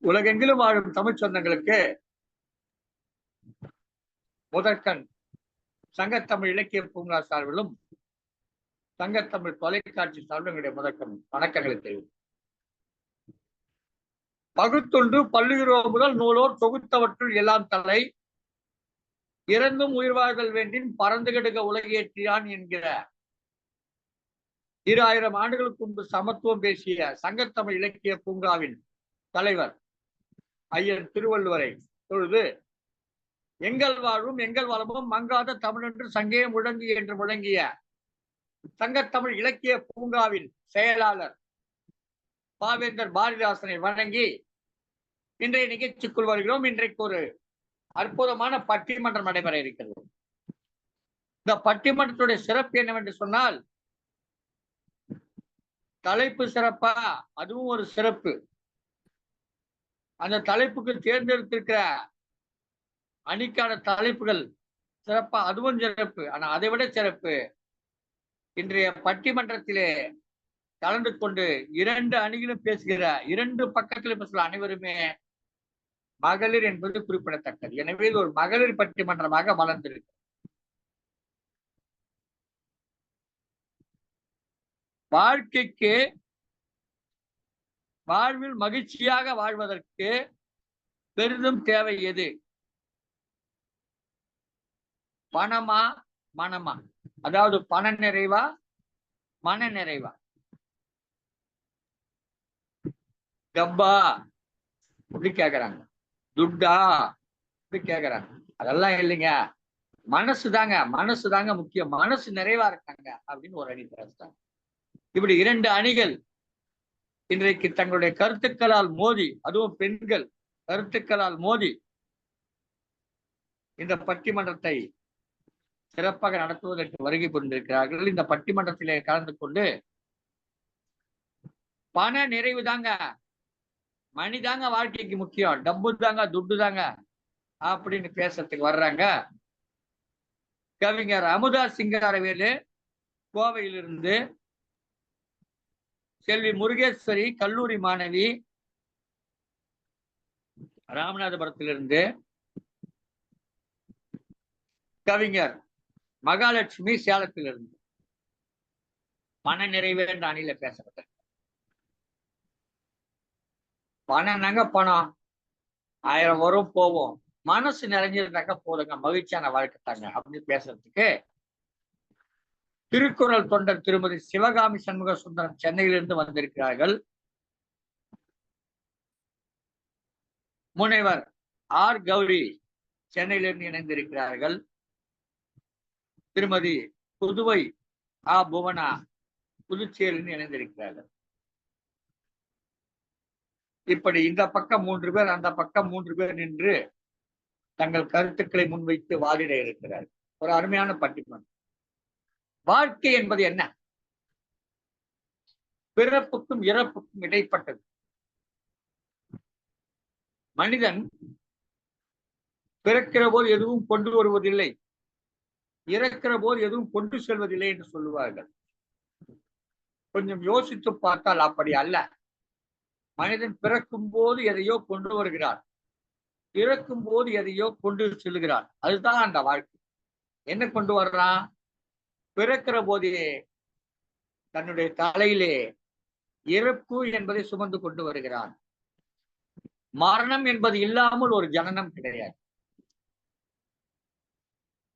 உலகெங்கிலும் வாழும் தமிழ் சொந்தங்களுக்கு முதற்கண் சங்கத்தமிழ் இலக்கிய பூங்கா சார்பிலும் சங்கத்தமிழ் தொலைக்காட்சி சார்பிலும் முதற்கண் வணக்கங்களை தெரிவிக்கும். பகுத்தொன்று பல்லுயிரோ முதல் நூலோர் தொகுத்தவற்றுள் எல்லாம் தலை இறந்தும் உயிர் வாழ்தல் வேண்டின் பறந்து கெடுக உலகேற்றியான் என்கிற 2000 ஆண்டுகளுக்கு முன்பு சமத்துவம் பேசிய சங்கத்தமிழ் இலக்கிய பூங்காவின் தலைவர் ஐயன் திருவள்ளுவரை தொழுது எங்கள் வாழ்வும் எங்கள் வளமும் மங்காத தமிழென்று சங்கே முழங்கி என்று முழங்கிய சங்கத்தமிழ் இலக்கிய பூங்காவின் செயலாளர் பாவேந்தர் பாரதிதாசனை வணங்கி இன்றைய நிகழ்ச்சிக்குள் வருகிறோம். இன்றைக்கு ஒரு அற்புதமான பட்டிமன்றம் நடைபெற இருக்கிறது. இந்த பட்டிமன்றத்துடைய சிறப்பு என்னவென்று சொன்னால், தலைப்பு சிறப்பா, அதுவும் ஒரு சிறப்பு. அந்த தலைப்புக்கு தேர்ந்தெடுத்திருக்கிற அணிக்கான தலைப்புகள் சிறப்பா, அதுவும் சிறப்பு. ஆனா அதை விட சிறப்பு, இன்றைய பட்டிமன்றத்திலே கலந்து கொண்டு 2 அணிகளும் பேசுகிற 2 பக்கத்திலும் பேசுகிற அனைவருமே மகளிர் என்பது குறிப்பிடத்தக்கது. எனவே இது ஒரு மகளிர் பட்டிமன்றமாக வளர்ந்திருக்கு. வாழ்க்கைக்கு, வாழ்வில் மகிழ்ச்சியாக வாழ்வதற்கு பெரிதும் தேவை எது? பணமா மனமா? அதாவது பண நிறைவா மன நிறைவா? டப்பா அப்படி கேக்குறாங்க, துட்டா அப்படி கேக்குறாங்க. அதெல்லாம் இல்லைங்க, மனசுதாங்க முக்கியம். மனசு நிறைவா இருக்காங்க அப்படின்னு ஒரு அணி பேசுறாங்க. இப்படி 2 அணிகள் இன்றைக்கு தங்களுடைய கருத்துக்களால் மோதி, அதுவும் பெண்கள் கருத்துக்களால் மோதி இந்த பட்டிமன்றத்தை சிறப்பாக நடத்துவதற்கு வருகை கொண்டிருக்கிறார்கள். இந்த பட்டிமன்றத்திலே கலந்து கொண்டு பண நிறைவு தாங்க, மணிதாங்க வாழ்க்கைக்கு முக்கியம், டப்பு தாங்க துட்டு தாங்க அப்படின்னு பேசுறதுக்கு வர்றாங்க. கவிஞர் அமுதா சிங்காரவேலு கோவையிலிருந்து, செல்வி முருகேஸ்வரி கல்லூரி மாணவி ராமநாதபுரத்திலிருந்து, கவிஞர் மகாலட்சுமி சேலத்திலிருந்து மன நிறைவு என்ற அணியில பேசப்பட்ட பணம் தாங்க, பணம் 1000 வரும் போவோம், மனசு நிறைஞ்சிருந்தாக்க போதுங்க, மகிழ்ச்சியான வாழ்க்கை தாங்க அப்படின்னு பேசுறதுக்கு திருக்குறள் தொண்டர் திருமதி சிவகாமி சண்முக சுந்தரம் சென்னையிலிருந்து வந்திருக்கிறார்கள். முனைவர் ஆர் கௌரி சென்னையிலிருந்து இணைந்திருக்கிறார்கள். திருமதி புதுவை ஆ புவனா புதுச்சேரியிலிருந்து இணைந்திருக்கிறார்கள். இப்படி இந்த பக்கம் 3 பேர், அந்த பக்கம் 3 பேர் நின்று தங்கள் கருத்துக்களை முன்வைத்து வாதிட இருக்கிறார்கள். ஒரு அருமையான பட்டிமன்றம். வாழ்க்கை என்பது என்ன? பிறப்புக்கும் இறப்புக்கும் இடைப்பட்டது. மனிதன் பிறக்கிற போது எதுவும் கொண்டு வருவதில்லை, இறக்கிற போது எதுவும் கொண்டு செல்வதில்லை என்று சொல்லுவார்கள். கொஞ்சம் யோசித்து பார்த்தால் அப்படி அல்ல. மனிதன் பிறக்கும் போது எதையோ கொண்டு வருகிறார், இறக்கும் போது எதையோ கொண்டு செல்கிறார். அதுதான் அந்த வாழ்க்கை. என்ன கொண்டு வர்றான்? பிறக்கிற போதே தன்னுடைய தலையிலே இறப்பு என்பதை சுமந்து கொண்டு வருகிறான். மரணம் என்பது இல்லாமல் ஒரு ஜனனம் கிடையாது.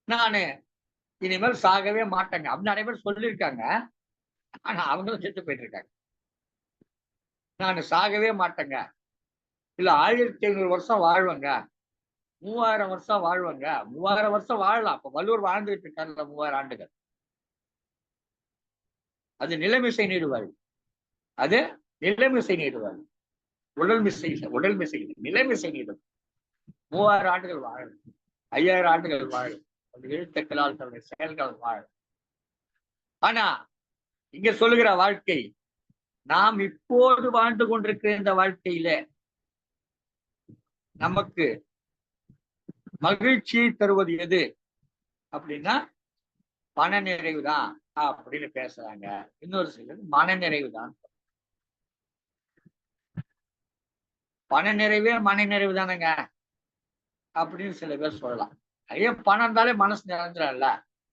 நானு இனிமேல் சாகவே மாட்டேங்க அப்படின்னு நிறைய பேர் சொல்லியிருக்காங்க. ஆனா அவங்களும் செத்து போயிட்டு இருக்காங்க. நான் சாகவே மாட்டேங்க, இல்ல 1500 வருஷம் வாழ்வங்க, 3000 வருஷம் வாழ்வங்க. 3000 வருஷம் வாழலாம். அப்ப வள்ளுவர் வாழ்ந்துட்டு இருக்காருல்ல 3000 ஆண்டுகள். அது நிலைமிசை நீடுவாள், அது நிலைமிசை நீடுவாள். உடல் மிசை நிலைமிசை நீடும். 3000 ஆண்டுகள் வாழும், 5000 ஆண்டுகள் வாழும். எழுத்துக்களால் தன்னுடைய செயல்கள் வாழும். ஆனா இங்க சொல்லுகிற வாழ்க்கை, நாம் இப்போது வாழ்ந்து கொண்டிருக்கிற இந்த வாழ்க்கையில நமக்கு மகிழ்ச்சியை தருவது எது அப்படின்னா பண நிறைவு தான் அப்படின்னு பேசுறாங்க. இன்னொரு சிலர் மன நிறைவு தான். பண நிறைவே மன நிறைவு தானேங்க அப்படின்னு சில பேர் சொல்லலாம். நிறைய பணம் இருந்தாலே மனசு நிறைஞ்சிடல,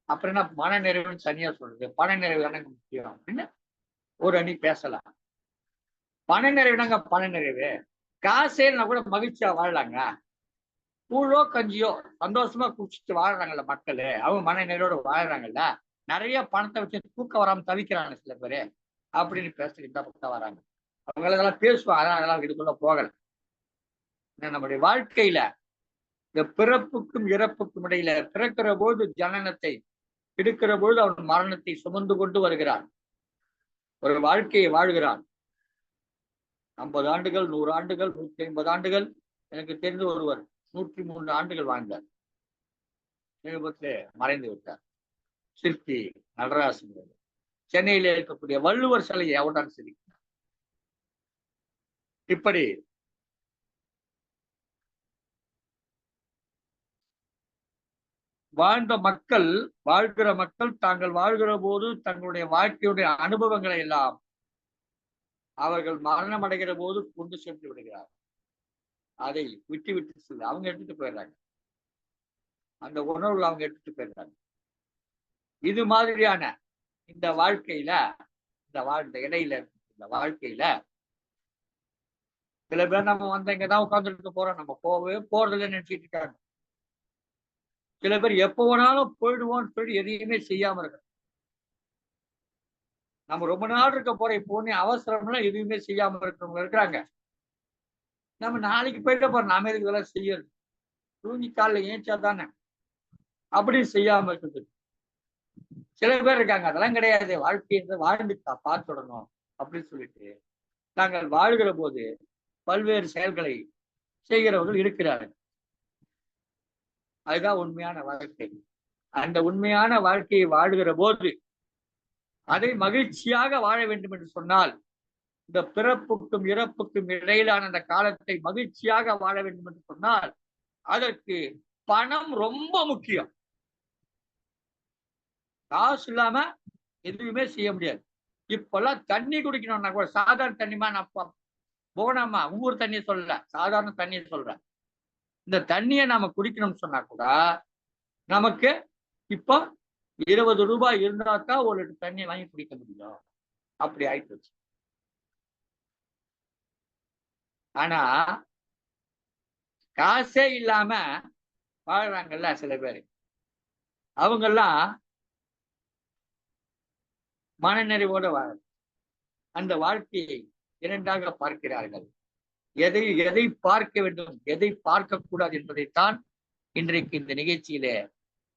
அப்புறம் என்ன மன நிறைவுன்னு தனியா சொல்றது? பண நிறைவு தானே முக்கியம் அப்படின்னு ஒரு அணி பேசலாம். பண நிறைவு தாங்க பண நிறைவு. காசேன்னா கூட மகிழ்ச்சியா வாழலாங்க. கூழோ கஞ்சியோ சந்தோஷமா குடிச்சிட்டு வாழ்றாங்கல்ல மக்கள், அவங்க மன நிறைவோட வாழ்றாங்கல்ல. நிறைய பணத்தை வச்சு தூக்கம் வராம தவிக்கிறாங்க சில பேரு அப்படின்னு பேசிக்கிட்டு தான் பக்கம் வராங்க. அவங்க அதெல்லாம் பேசுவாங்க, அதெல்லாம் இதுக்குள்ள போகல. நம்முடைய வாழ்க்கையில இந்த பிறப்புக்கும் இறப்புக்கும் இடையில பிறக்கிற போது ஜனனத்தை, எடுக்கிற போது அவன் மரணத்தை சுமந்து கொண்டு வருகிறான். ஒரு வாழ்க்கையை வாழ்கிறான். 50 ஆண்டுகள், 100 ஆண்டுகள், 150 ஆண்டுகள். எனக்கு தெரிந்த ஒருவர் 103 ஆண்டுகள் வாழ்ந்தார். சமீபத்திலே மறைந்து விட்டார். சிற்பி நடராசன். சென்னையில இருக்கக்கூடிய வள்ளுவர் சிலையை அவர்தான் சிரிக்கிறார். இப்படி வாழ்ந்த மக்கள், வாழ்கிற மக்கள் தாங்கள் வாழ்கிற போது தங்களுடைய வாழ்க்கையுடைய அனுபவங்களை எல்லாம் அவர்கள் மரணம் அடைகிற போது கொண்டு சென்று விடுகிறார். அதை விட்டு விட்டு செல்ல அவங்க எடுத்துட்டு போயிடுறாங்க. அந்த உணர்வுல அவங்க எடுத்துட்டு போயிடுறாங்க. இது மாதிரியான இந்த வாழ்க்கையில, இந்த வாழ்ந்த இடையில இந்த வாழ்க்கையில சில பேர் நம்ம இங்கதான் உட்கார்ந்துட்டு போறோம், நம்ம போகவே போறதில்லைன்னு நினைச்சிட்டு இருக்காங்க. சில பேர் எப்ப வேணாலும் போயிடுவோம்னு சொல்லி எதையுமே செய்யாம இருக்க. நம்ம ரொம்ப நாள் இருக்க போற இப்போ ஒண்ணு அவசரம்லாம் எதுவுமே செய்யாம இருக்கிறவங்க இருக்கிறாங்க. நம்ம நாளைக்கு போயிட்டு போறோம், நாம எதுக்கு இதெல்லாம் செய்யறது, தூங்கி காலில் ஏஞ்சா தானே அப்படி செய்யாம இருக்குது. சில பேர் இருக்காங்க அதெல்லாம் கிடையாது, வாழ்க்கையை வாழ்ந்து பார்த்துடணும் அப்படின்னு சொல்லிட்டு நாங்கள் வாழ்கிற போது பல்வேறு செயல்களை செய்கிறவர்கள் இருக்கிறார்கள். அதுதான் உண்மையான வாழ்க்கை. அந்த உண்மையான வாழ்க்கையை வாழ்கிற போது அதை மகிழ்ச்சியாக வாழ வேண்டும் என்று சொன்னால், இந்த பிறப்புக்கும் இறப்புக்கும் இடையிலான அந்த காலத்தை மகிழ்ச்சியாக வாழ வேண்டும் என்று சொன்னால் அதற்கு பணம் ரொம்ப முக்கியம். காசு இல்லாம எதுவுமே செய்ய முடியாது. இப்பெல்லாம் தண்ணி குடிக்கணும்னா கூட சாதாரண தண்ணிமா, நான் போனம்மா ஊர் தண்ணியை சொல்லல, சாதாரண தண்ணியை சொல்றேன். இந்த தண்ணியை நாம குடிக்கணும்னு சொன்னா கூட நமக்கு இப்போ 20 ரூபாய் இருந்தாதான் ஒரு லிட்டர் தண்ணியை வாங்கி குடிக்க முடியும். அப்படி ஆயிடுச்சு. ஆனா காசே இல்லாம வாழ்றாங்கல்ல சில பேர், அவங்கெல்லாம் மனநிறைவோட வாழ அந்த வாழ்க்கையை இரண்டாக பார்க்கிறார்கள். எதை எதை பார்க்க வேண்டும், எதை பார்க்க கூடாது என்பதைத்தான் இன்றைக்கு இந்த நிகழ்ச்சியிலே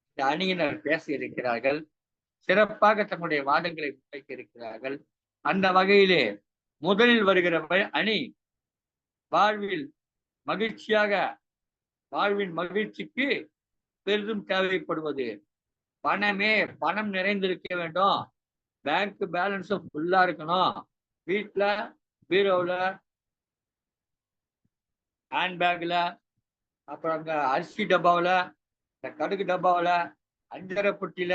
இந்த அணியினர் பேச இருக்கிறார்கள். சிறப்பாக தங்களுடைய வாதங்களை முன்வைக்க இருக்கிறார்கள். அந்த வகையிலே முதலில் வருகிற அணி வாழ்வில் மகிழ்ச்சியாக, வாழ்வின் மகிழ்ச்சிக்கு பெரிதும் தேவைப்படுவது பணமே. பணம் நிறைந்திருக்க வேண்டும், பேங்க் பேலன்ஸும் ஃபுல்லா இருக்கணும், வீட்டுல பீரோவில் ஹேண்ட்பேக்ல, அப்புறம் அங்க அரிசி டப்பாவில், இந்த கடுகு டப்பாவில், அஞ்சரை புட்டியில,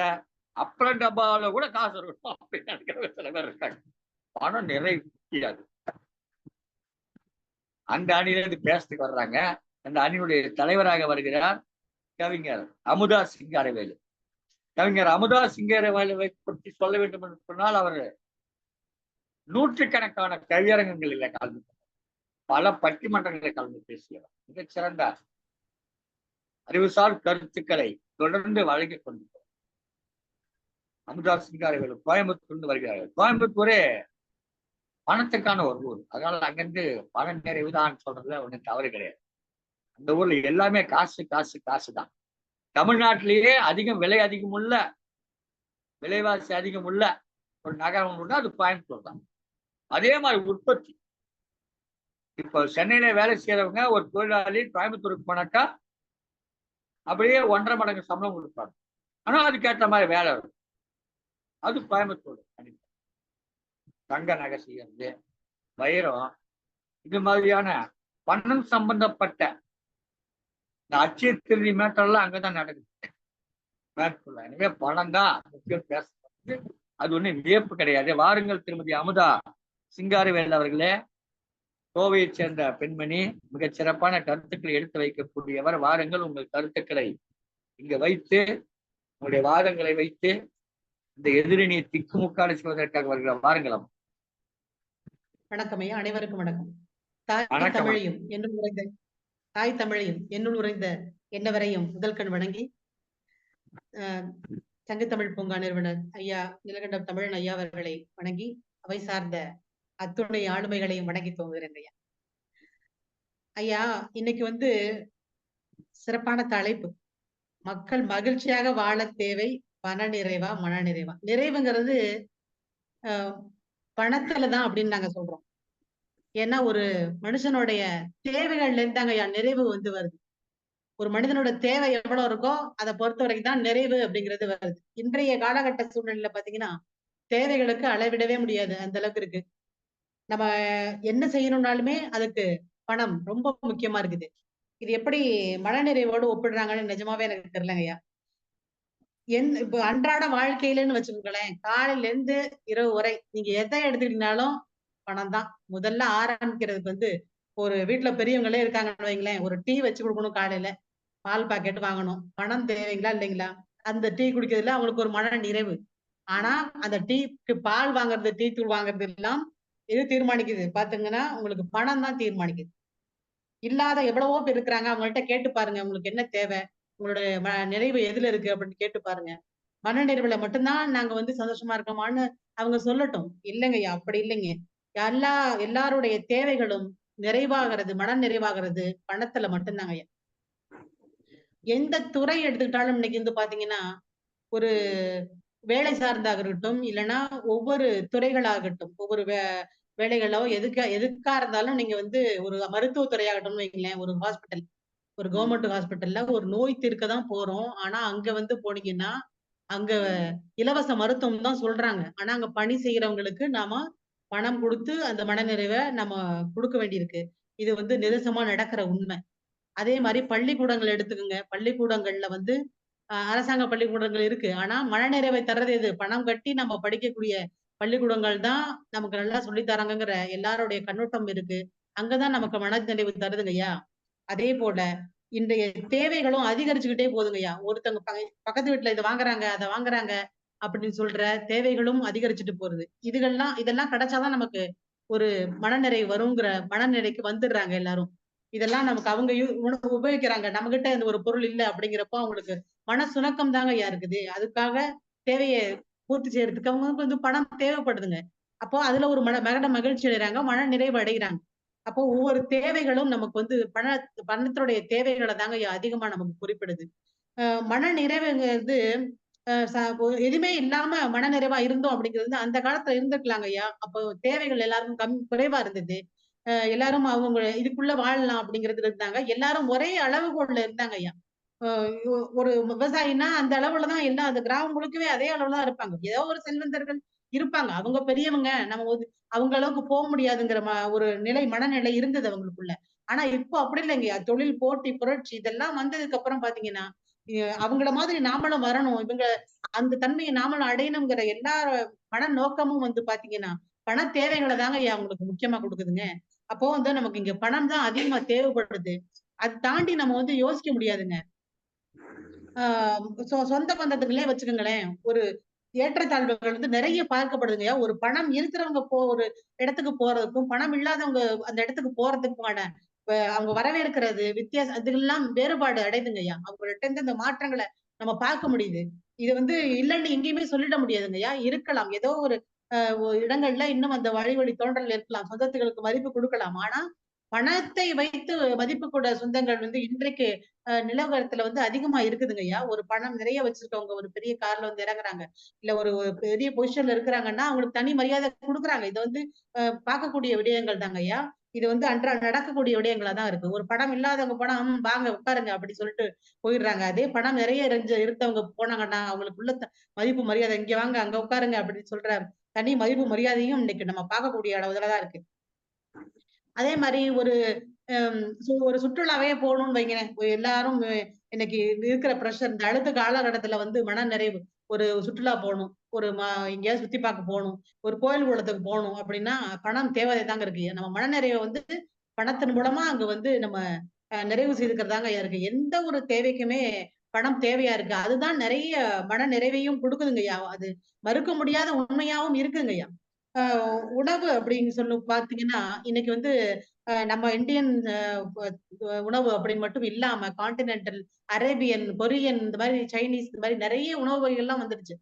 அப்புறம் டப்பாவில் கூட காசு இருக்கணும் அப்படின்னு நினைக்கிற சில பேர் இருக்காங்க. பணம் நிறைய முடியாது. அந்த அணியிலிருந்து பேசுறதுக்கு வர்றாங்க. அந்த அணியுடைய தலைவராக வருகிறார் கவிஞர் அமுதா சிங்காரவேலு. கவிஞர் அமுதா சிங்காரவேலுவை பற்றி சொல்ல வேண்டும் என்று சொன்னால், அவர் நூற்றுக்கணக்கான கவியரங்கங்களில் கலந்து, பல பட்டிமன்றங்களை கலந்து பேசியவர். மிகச்சிறந்த அறிவுசார் கருத்துக்களை தொடர்ந்து வழங்கிக் கொண்டிருக்கிறார் அமுதா சிங்காரவேலு. கோயம்புத்தூர்ந்து வருகிறார்கள். கோயம்புத்தூரே பணத்துக்கான ஒரு ஊர், அதனால அங்கிருந்து பண நிறைவுதான் சொல்றதுல ஒன்றும் தவறு கிடையாது. அந்த ஊர்ல எல்லாமே காசு காசு காசு தான். தமிழ்நாட்டிலேயே விலை அதிகம் உள்ள, விலைவாசி அதிகம் உள்ள ஒரு நகரம் உண்டு, அது கோயம்புத்தூர் தான். அதே மாதிரி உற்பத்தி, இப்போ சென்னையில வேலை செய்யறவங்க ஒரு தொழிலாளி கோயம்புத்தூருக்கு போனாக்கா அப்படியே 1.5 மடங்கு சம்பளம் கொடுப்பாங்க. ஆனா அதுக்கேற்ற மாதிரி வேலை வரும். அது கோயம்புத்தூர். தங்க நகை செய்யறது, வைரம், இது மாதிரியான பணம் சம்பந்தப்பட்ட இந்த அச்சய திருதி மேட்டர்லாம் அங்கதான் நடக்குது. எனவே பணம் தான் முக்கியம் பேசுறது, அது ஒன்றும் வியப்பு கிடையாது. வாருங்கள் திருமதி அமுதா சிங்காரவேல் அவர்களே, கோவையைச் சேர்ந்த பெண்மணி மிகச் சிறப்பான கருத்துக்களை எடுத்து வைக்கக்கூடியவர். வாருங்கள், உங்கள் கருத்துக்களை இங்க வைத்து, உங்களுடைய வாதங்களை வைத்து இந்த எதிரணியை திக்குமுக்காடு செய்வதற்காக வருகிற வாருங்களம். வணக்கம் ஐயா, அனைவருக்கும் வணக்கம். தாய் வணக்கம். தமிழையும் என்னுள் உறைந்த தாய் தமிழையும் என்னுள் உறைந்த என்னவரையும் முதல்கண் வணங்கி சங்கத்தமிழ் பூங்கா நிறுவனர் ஐயா நிலகண்டம் தமிழன் ஐயா அவர்களை வணங்கி அவை சார்ந்த அத்துணை ஆளுமைகளையும் வணங்கி துவங்குகிறேன் ஐயா. ஐயா, இன்னைக்கு வந்து சிறப்பான தலைப்பு, மக்கள் மகிழ்ச்சியாக வாழ தேவை பண நிறைவா மன நிறைவா. நிறைவுங்கிறது பணத்துலதான் அப்படின்னு நாங்க சொல்றோம். ஏன்னா ஒரு மனுஷனுடைய தேவைகள்ல இருந்தாங்க ஐயா நிறைவு வந்து வருது. ஒரு மனிதனோட தேவை எவ்வளவு இருக்கோ அதை பொறுத்த வரைக்கும் தான் நிறைவு அப்படிங்கிறது வருது. இன்றைய காலகட்ட சூழ்நிலையில பாத்தீங்கன்னா தேவைகளுக்கு அளவிடவே முடியாது, அந்த அளவுக்கு இருக்கு. நம்ம என்ன செய்யணும்னாலுமே அதுக்கு பணம் ரொம்ப முக்கியமா இருக்குது. இது எப்படி மனநிறைவோடு ஒப்பிடுறாங்கன்னு நிஜமாவே எனக்கு தெரியலங்கய்யா. இப்ப அன்றாட வாழ்க்கையிலன்னு வச்சுக்கோங்களேன், காலையில இருந்து இரவு வரை நீங்க எதை எடுத்துக்கிட்டீங்கனாலும் பணம் தான். முதல்ல ஆரம்பிக்கிறதுக்கு வந்து ஒரு வீட்டுல பெரியவங்களே இருக்காங்கன்னு வைங்களேன், ஒரு டீ வச்சு கொடுக்கணும், காலையில பால் பாக்கெட் வாங்கணும். பணம் தேவைங்களா இல்லைங்களா? அந்த டீ குடிக்கிறதுல அவங்களுக்கு ஒரு மன நிறைவு. ஆனா அந்த டீக்கு பால் வாங்குறது, டீ தூள் வாங்குறது எல்லாம் எது தீர்மானிக்குது பாத்தீங்கன்னா உங்களுக்கு பணம் தான் தீர்மானிக்குது. இல்லாத எவ்வளவோ பேர் இருக்கிறாங்க, அவங்கள்ட்ட கேட்டு பாருங்க, உங்களுக்கு என்ன தேவை, உங்களுடைய நிறைவு எதுல இருக்கு அப்படின்னு கேட்டு பாருங்க. மன நிறைவுல மட்டும்தான் நாங்க வந்து சந்தோஷமா இருக்கோமான்னு அவங்க சொல்லட்டும். இல்லைங்கய்யா, அப்படி இல்லைங்க. எல்லாருடைய தேவைகளும் நிறைவாகிறது, மன நிறைவாகிறது பணத்துல மட்டும்தாங்கய்யா. எந்த துறை எடுத்துக்கிட்டாலும் இன்னைக்கு வந்து பாத்தீங்கன்னா ஒரு வேலை சார்ந்தாக இருக்கட்டும், இல்லைன்னா ஒவ்வொரு துறைகளாகட்டும், ஒவ்வொரு வேலைகளோ எதுக்கா இருந்தாலும் நீங்க வந்து ஒரு மருத்துவத்துறையாகட்டும்னு வைங்களேன், ஒரு ஹாஸ்பிட்டல், ஒரு கவர்மெண்ட் ஹாஸ்பிட்டல்ல ஒரு நோய் தீர்க்க தான் போறோம். ஆனா அங்க வந்து போனீங்கன்னா அங்க இலவச மருத்துவம் தான் சொல்றாங்க. ஆனா அங்க பணி செய்யறவங்களுக்கு நாம பணம் கொடுத்து அந்த மனநிறைவை நம்ம கொடுக்க வேண்டியிருக்கு. இது வந்து நிதர்சனமா நடக்கிற உண்மை. அதே மாதிரி பள்ளிக்கூடங்கள் எடுத்துக்கோங்க. பள்ளிக்கூடங்கள்ல வந்து அரசாங்க பள்ளிக்கூடங்கள் இருக்கு. ஆனா மனநிறைவை தர்றது எது? பணம் கட்டி நம்ம படிக்கக்கூடிய பள்ளிக்கூடங்கள் தான் நமக்கு நல்லா சொல்லி தராங்கங்கிற எல்லாருடைய கண்ணோட்டம் இருக்கு. அங்கதான் நமக்கு மனநிறைவு தருதுங்கய்யா. அதே போல இன்றைய தேவைகளும் அதிகரிச்சுக்கிட்டே போகுதுங்கய்யா. ஒருத்தவங்க பக்கத்து வீட்டுல இதை வாங்குறாங்க, அதை வாங்குறாங்க அப்படின்னு சொல்ற தேவைகளும் அதிகரிச்சுட்டு போறது. இதெல்லாம் கிடைச்சாதான் நமக்கு ஒரு மனநிறைவு வருங்கிற மனநிலைக்கு வந்துடுறாங்க எல்லாரும். இதெல்லாம் நமக்கு அவங்க உபயோகிக்கிறாங்க. நம்ம கிட்ட இந்த ஒரு பொருள் இல்ல அப்படிங்கிறப்போ அவங்களுக்கு மன சுணக்கம் தாங்க ஐயா இருக்குது. அதுக்காக தேவையை பூர்த்தி செய்யறதுக்கு அவங்களுக்கு வந்து பணம் தேவைப்படுதுங்க. அப்போ அதுல ஒரு மகிழ்ச்சி அடைறாங்க, மன நிறைவு அடைகிறாங்க. அப்போ ஒவ்வொரு தேவைகளும் நமக்கு வந்து பணத்தினுடைய தேவைகளை தாங்க ஐயா அதிகமா நமக்கு குறிப்பிடுது. மன நிறைவுங்கிறது எதுவுமே இல்லாம மனநிறைவா இருந்தோம் அப்படிங்கிறது அந்த காலத்துல இருந்துக்கலாங்க ஐயா. அப்போ தேவைகள் எல்லாருக்கும் குறைவா இருந்தது. எல்லாரும் அவங்க இதுக்குள்ள வாழலாம் அப்படிங்கிறது இருந்தாங்க. எல்லாரும் ஒரே அளவுகோல்ல இருந்தாங்க ஐயா. ஒரு விவசாயின்னா அந்த அளவுலதான் எல்லாம், அந்த கிராமம் முழுக்கவே அதே அளவுலதான் இருப்பாங்க. ஏதோ ஒரு செல்வந்தர்கள் இருப்பாங்க. அவங்க பெரியவங்க, நம்ம அவங்க அளவுக்கு போக முடியாதுங்கிற ஒரு மனநிலை இருந்தது அவங்களுக்குள்ள. ஆனா இப்போ அப்படி இல்லைங்க. தொழில் போட்டி புரட்சி இதெல்லாம் வந்ததுக்கு அப்புறம் பாத்தீங்கன்னா அவங்கள மாதிரி நாமளும் வரணும், இவங்க அந்த தன்மையை நாமளும் அடையணுங்கிற எல்லா மன நோக்கமும் வந்து பாத்தீங்கன்னா பண தேவைகளை தாங்க அவங்களுக்கு முக்கியமா கொடுக்குதுங்க. அப்போ வந்து நமக்கு இங்க பணம் தான் அதிகமா தேவைப்படுது. அது தாண்டி நம்ம வந்து யோசிக்க முடியாதுங்க. சொந்த பந்தத்துக்குள்ளே வச்சுக்கோங்களேன், ஒரு ஏற்றத்தாழ்வுகள் வந்து நிறைய பார்க்கப்படுதுங்க. ஒரு பணம் இருக்கிறவங்க ஒரு இடத்துக்கு போறதுக்கும் பணம் இல்லாதவங்க அந்த இடத்துக்கு போறதுக்குமான அவங்க வரவேற்கிறது வித்தியாசம், அதெல்லாம் வேறுபாடு அடையுதுங்கய்யா. அவங்கள்ட்ட இருந்து இந்த மாற்றங்களை நம்ம பார்க்க முடியுது. இது வந்து இல்லைன்னு எங்கேயுமே சொல்லிட முடியாதுங்கய்யா. இருக்கலாம் ஏதோ ஒரு இடங்கள்ல இன்னும் அந்த வழி தோன்றல் இருக்கலாம், சொந்தத்துகளுக்கு மதிப்பு கொடுக்கலாம். ஆனா பணத்தை வைத்து மதிப்பு கூட சொந்தங்கள் வந்து இன்றைக்கு நிலவரத்துல வந்து அதிகமா இருக்குதுங்கய்யா. ஒரு பணம் நிறைய வச்சிருக்கவங்க ஒரு பெரிய கார்ல வந்து இறங்குறாங்க, இல்ல ஒரு பெரிய பொசிஷன்ல இருக்கிறாங்கன்னா அவங்களுக்கு தனி மரியாதை கொடுக்குறாங்க. இதை வந்து பார்க்கக்கூடிய விடயங்கள் தாங்க ஐயா. இது வந்து அன்றாட நடக்கக்கூடிய விடயங்களா தான் இருக்கு. ஒரு பணம் இல்லாதவங்க பணம் வாங்க உட்காருங்க அப்படி சொல்லிட்டு போயிடுறாங்க. அதே பணம் நிறைய இருந்தவங்க போனாங்கன்னா அவங்களுக்குள்ள மதிப்பு மரியாதை, இங்க வாங்க அங்க உட்காருங்க அப்படின்னு சொல்ற தனி மதிப்பு மரியாதையும் இன்னைக்கு நம்ம பார்க்கக்கூடிய அளவுலதான் இருக்கு. அதே மாதிரி ஒரு சுற்றுலாவே போகணும்னு வைங்களேன், எல்லாரும் இன்னைக்கு இருக்கிற பிரஷர், இந்த அழுத்த காலகட்டத்துல வந்து மன நிறைவு ஒரு சுற்றுலா போகணும், ஒரு எங்கேயாவது சுத்தி பார்க்க போகணும், ஒரு கோயில் குளத்துக்கு போகணும் அப்படின்னா பணம் தேவைதாங்க இருக்கு. நம்ம மனநிறைவை வந்து பணத்தின் மூலமா அங்க வந்து நம்ம நிறைவு செய்துக்கிறதாங்க இருக்கு. எந்த ஒரு தேவைக்குமே பணம் தேவையா இருக்கு. அதுதான் நிறைய மன நிறைவையும் கொடுக்குதுங்கய்யா. அது மறுக்க முடியாத உண்மையாவும் இருக்குங்கய்யா. அ உணவு அப்படின்னு சொல்லி பார்த்தீங்கன்னா, இன்னைக்கு வந்து நம்ம இந்தியன் உணவு அப்படின்னு மட்டும் இல்லாம கான்டினென்டல், அரேபியன், கொரியன் இந்த மாரி சைனீஸ் இந்த மாரி நெறைய உணவு வகைகள்லாம் வந்துருச்சு.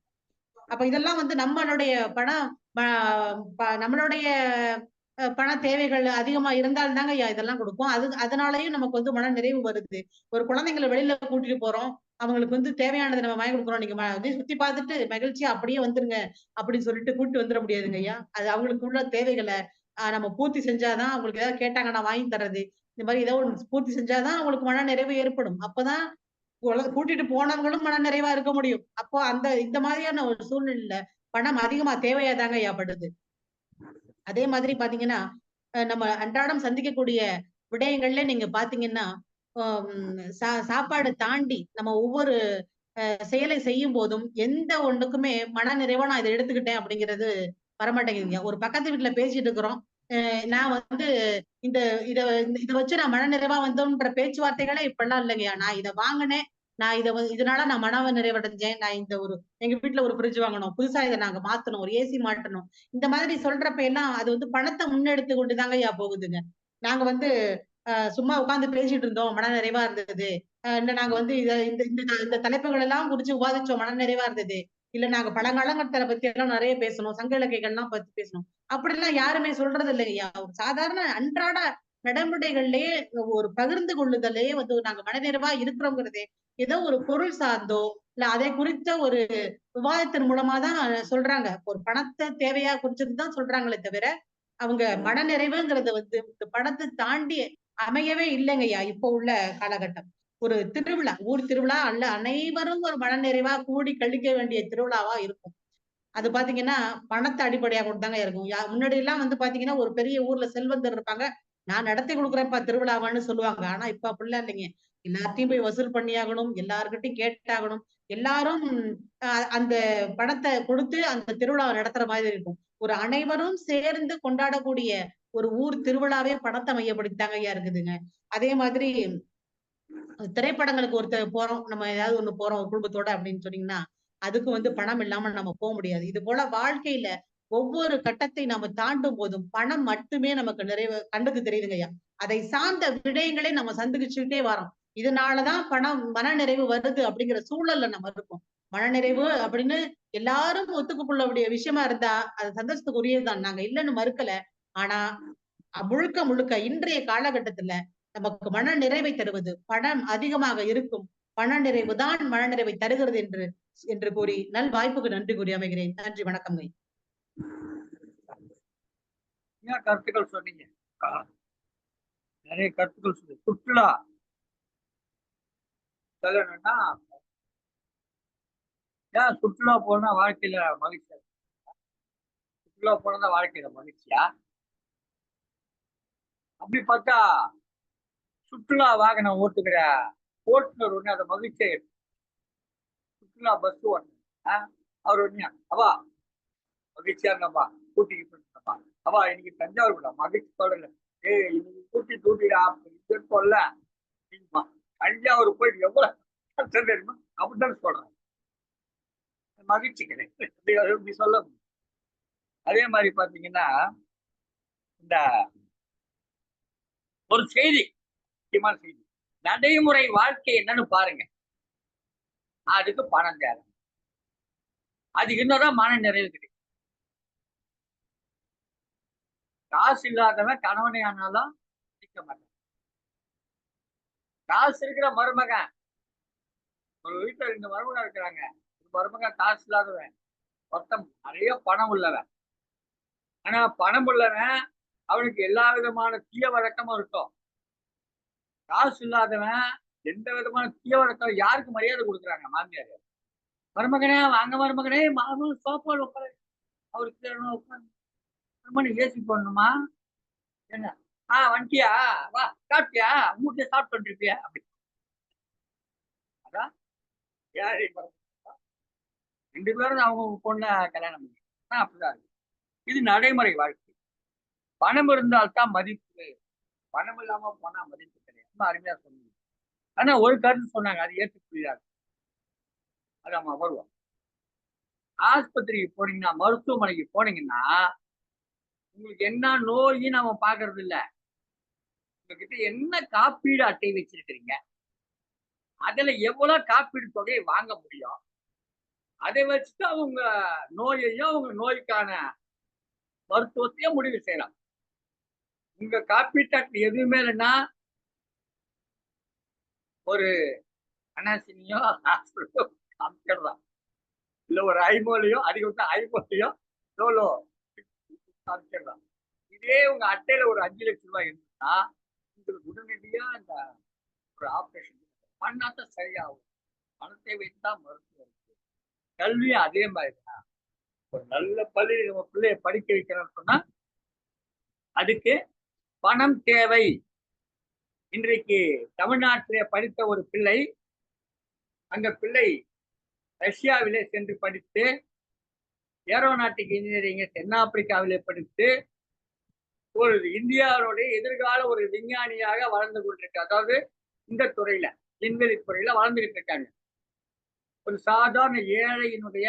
அப்ப இதெல்லாம் வந்து நம்மளுடைய பணம் ப ப நம்மளுடைய பண தேவைகள் அதிகமா இருந்தால் தாங்க ஐயா இதெல்லாம் குடுப்போம். அதனாலயும் நமக்கு வந்து மன நிறைவு வருது. ஒரு குழந்தைங்கள வெளியில கூட்டிட்டு போறோம். அவங்களுக்கு வந்து தேவையானத நம்ம வாங்கி குடுக்குறோம். நீங்க அப்படியே சுத்தி பார்த்துட்டு மகிழ்ச்சியா அப்படியே வந்துருங்க அப்படின்னு சொல்லிட்டு கூட்டிட்டு வந்துர முடியாதுங்க ஐயா. அது அவங்களுக்கு உள்ள தேவைகள நம்ம பூர்த்தி செஞ்சா தான் அவங்களுக்கு ஏதாவது கேட்டாங்கன்னா வாங்கி தர்றது. இந்த மாரி ஏதோ ஒண்ணு பூர்த்தி செஞ்சா தான் அவங்களுக்கு மன நிறைவு ஏற்படும். அப்பதான் கூட்டிட்டு போனவங்களும் மன நிறைவா இருக்க முடியும். அப்போ இந்த மாதிரியான ஒரு சூழ்நிலையில பணம் அதிகமா தேவையா தாங்க ஐயா படுது. அதே மாதிரி பாத்தீங்கன்னா, நம்ம அன்றாடம் சந்திக்கக்கூடிய விடயங்கள்ல நீங்க பாத்தீங்கன்னா, சாப்பாடு தாண்டி நம்ம ஒவ்வொரு செயலை செய்யும்போதும், எந்த ஒண்ணுக்குமே மனநிறைவா நான் இத எடுத்துக்கிட்டேன் அப்படிங்கிறது வரமாட்டேங்குதுங்க. ஒரு பக்கத்து வீட்ல பேசிட்டு இருக்கிறோம். நான் வந்து இந்த இத இத வச்சு நான் மனநிறைவா வந்தோன்ற பேச்சுவார்த்தைகளே இப்பல்லாம் இல்லைங்கய்யா. நான் இத வாங்குனேன். நான் இதனால நான் மன நிறைவடைஞ்சேன். நான் இந்த ஒரு எங்க வீட்ல ஒரு ஃப்ரிட்ஜ் வாங்குனோம். புதுசா இத நாங்க மாத்துனோம். ஒரு ஏசி மாட்டுனோம். இந்த மாதிரி சொல்றப்ப எல்லாம் அது வந்து பணத்த முன்னெடுத்து கொண்டு தாங்கய்யா போகுதுங்க. நாங்க வந்து சும்மா உட்கார்ந்து பேசிட்டு இருந்தோம். மனநிறைவா இருந்தது. இல்ல நாங்க வந்து இத இந்த இந்த இந்த தலைப்புகள் எல்லாம் குறிச்சு விவாதிச்சோம். மனநிறைவா இருந்தது. இல்ல நாங்க பழங்காலங்கள்ல பத்தி எல்லாம் நெறைய பேசணும். சங்க இலக்கியங்கள்லாம் பத்தி பேசணும். அப்படிலாம் யாருமே சொல்றது இல்லைங்கய்யா. ஒரு சாதாரண அன்றாட நடைமுறைகள்லயே ஒரு பகிர்ந்து கொள்ளுதலே வந்து நாங்க மனநிறைவா இருக்கிறோங்கிறதே, ஏதோ ஒரு பொருள் சார்ந்தோ, இல்ல அதை குறித்த ஒரு விவாதத்தின் மூலமா தான் சொல்றாங்க. ஒரு பணத்த தேவையா குறிச்சது தான் சொல்றாங்களே தவிர, அவங்க மனநிறைவுங்கிறது வந்து இந்த பணத்த தாண்டி அமையவே இல்லைங்கய்யா, இப்போ உள்ள காலகட்டம். ஒரு திருவிழா, ஊர் திருவிழா அல்ல அனைவரும் ஒரு மனநிறைவா கூடி கழிக்க வேண்டிய திருவிழாவா இருக்கும். அது பாத்தீங்கன்னா, பணத்த அடிப்படையா கொண்டு தாங்க இருக்கும். முன்னாடி எல்லாம் வந்து பாத்தீங்கன்னா, ஒரு பெரிய ஊர்ல செல்வந்தர் இருப்பாங்க. நான் நடத்தி குடுக்குறேன்ப்பா திருவிழாவான்னு சொல்லுவாங்க. ஆனா இப்ப அப்படிலாம் இல்லைங்க. எல்லாத்தையும் போய் வசூல் பண்ணியாகணும். எல்லார்கிட்டயும் கேட்டாகணும். எல்லாரும் அ அந்த பணத்த கொடுத்து அந்த திருவிழாவ நடத்துற மாதிரி இருக்கும். ஒரு அனைவரும் சேர்ந்து கொண்டாடக்கூடிய ஒரு ஊர் திருவிழாவே பணத்த மையப்படுத்தி தாங்கய்யா இருக்குதுங்க. அதே மாதிரி திரைப்படங்களுக்கு போறோம். நம்ம ஏதாவது ஒண்ணு போறோம் ஒரு குடும்பத்தோட அப்படின்னு சொன்னீங்கன்னா, அதுக்கு வந்து பணம் இல்லாம நம்ம முடியாது. இது போல வாழ்க்கையில ஒவ்வொரு கட்டத்தை நாம தாண்டும் போதும் பணம் மட்டுமே நமக்கு கண்ணுக்கு தெரியுதுங்கய்யா. அதை சார்ந்த விடயங்களை நம்ம சந்திச்சுக்கிட்டே வரோம். இதனாலதான் பணம் மனநிறைவு வருது அப்படிங்கிற சூழல்ல நம்ம இருக்கோம். மனநிறைவு அப்படின்னு எல்லாரும் ஒத்துக்கொள்ளக்கூடிய விஷயமா இருந்தா, அது சந்தோஷத்துக்குரியதுதான். நாங்க இல்லன்னு மறுக்கல. ஆனா முழுக்க முழுக்க இன்றைய காலகட்டத்துல நமக்கு மன நிறைவை தருவது பணம் அதிகமாக இருக்கும். பண நிறைவு தான் மனநிறைவை தருகிறது என்று கூறி நல் வாய்ப்புக்கு நன்றி கூறி அமைகிறேன். நன்றி, வணக்கம். கருத்துக்கள் சொன்னீங்க. நிறைய கருத்துக்கள் சொல்லு. சுற்றுலா சொல்லணும்னா ஏன் சுற்றுலா போனா வாழ்க்கையில மகிழ்ச்சியா? சுற்றுலா போனதா வாழ்க்கையில மகிழ்ச்சியா? அப்படி பார்த்தா சுற்றுலா வாகனம் ஓட்டுகிற ஓட்டுநர் ஒண்ணு அதை மகிழ்ச்சியா சுற்றுலா பஸ் ஓட்டுநர் அவர் ஒண்ணு அவா மகிழ்ச்சியா இருந்தப்பா கூட்டிட்டு போயிருந்தப்பா அவா இன்னைக்கு தஞ்சாவூர் கூட மகிழ்ச்சி சொல்லல. இன்னைக்கு கூட்டிடா சொல்ல தஞ்சாவூர் போயிட்டு எவ்வளவு கஷ்டம் தெரியுமா அப்படித்தான் சொல்றேன். மகிழ்ச்சி கிடையாது சொல்ல. அதே மாதிரி பாத்தீங்கன்னா இந்த ஒரு செய்தி முக்கியமான செய்தி நடைமுறை வாழ்க்கை என்னன்னு பாருங்க. அதுக்கு பணம் தேவை. அது இருந்தாதான் மன நிறைவு கிடைக்கும். காசு இல்லாதவன் கணவனை ஆனாலும் நிக்க மாட்டான். காசு இருக்கிற மருமகன் ஒரு வீட்டுல 2 மருமகன் இருக்கிறாங்க. மருமகன் காசு இல்லாதவன் மொத்தம் நிறைய பணம் உள்ளவன். ஆனா பணம் உள்ளவன் அவனுக்கு எல்லா விதமான தீய வழக்கமும் இருக்கும். காசு இல்லாதவன் எந்த விதமான தீய வழக்கம் யாருக்கு மரியாதை கொடுக்குறாங்க மாமியார் மருமகனே வாங்க மருமகனே மாவு சோப்பாடு உட்கார அவருக்கு உட்காந்து ஏசி போடணுமா என்ன வந்துட்டியா வா சாப்பிட்டியா மூட்டை சாப்பிட்டு வந்துருப்பியா அப்படி அதான் 2 பேரும் அவங்க பொண்ண கல்யாணம் பண்ணி அப்படிதான் இருக்கு. இது நடைமுறை வாழ்க்கை. பணம் இருந்தால்தான் மதிப்பு, பணம் இல்லாம போனா மதிப்பு கிடையாது. ரொம்ப அருமையா சொன்னீங்க. ஆனா ஒரு கருத்து சொன்னாங்க, அது ஏற்றுக்கொள்ளாது. அது நம்ம வருவோம். ஆஸ்பத்திரிக்கு போனீங்கன்னா, மருத்துவமனைக்கு போனீங்கன்னா, உங்களுக்கு என்ன நோயின்னு அவன் பாக்குறது இல்ல. உங்ககிட்ட என்ன காப்பீடு அட்டை வச்சிருக்கிறீங்க, அதுல எவ்வளவு காப்பீடு தொகையை வாங்க முடியும், அதை வச்சுட்டு அவங்க நோயையும் அவங்க நோய்க்கான மருத்துவத்தையும் முடிவு செய்யலாம். உங்க காப்பீட்டு அட்டை எதுவுமே இல்லைன்னா ஒரு அனாசினியோ காமிச்சிடலாம். இல்ல ஒரு ஐமோலையோ அதிகபட்சம் ஐமோலையோ எவ்வளோ காமிச்சிடலாம். இதே உங்க அட்டையில ஒரு 5 லட்சம் ரூபாய் இருந்துச்சுன்னா உங்களுக்கு உடனடியா அந்த ஒரு ஆபரேஷன் பண்ணாதான் சரியாகும். பணத்தை வைத்துதான் மருத்துவம் இருக்கு. கல்வியும் அதே மாதிரிதான். ஒரு நல்ல பள்ளியில் நம்ம பிள்ளைய படிக்க வைக்கிறோம்னு சொன்னா அதுக்கு பணம் தேவை. இன்றைக்கு தமிழ்நாட்டிலே படித்த ஒரு பிள்ளை, அந்த பிள்ளை ரஷ்யாவிலே சென்று படித்து ஏரோநாட்டிக் இன்ஜினியரிங் தென்னாப்பிரிக்காவிலே படித்து ஒரு இந்தியாவுடைய எதிர்கால ஒரு விஞ்ஞானியாக வளர்ந்து கொண்டிருக்க. அதாவது இந்த துறையில விண்வெளி துறையில வளர்ந்துகிட்டு இருக்காங்க. ஒரு சாதாரண ஏழையினுடைய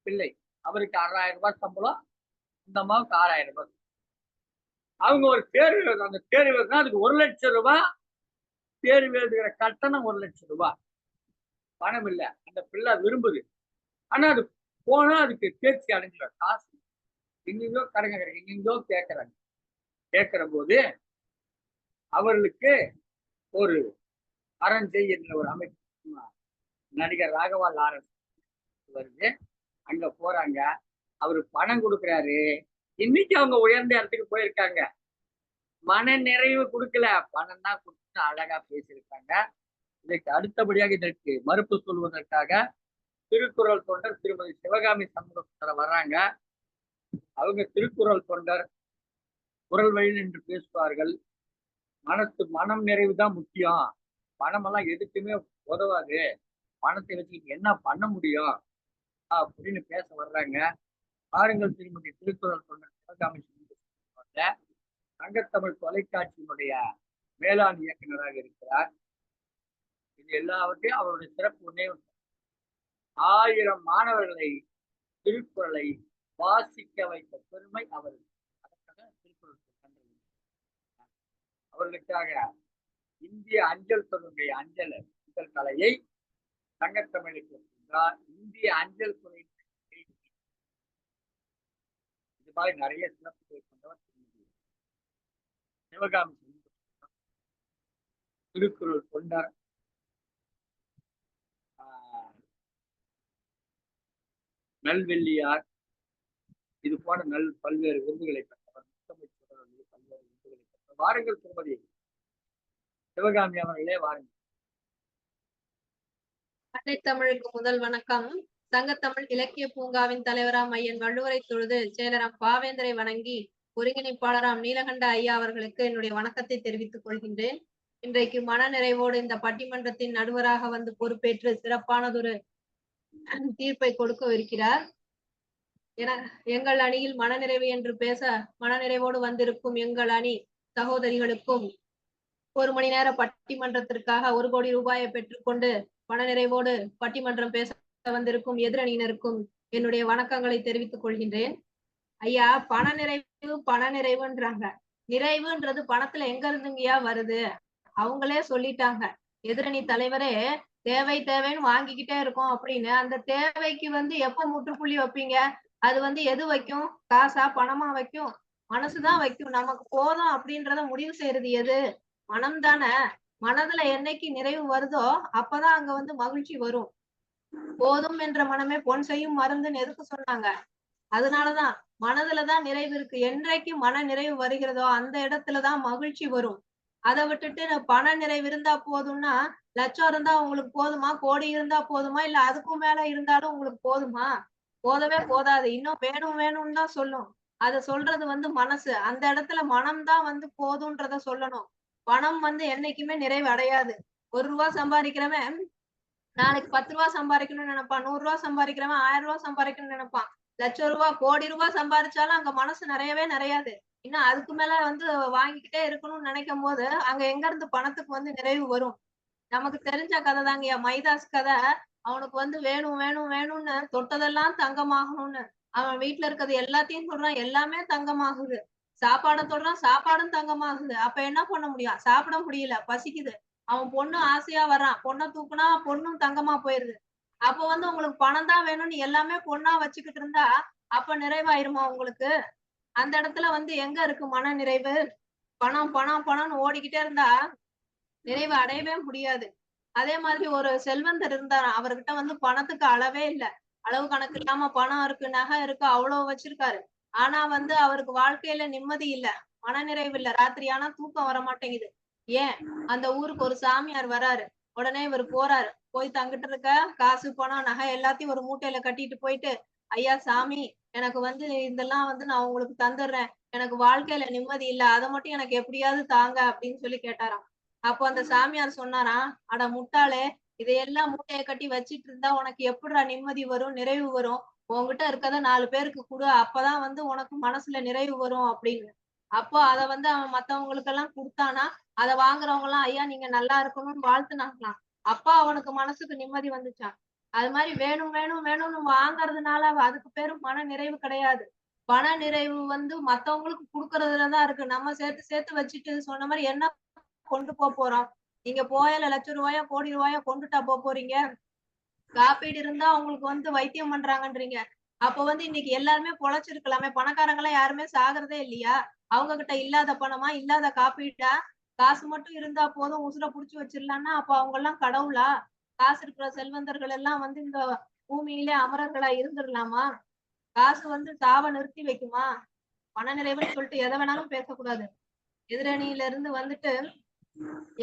பிள்ளை. அவருக்கு 6,000 ரூபாய் சம்பளம், இந்த அம்மாவுக்கு 6,000 ரூபாய். அவங்க ஒரு தேர்வு எழுதுறாங்க. அந்த தேர்வு எழுதுனா அதுக்கு 1 லட்சம் ரூபாய் தேர்வு எழுதுகிற கட்டணம் 1 லட்சம் ரூபாய். பணம் இல்ல. அந்த பிள்ளை விரும்புது. ஆனா அது போனா அதுக்கு தேர்ச்சி அடைஞ்சிடும். காசு எங்கெங்கோ கடைங்க எங்கெங்கோ கேட்கறாங்க. கேட்கிற போது அவர்களுக்கு ஒரு அரஞ்சை என்ற ஒரு அமைப்பு நடிகர் ராகவா லாரன்ஸ் வருது. அங்க போறாங்க. அவரு பணம் கொடுக்குறாரு. இன்னைக்கு அவங்க உயர்ந்த இடத்துக்கு போயிருக்காங்க. மன நிறைவு கொடுக்கல, பணம் தான் கொடுத்து அழகா பேசியிருக்காங்க. இதற்கு அடுத்தபடியாக இதற்கு மறுப்பு சொல்வதற்காக திருக்குறள் தொண்டர் திருமதி சிவகாமி சண்முகசுந்தரம் வர்றாங்க. அவங்க திருக்குறள் தொண்டர், குரல் வழியில் என்று பேசுவார்கள். மனம் நிறைவு தான் முக்கியம், பணம் எல்லாம் எதுக்குமே உதவாது, பணத்தை வச்சுக்கிட்டு என்ன பண்ண முடியும் அப்படின்னு பேச வர்றாங்க. பாருங்கள், திருமதி திருக்குறள் தொண்டர் சிவகாமி சண்முகசுந்தரம் சங்கத்தமிழ் தொலைக்காட்சியினுடைய மேலாண் இயக்குநராக இருக்கிறார். இது எல்லாவற்றையும் அவருடைய சிறப்பு ஒன்னே 1000 மாணவர்களை திருக்குறளை வாசிக்க வைத்த பெருமை அவருக்கு. திருக்குறள் அவர்களுக்காக இந்திய அஞ்சல் துறையுடைய அஞ்சல் கலையை சங்கத்தமிழுக்கு சென்றார். இந்திய அஞ்சல் துறை இது மாதிரி நிறைய சிறப்புகளை கொண்டவர் சிவகாமி திருக்குறள் தொண்டர். நல்வெள்ளியார் இது போன்ற பல்வேறு விருதுகளை பெற்றவர். பல்வேறு விருதுகளை பெற்றவர். வாருங்கள் திருமதி சிவகாமி அவர்களே, வாருங்கள். அன்னை தமிழுக்கு முதல் வணக்கம். சங்கத்தமிழ் இலக்கிய பூங்காவின் தலைவராம் ஐயன் வள்ளுவரை தொழுது செயலராம் பாவேந்தரை வணங்கி ஒருங்கிணைப்பாளராம் நீலகண்ட ஐயா அவர்களுக்கு என்னுடைய வணக்கத்தை தெரிவித்துக் கொள்கின்றேன். இன்றைக்கு மன நிறைவோடு இந்த பட்டிமன்றத்தின் நடுவராக வந்து பொறுப்பேற்று சிறப்பானதொரு தீர்ப்பை கொடுக்கவிருக்கிறார். எங்கள் அணியில் மனநிறைவு என்று பேச மனநிறைவோடு வந்திருக்கும் எங்கள் அணி சகோதரிகளுக்கும் 1 மணி நேர பட்டிமன்றத்திற்காக 1 கோடி ரூபாயை பெற்றுக்கொண்டு மனநிறைவோடு பட்டிமன்றம் பேச வந்திருக்கும் எதிரணியினருக்கும் என்னுடைய வணக்கங்களை தெரிவித்துக் கொள்கின்றேன். ஐயா, பண நிறைவுன்றாங்க. நிறைவுன்றது பணத்துல எங்க இருந்துங்கயா வருது? அவங்களே சொல்லிட்டாங்க. எதிரணி தலைவரே தேவைன்னு வாங்கிக்கிட்டே இருக்கோம் அப்படின்னு. அந்த தேவைக்கு எப்ப முற்றுப்புள்ளி வைப்பீங்க? அது எது வைக்கும்? காசா பணமா வைக்கும்? மனசுதான் வைக்கும். நமக்கு போதும் அப்படின்றத முடிவு செய்யறது எது? மனம் தானே. மனதுல என்னைக்கு நிறைவு வருதோ அப்பதான் அங்க மகிழ்ச்சி வரும். போதும் என்ற மனமே பொன் செய்யும் மருந்துன்னு எதுக்கு சொன்னாங்க? அதனாலதான் மனதுலதான் நிறைவு இருக்கு. என்றைக்கு மன நிறைவு வருகிறதோ அந்த இடத்துலதான் மகிழ்ச்சி வரும். அதை விட்டுட்டு பண நிறைவு இருந்தா போதும்னா, லட்சம் இருந்தா உங்களுக்கு போதுமா? கோடி இருந்தா போதுமா? இல்ல அதுக்கும் மேல இருந்தாலும் உங்களுக்கு போதுமா? போதவே போதாது. இன்னும் வேணும்னு தான் சொல்லும். அத சொல்றது மனசு. அந்த இடத்துல மனம்தான் போதும்ன்றத சொல்லணும். பணம் என்னைக்குமே நிறைவு அடையாது. 1 ரூபாய் சம்பாதிக்கிறவன் நாளைக்கு 10 ரூபாய் சம்பாதிக்கணும்னு நினைப்பான், 100 ரூபாய் சம்பாதிக்கிறவன் 1000 ரூபாய் சம்பாதிக்கணும்னு நினைப்பான், லட்சம் ரூபாய் கோடி ரூபாய் சம்பாதிச்சாலும் அங்க மனசு நிறையவே நிறையாது. இன்னும் அதுக்கு மேல வந்து வாங்கிக்கிட்டே இருக்கணும்னு நினைக்கும் போது அங்க எங்க இருந்து பணத்துக்கு வந்து நிறைவு வரும்? நமக்கு தெரிஞ்ச கதை தாங்கய்யா, மைதாஸ் கதை. அவனுக்கு வந்து வேணும் வேணும் வேணும்னு தொட்டதெல்லாம் தங்கமாகணும்னு அவன் வீட்டுல இருக்கிறது எல்லாத்தையும் சொல்றான், எல்லாமே தங்கமாகுது. சாப்பாட தொடுறான், சாப்பாடும் தங்கமாகுது. அப்ப என்ன பண்ண முடியும்? சாப்பிட முடியல, பசிக்குது. அவன் பொண்ணு ஆசையா வர்றான், பொண்ணை தூக்குனா பொண்ணும் தங்கமா போயிருது. அப்ப வந்து உங்களுக்கு பணம் தான் வேணும்னு எல்லாமே பொண்ணா வச்சுக்கிட்டு இருந்தா அப்ப நிறைவாயிருமா உங்களுக்கு? அந்த இடத்துல வந்து எங்க இருக்கு மன நிறைவு? பணம் பணம் பணம்னு ஓடிக்கிட்டே இருந்தா நிறைவு அடையவே முடியாது. அதே மாதிரி ஒரு செல்வந்தர் இருந்தாராம், அவர்கிட்ட வந்து பணத்துக்கு அளவே இல்ல. அளவு கணக்கு இல்லாம பணம் இருக்கு, நகை இருக்கு, அவ்வளவு வச்சிருக்காரு. ஆனா வந்து அவருக்கு வாழ்க்கையில நிம்மதி இல்ல, மனநிறைவு இல்ல. ராத்திரி ஆனா தூக்கம் வர மாட்டேங்குது. ஏன்? அந்த ஊருக்கு ஒரு சாமியார் வராரு. உடனே இவர் போறாரு. போய் தங்கிட்டு இருக்க காசு, பணம், நகை எல்லாத்தையும் ஒரு மூட்டையில கட்டிட்டு போயிட்டு, ஐயா சாமி, எனக்கு வந்து இதெல்லாம் வந்து நான் உங்களுக்கு தந்துடுறேன். எனக்கு வாழ்க்கையில நிம்மதி இல்ல. அதை மட்டும் எனக்கு எப்படியாவது தாங்க அப்படின்னு சொல்லி கேட்டாராம். அப்போ அந்த சாமியார் சொன்னாராம், அட முட்டாளே, இதையெல்லாம் மூட்டைய கட்டி வச்சிட்டு இருந்தா உனக்கு எப்படிடா நிம்மதி வரும், நிறைவு வரும்? உன்கிட்ட இருக்கத 4 பேருக்கு குடு, அப்பதான் வந்து உனக்கு மனசுல நிறைவு வரும் அப்படின்னு. அப்போ அத வந்து அவன் மத்தவங்களுக்கெல்லாம் குடுத்தானா, அத வாங்குறவங்க எல்லாம் ஐயா நீங்க நல்லா இருக்கணும்னு வாழ்த்துனாங்களாம். அப்ப அவனுக்கு மனசுக்கு நிம்மதி வந்துச்சாம். அது மாதிரி வேணும் வேணும் வேணும்னு வாங்குறதுனால அதுக்கு பேரு மன நிறைவு கிடையாது. பண நிறைவு வந்து மத்தவங்களுக்கு குடுக்கறதுலதான் இருக்கு. நம்ம சேர்த்து சேர்த்து வச்சுட்டு சொன்ன மாதிரி என்ன கொண்டு போறோம்? நீங்க போயல லட்சம் ரூபாயோ கோடி ரூபாயோ கொண்டுட்டா போறீங்க? காப்பீடு இருந்தா உங்களுக்கு வந்து வைத்தியம் பண்றாங்கன்றீங்க. அப்ப வந்து இன்னைக்கு எல்லாருமே பொழைச்சிருக்கலாமே. பணக்காரங்க எல்லாம் யாருமே சாகுறதே இல்லையா? அவங்க கிட்ட இல்லாத பணமா, இல்லாத காப்பீடா? காசு மட்டும் இருந்தா போதும், உசுர புடிச்சு வச்சிடலாம்னா அப்ப அவங்க எல்லாம் கடவுளா? காசு இருக்கிற செல்வந்தர்கள் எல்லாம் வந்து இந்த பூமியிலே அமரர்களா இருந்துடலாமா? காசு வந்து சாவ நிறுத்தி வைக்குமா? மனநிறைவுன்னு சொல்லிட்டு எதை வேணாலும் பேசக்கூடாது. எதிரணியில இருந்து வந்துட்டு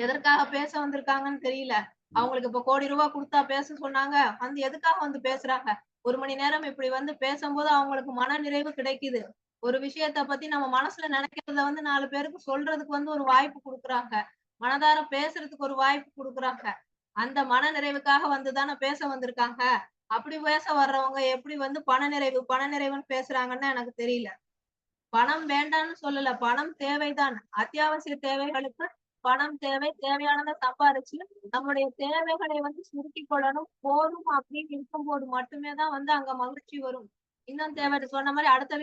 எதற்காக பேச வந்திருக்காங்கன்னு தெரியல. அவங்களுக்கு இப்ப கோடி ரூபாய் குடுத்தா பேச சொன்னாங்க. வந்து எதுக்காக வந்து பேசுறாங்க? 1 மணி நேரம் இப்படி வந்து பேசும்போது அவங்களுக்கு மன நிறைவு கிடைக்குது. ஒரு விஷயத்த பத்தி நம்ம மனசுல நினைக்கிறத வந்து 4 பேருக்கு சொல்றதுக்கு வந்து ஒரு வாய்ப்பு குடுக்குறாங்க. மனதார பேசுறதுக்கு ஒரு வாய்ப்பு குடுக்குறாங்க. அந்த மன நிறைவுக்காக வந்து தானே பேச வந்திருக்காங்க. அப்படி பேச வர்றவங்க எப்படி வந்து பண நிறைவு, பண நிறைவுன்னு பேசுறாங்கன்னு எனக்கு தெரியல. பணம் வேண்டான்னு சொல்லல. பணம் தேவைதான். அத்தியாவசிய தேவைகளுக்கு பணம் தேவை. தேவையானதை சம்பாரிச்சு நம்முடைய தேவைகளை வந்து சுருக்கிக் கொள்ளணும். போதும் அப்படின்னு இருக்கும்போது மட்டுமே தான் வந்து அங்க மகிழ்ச்சி வரும். இன்னும் தேவை சொன்ன மாதிரி அடுத்த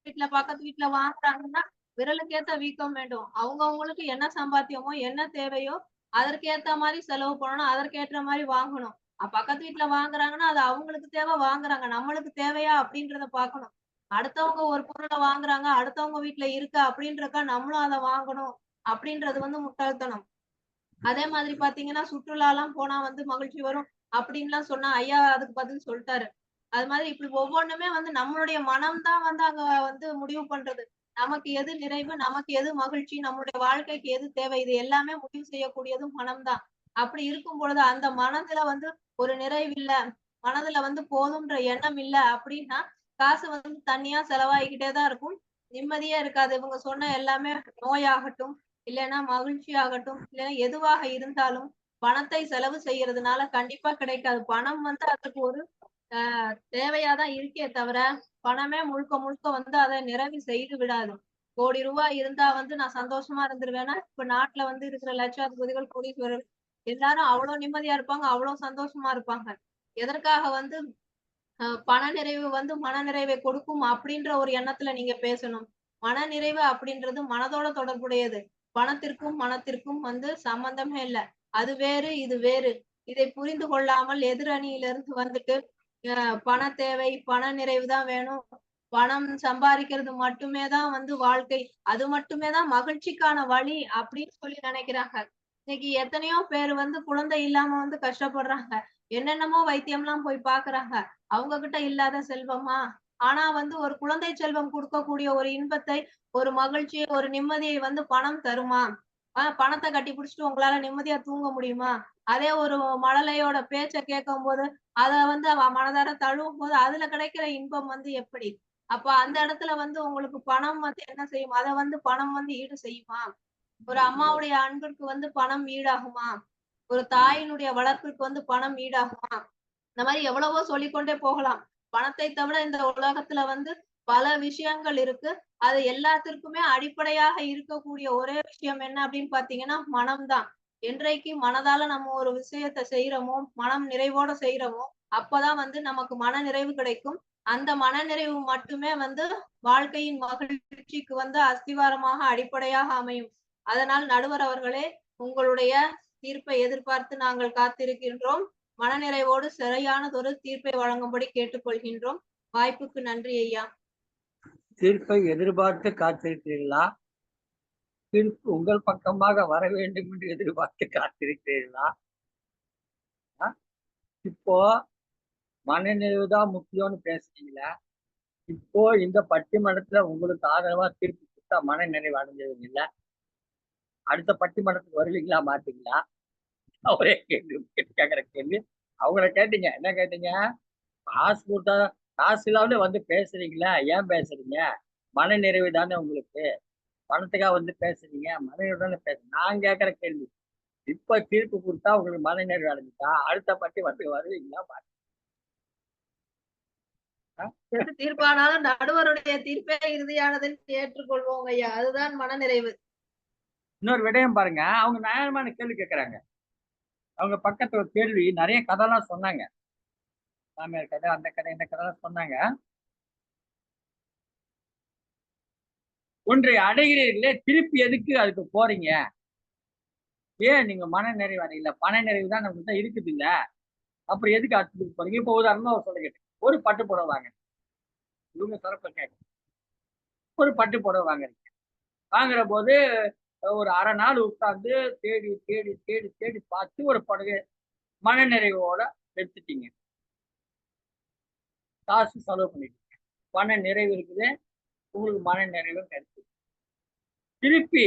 வீட்டுல பக்கத்து வீட்டுல வாங்குறாங்கன்னா விரலுக்கேத்த வீக்கம் வேண்டும். அவங்கவங்களுக்கு என்ன சம்பாத்தியமோ என்ன தேவையோ அதற்கேத்த மாதிரி செலவு பண்ணணும். அதற்கேற்ற மாதிரி வாங்கணும். பக்கத்து வீட்டுல வாங்குறாங்கன்னா அது அவங்களுக்கு தேவை வாங்குறாங்க. நம்மளுக்கு தேவையா அப்படின்றத பார்க்கணும். அடுத்தவங்க ஒரு பொருளை வாங்குறாங்க, அடுத்தவங்க வீட்டுல இருக்கு அப்படின்றக்கா நம்மளும் அதை வாங்கணும் அப்படின்றது வந்து முட்டாள்தனம். அதே மாதிரி பாத்தீங்கன்னா சுற்றுலா எல்லாம் போனா வந்து மகிழ்ச்சி வரும் அப்படின்லாம் சொன்னா ஐயா அதுக்கு பதில் சொல்லிட்டாரு. அது மாதிரி இப்படி ஒவ்வொன்றுமே வந்து நம்மளுடைய மனம்தான் வந்து அங்க வந்து முடிவு பண்றது. நமக்கு எது நிறைவு, நமக்கு எது மகிழ்ச்சி, நம்மளுடைய வாழ்க்கைக்கு எது தேவை, இது எல்லாமே முடிவு செய்யக்கூடியதும் மனம்தான். அப்படி இருக்கும் பொழுது அந்த மனதுல வந்து ஒரு நிறைவு இல்ல, மனதுல வந்து போதும்ன்ற எண்ணம் இல்ல அப்படின்னா காசு வந்து தனியா செலவாகிக்கிட்டே தான் இருக்கும். நிம்மதியா இருக்காது. இவங்க சொன்ன எல்லாமே நோயாகட்டும், இல்லைன்னா மகிழ்ச்சி ஆகட்டும், இல்லைன்னா எதுவாக இருந்தாலும் பணத்தை செலவு செய்யறதுனால கண்டிப்பா கிடைக்காது. பணம் வந்து அதுக்கு ஒரு தேவையாதான் இருக்கே தவிர பணமே முழுக்க முழுக்க வந்து அதை நிறைவு செய்து விடாது. கோடி ரூபாய் இருந்தா வந்து நான் சந்தோஷமா இருந்துருவேன்னா இப்ப நாட்டுல வந்து இருக்கிற லட்சாதிபதிகள், கோடீஸ்வரர்கள் எல்லாரும் அவ்வளவு நிம்மதியா இருப்பாங்க, அவ்வளவு சந்தோஷமா இருப்பாங்க. எதற்காக வந்து பண நிறைவு வந்து மனநிறைவை கொடுக்கும் அப்படின்ற ஒரு எண்ணத்துல நீங்க பேசணும். மனநிறைவு அப்படின்றது மனதோட தொடர்புடையது. பணத்திற்கும் மனத்திற்கும் வந்து சம்பந்தமே இல்ல. அது வேறு, இது வேறு. இதை புரிந்து கொள்ளாமல் எதிரணியிலிருந்து வந்துட்டு பண தேவை, பண நிறைவு தான் வேணும். பணம் சம்பாதிக்கிறது மட்டுமே தான் வந்து வாழ்க்கை. அது மட்டுமே தான் மகிழ்ச்சிக்கான வழி அப்படின்னு சொல்லி நினைக்கிறாங்க. இன்னைக்கு எத்தனையோ பேர் வந்து குழந்தை இல்லாம வந்து கஷ்டப்படுறாங்க. என்னென்னமோ வைத்தியம்லாம் போய் பாக்குறாங்க. அவங்க கிட்ட இல்லாத செல்வமா? ஆனா வந்து ஒரு குழந்தை செல்வம் கொடுக்கக்கூடிய ஒரு இன்பத்தை, ஒரு மகிழ்ச்சியை, ஒரு நிம்மதியை வந்து பணம் தருமா? பணத்தை கட்டி புடிச்சிட்டு உங்களால நிம்மதியா தூங்க முடியுமா? அதே ஒரு மழலையோட பேச்ச கேட்கும்போது, அத வந்து அவ மனதார தழுவும் போது அதுல கிடைக்கிற இன்பம் வந்து எப்படி? அப்ப அந்த இடத்துல வந்து உங்களுக்கு பணம் வந்து என்ன செய்யும்? அத வந்து பணம் வந்து ஈடு செய்யுமா? ஒரு அம்மாவுடைய அன்பிற்கு வந்து பணம் ஈடாகுமா? ஒரு தாயினுடைய வளர்ப்புக்கு வந்து பணம் ஈடாகுமா? இந்த மாதிரி எவ்வளவோ சொல்லிக்கொண்டே போகலாம். பணத்தை தவிர இந்த உலகத்துல வந்து பல விஷயங்கள் இருக்கு. அது எல்லாத்திற்குமே அடிப்படையாக இருக்கக்கூடிய ஒரே விஷயம் என்ன அப்படின்னு பாத்தீங்கன்னா மனம்தான். என்றைக்கு மனதால நம்ம ஒரு விஷயத்த செய்யறோமோ, மனம் நிறைவோட செய்யறோமோ, அப்பதான் வந்து நமக்கு மன நிறைவு கிடைக்கும். அந்த மன நிறைவு மட்டுமே வந்து வாழ்க்கையின் மகிழ்ச்சிக்கு வந்து அஸ்திவாரமாக அடிப்படையாக அமையும். அதனால் நடுவர் அவர்களே, உங்களுடைய தீர்ப்பை எதிர்பார்த்து நாங்கள் காத்திருக்கின்றோம். மனநிறைவோடு சரியானதொரு தீர்ப்பை வழங்கும்படி கேட்டுக்கொள்கின்றோம். வாய்ப்புக்கு நன்றி ஐயா. தீர்ப்பை எதிர்பார்த்து காத்திருக்கிறீர்களா? தீர்ப்பு உங்கள் பக்கமாக வர வேண்டும் என்று எதிர்பார்த்து காத்திருக்கிறீர்களா? இப்போ மனநிறைவு தான் முக்கியம்னு பேசுறீங்களா? இப்போ இந்த பட்டிமன்றத்துல உங்களுக்கு ஆதரவா தீர்ப்பு கொடுத்தா மன நிறைவு அடைஞ்சது இல்ல, அடுத்த பட்டிமன்றத்துக்கு வருவீங்களா மாட்டீங்களா? ஒரே கேள்வி கேட்கிற கேள்வி. அவங்கள கேட்டீங்க, என்ன கேட்டீங்க? காசு கொடுத்தா காசு இல்லாம வந்து பேசுறீங்களா? ஏன் பேசுறீங்க? மன நிறைவு தானே உங்களுக்கு? பணத்துக்காக வந்து பேசுறீங்க, மன நிறைவு தானே நான் கேட்கிற கேள்வி. இப்ப தீர்ப்பு கொடுத்தா உங்களுக்கு மன நிறைவு அடைஞ்சிட்டா அடுத்த பட்டிமன்றத்துக்கு வருவீங்களா மாட்டீங்களா? எது தீர்ப்பானாலும் நடுவருடைய தீர்ப்பே இறுதியானதுன்னு ஏற்றுக்கொள்வோம் ஐயா. அதுதான் மனநிறைவு. இன்னொரு விடயம் பாருங்க, அவங்க நியாயமான கேள்வி கேட்கறாங்க. அவங்க பக்கத்துல ஒரு கேள்வி, நிறைய கதைலாம் சொன்னாங்க. சாமியார் கதை, அந்த கதை, இந்த கதைலாம் சொன்னாங்க. ஒன்றை அடைகிறீர்களே, திருப்பி எதுக்கு அதுக்கு போறீங்க? ஏன் நீங்க மன நிறைவு அடையல? பண நிறைவு தான் நமக்கு தான் இருக்குது இல்ல, அப்புறம் எதுக்கு அடுத்ததுக்கு போறீங்க? இப்ப உதாரணமா ஒரு சொல்ல கேட்டேன், ஒரு பட்டு புடவை வாங்க, இவங்க தரப்ப கேட்க, ஒரு பட்டு புடவை வாங்குறீங்க. வாங்குற போது ஒரு அரை நாள் உட்கார்ந்து தேடி தேடி தேடி தேடி பார்த்து ஒரு புடவை மன நிறைவோட எடுத்துட்டீங்க. காசு செலவு பண்ணிட்டீங்க, பண நிறைவு இருக்குது, உங்களுக்கு மன நிறைவும் கிடைச்சு. திருப்பி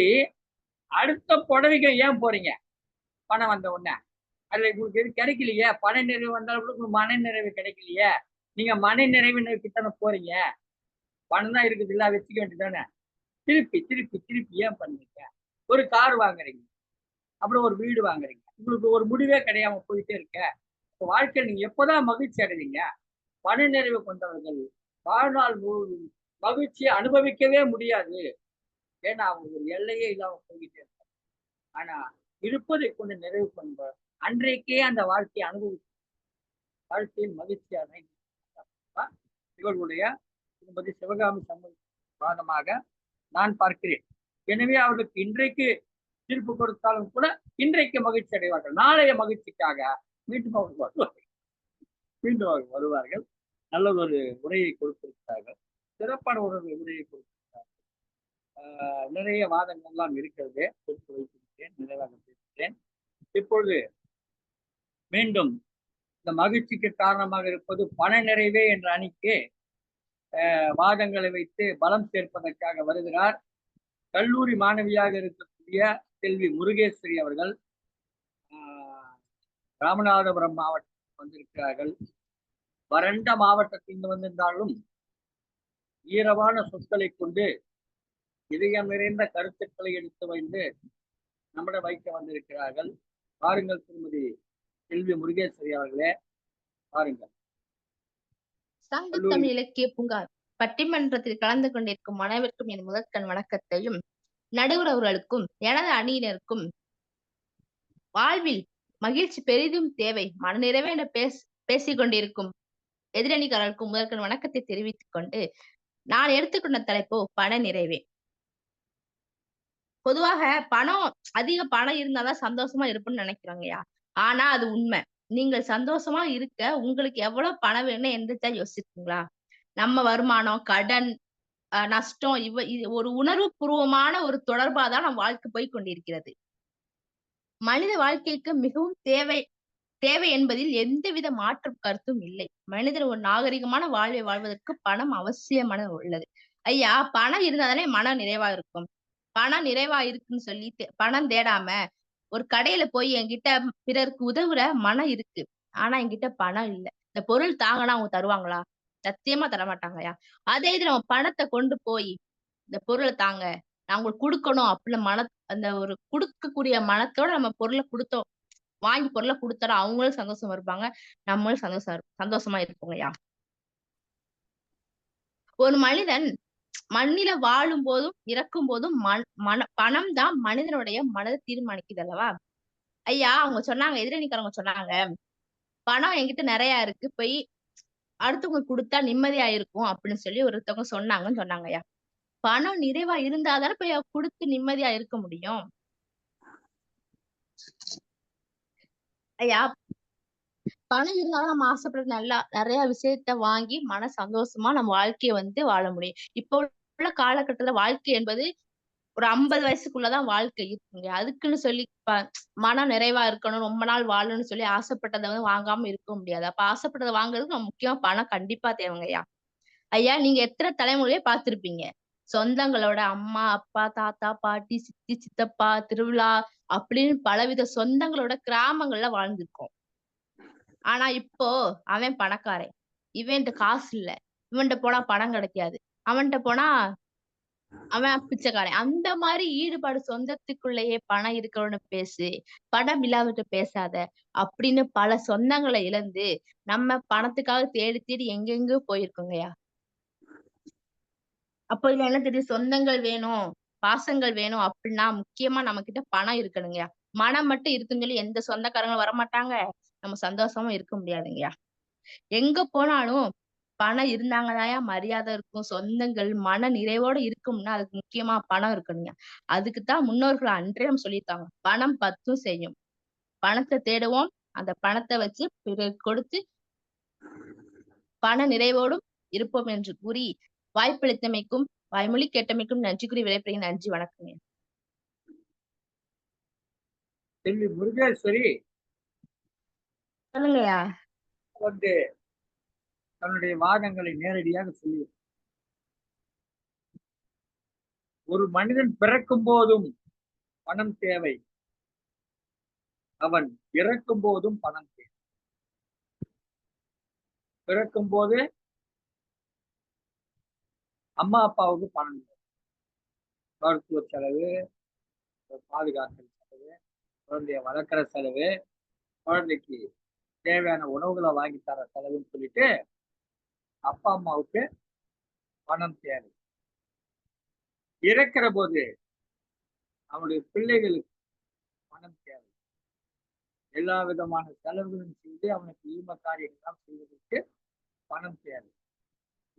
அடுத்த புடவைக்கு ஏன் போறீங்க? பணம் வந்த உடனே அதுல உங்களுக்கு எது கிடைக்கலையே, பண நிறைவு வந்தாலும் கூட உங்களுக்கு மன நிறைவு கிடைக்கலையே, நீங்க மன நிறைவு கிட்ட போறீங்க. பணம் தான் இருக்குது இல்ல, வச்சுக்க வேண்டியதானே. திருப்பி திருப்பி திருப்பி ஏன் பண்ணீங்க? ஒரு கார் வாங்குறீங்க, அப்புறம் ஒரு வீடு வாங்குறீங்க, உங்களுக்கு ஒரு முடிவே கிடையாம போயிட்டே இருக்க. வாழ்க்கையில் நீங்க எப்போதான் மகிழ்ச்சி அடைவீங்க? பண நிறைவு கொண்டவர்கள் வாழ்நாள் முழுவதும் மகிழ்ச்சியை அனுபவிக்கவே முடியாது. ஏன்னா அவங்க ஒரு எல்லையே இல்லாம போய்கிட்டே இருக்காங்க. ஆனா இருப்பதை கொண்டு நிறைவு கொண்பவர் அன்றைக்கே அந்த வாழ்க்கையை அனுபவிக்க வாழ்க்கையில் மகிழ்ச்சியான இவர்களுடைய திருமதி சிவகாமி சம்பந்தமாக நான் பார்க்கிறேன். எனவே அவர்களுக்கு இன்றைக்கு தீர்ப்பு கொடுத்தாலும் கூட இன்றைக்கு மகிழ்ச்சி அடைவார்கள். நாளைய மகிழ்ச்சிக்காக மீண்டும் அவர்கள் வருவார்கள், மீண்டும் அவர்கள் வருவார்கள். நல்ல ஒரு உரையை கொடுத்திருக்கிறார்கள், சிறப்பான ஒரு உரையை கொடுத்திருக்கிறார்கள். நிறைய வாதங்கள்லாம் இருக்கிறது, கொடுத்து வைத்திருக்கிறேன், நிறைவாக பேசுகிறேன். இப்பொழுது மீண்டும் இந்த மகிழ்ச்சிக்கு காரணமாக இருப்பது பண நிறைவே என்ற அணிக்கு வாதங்களை வைத்து பலம் சேர்ப்பதற்காக வருகிறார் கல்லூரி மாணவியாக இருக்கக்கூடிய செல்வி முருகேஸ்வரி அவர்கள். ராமநாதபுரம் மாவட்டம் வந்திருக்கிறார்கள். வறண்ட மாவட்டத்தில் வந்திருந்தாலும் ஈரமான சொற்களை கொண்டு இதயம் நிறைந்த கருத்துக்களை எடுத்து வைத்து நம்மிடம் வைக்க வந்திருக்கிறார்கள். பாருங்கள் திருமதி செல்வி முருகேஸ்வரி அவர்களே, பாருங்கள். சங்க தமிழ் இலக்கிய பூங்கா பட்டிமன்றத்தில் கலந்து கொண்டிருக்கும் அனைவருக்கும் என் முதற்கண் வணக்கத்தையும், நடுவர் அவர்களுக்கும் எனது அணியினருக்கும் வாழ்வில் மகிழ்ச்சி பெரிதும் தேவை, மனநிறைவே என பேசிக் கொண்டிருக்கும் எதிரணிக்காரர்களுக்கும் முதற்கண் வணக்கத்தை தெரிவித்துக் கொண்டு, நான் எடுத்துக்கொண்ட தலைப்போ பண நிறைவே. பொதுவாக அதிக பணம் இருந்தாதான் சந்தோஷமா இருப்புன்னு நினைக்கிறாங்கய்யா. ஆனா அது உண்மை. நீங்கள் சந்தோஷமா இருக்க உங்களுக்கு எவ்வளவு பணம் வேணும் எந்திரிச்சா யோசிச்சிருக்கீங்களா? நம்ம வருமானம், கடன், நஷ்டம் இது ஒரு உணர்வு பூர்வமான ஒரு தொடர்பாதான் நம் வாழ்க்கை போய் கொண்டிருக்கிறது. மனித வாழ்க்கைக்கு மிகவும் தேவை என்பதில் எந்தவித மாற்று கருத்தும் இல்லை. மனிதர் ஒரு நாகரிகமான வாழ்வை வாழ்வதற்கு பணம் அவசியமான உள்ளது. ஐயா, பணம் இருந்தாதானே மனம் நிறைவா இருக்கும். பணம் நிறைவா இருக்குன்னு சொல்லி பணம் தேடாம ஒரு கடையில போய் என்கிட்ட பிறருக்கு உதவுற மனம் இருக்கு, ஆனா என்கிட்ட பணம் இல்லை, இந்த பொருள் தாங்கன்னா அவங்க தருவாங்களா? சத்தியமா தரமாட்டாங்கய்யா. அதே இது நம்ம பணத்தை கொண்டு போய் இந்த பொருளை தாங்க, நான் உங்களுக்கு கொடுக்கணும் அப்படின்னு அந்த ஒரு கொடுக்கக்கூடிய மனத்தோட நம்ம பொருளை கொடுத்தோம் வாங்கி பொருளை கொடுத்தாலும் அவங்களும் சந்தோஷமா இருப்பாங்க, நம்மளும் சந்தோஷமா இருப்போங்கய்யா. ஒரு மனிதன் மண்ணில வாழும் போதும் இறக்கும் போதும் பணம் தான் மனிதனுடைய மனதை தீர்மானிக்குது அல்லவா? ஐயா அவங்க சொன்னாங்க, எதிரணிக்காரங்க சொன்னாங்க, பணம் என்கிட்ட நிறைய இருக்கு, போய் அடுத்தவங்களுக்கு கொடுத்தா நிம்மதியா இருக்கும் அப்படின்னு சொல்லி ஒருத்தவங்க சொன்னாங்கன்னு சொன்னாங்க ஐயா. பணம் நிறைவா இருந்தாதானே போய் கொடுத்து நிம்மதியா இருக்க முடியும் ஐயா. பணம் இருந்தாலும் நம்ம ஆசைப்படுறது நல்லா நிறைய விஷயத்த வாங்கி மன சந்தோஷமா நம்ம வாழ்க்கைய வாழ முடியும். இப்போ உள்ள காலகட்டத்துல வாழ்க்கை என்பது ஒரு 50 வயசுக்குள்ளதான் வாழ்க்கை இருக்குங்க. அதுக்குன்னு சொல்லி மனம் நிறைவா இருக்கணும், ரொம்ப நாள் வாழணும்னு சொல்லி ஆசைப்பட்டதை வாங்காம இருக்க முடியாது. அப்ப ஆசைப்பட்டதை வாங்குறதுக்கு நம்ம முக்கியமா பணம் கண்டிப்பா தேவைங்கய்யா. ஐயா நீங்க எத்தனை தலைமுறையே பார்த்திருப்பீங்க. சொந்தங்களோட அம்மா, அப்பா, தாத்தா, பாட்டி, சித்தி, சித்தப்பா, திருவிழா அப்படின்னு பலவித சொந்தங்களோட கிராமங்கள்ல வாழ்ந்திருக்கோம். ஆனா இப்போ அவன் பணக்காரன், இவன்ட்ட காசு இல்ல, இவன்ட்ட போனா பணம் கிடைக்காது, அவன்கிட்ட போனா அவன் பிச்சைக்காரன். அந்த மாதிரி ஈடுபாடு, சொந்தத்துக்குள்ளேயே பணம் இருக்கிறவன பேசு, பணம் இல்லாதவன்ட்ட பேசாத அப்படின்னு பல சொந்தங்களை இழந்து நம்ம பணத்துக்காக தேடி தேடி எங்கெங்கோ போயிருக்கோங்கய்யா. அப்போ இதுல என்ன தெரியுது? சொந்தங்கள் வேணும், பாசங்கள் வேணும் அப்படின்னா முக்கியமா நம்ம கிட்ட பணம் இருக்கணுங்கய்யா. மனம் மட்டும் இருக்குன்னு சொல்லி எந்த சொந்தக்காரங்களும் வரமாட்டாங்க, நம்ம சந்தோஷமும் இருக்க முடியாதுங்கய்யா. எங்க போனாலும் பணம் இருந்தாங்கதான்யா மரியாதை இருக்கும், சொந்தங்கள் மன நிறைவோட இருக்கும்னா அதுக்கு முக்கியமா பணம் இருக்கணுங்க. அதுக்குத்தான் முன்னோர்கள் அன்றே நம்ம சொல்லியிருக்காங்க, பணம் பத்தும் செய்யும், பணத்தை தேடுவோம், அந்த பணத்தை வச்சு பிறருக்கு கொடுத்து பண நிறைவோடும் இருப்போம் என்று கூறி வாய்ப்பளித்தமைக்கும் வாய்மொழி கேட்டமைக்கும் நன்றி கூறி விடைபெறுகிறேன். நன்றி, வணக்கங்க. செல்வி முருகேஸ்வரி சொல்லுங்கய்யா. தன்னுடைய வாதங்களை நேரடியாக சொல்லி, ஒரு மனிதன் பிறக்கும் போதும் பணம் தேவை, அவன் இறக்கும் போதும் பணம் தேவை. பிறக்கும் போது அம்மா அப்பாவுக்கு பணம் தேவை, மருத்துவ செலவு, பாதுகாத்தல் செலவு, குழந்தைய வளர்க்கிற செலவு, குழந்தைக்கு தேவையான உணவுகளை வாங்கி தர செலவுன்னு சொல்லிட்டு அப்பா அம்மாவுக்கு பணம் தேவை. இறக்கிற போது அவனுடைய பிள்ளைகளுக்கு பணம் தேவை. எல்லா விதமான செலவுகளும் செய்து அவனுக்கு ஈம காரியங்களாம் செய்வதற்கு பணம் தேவை.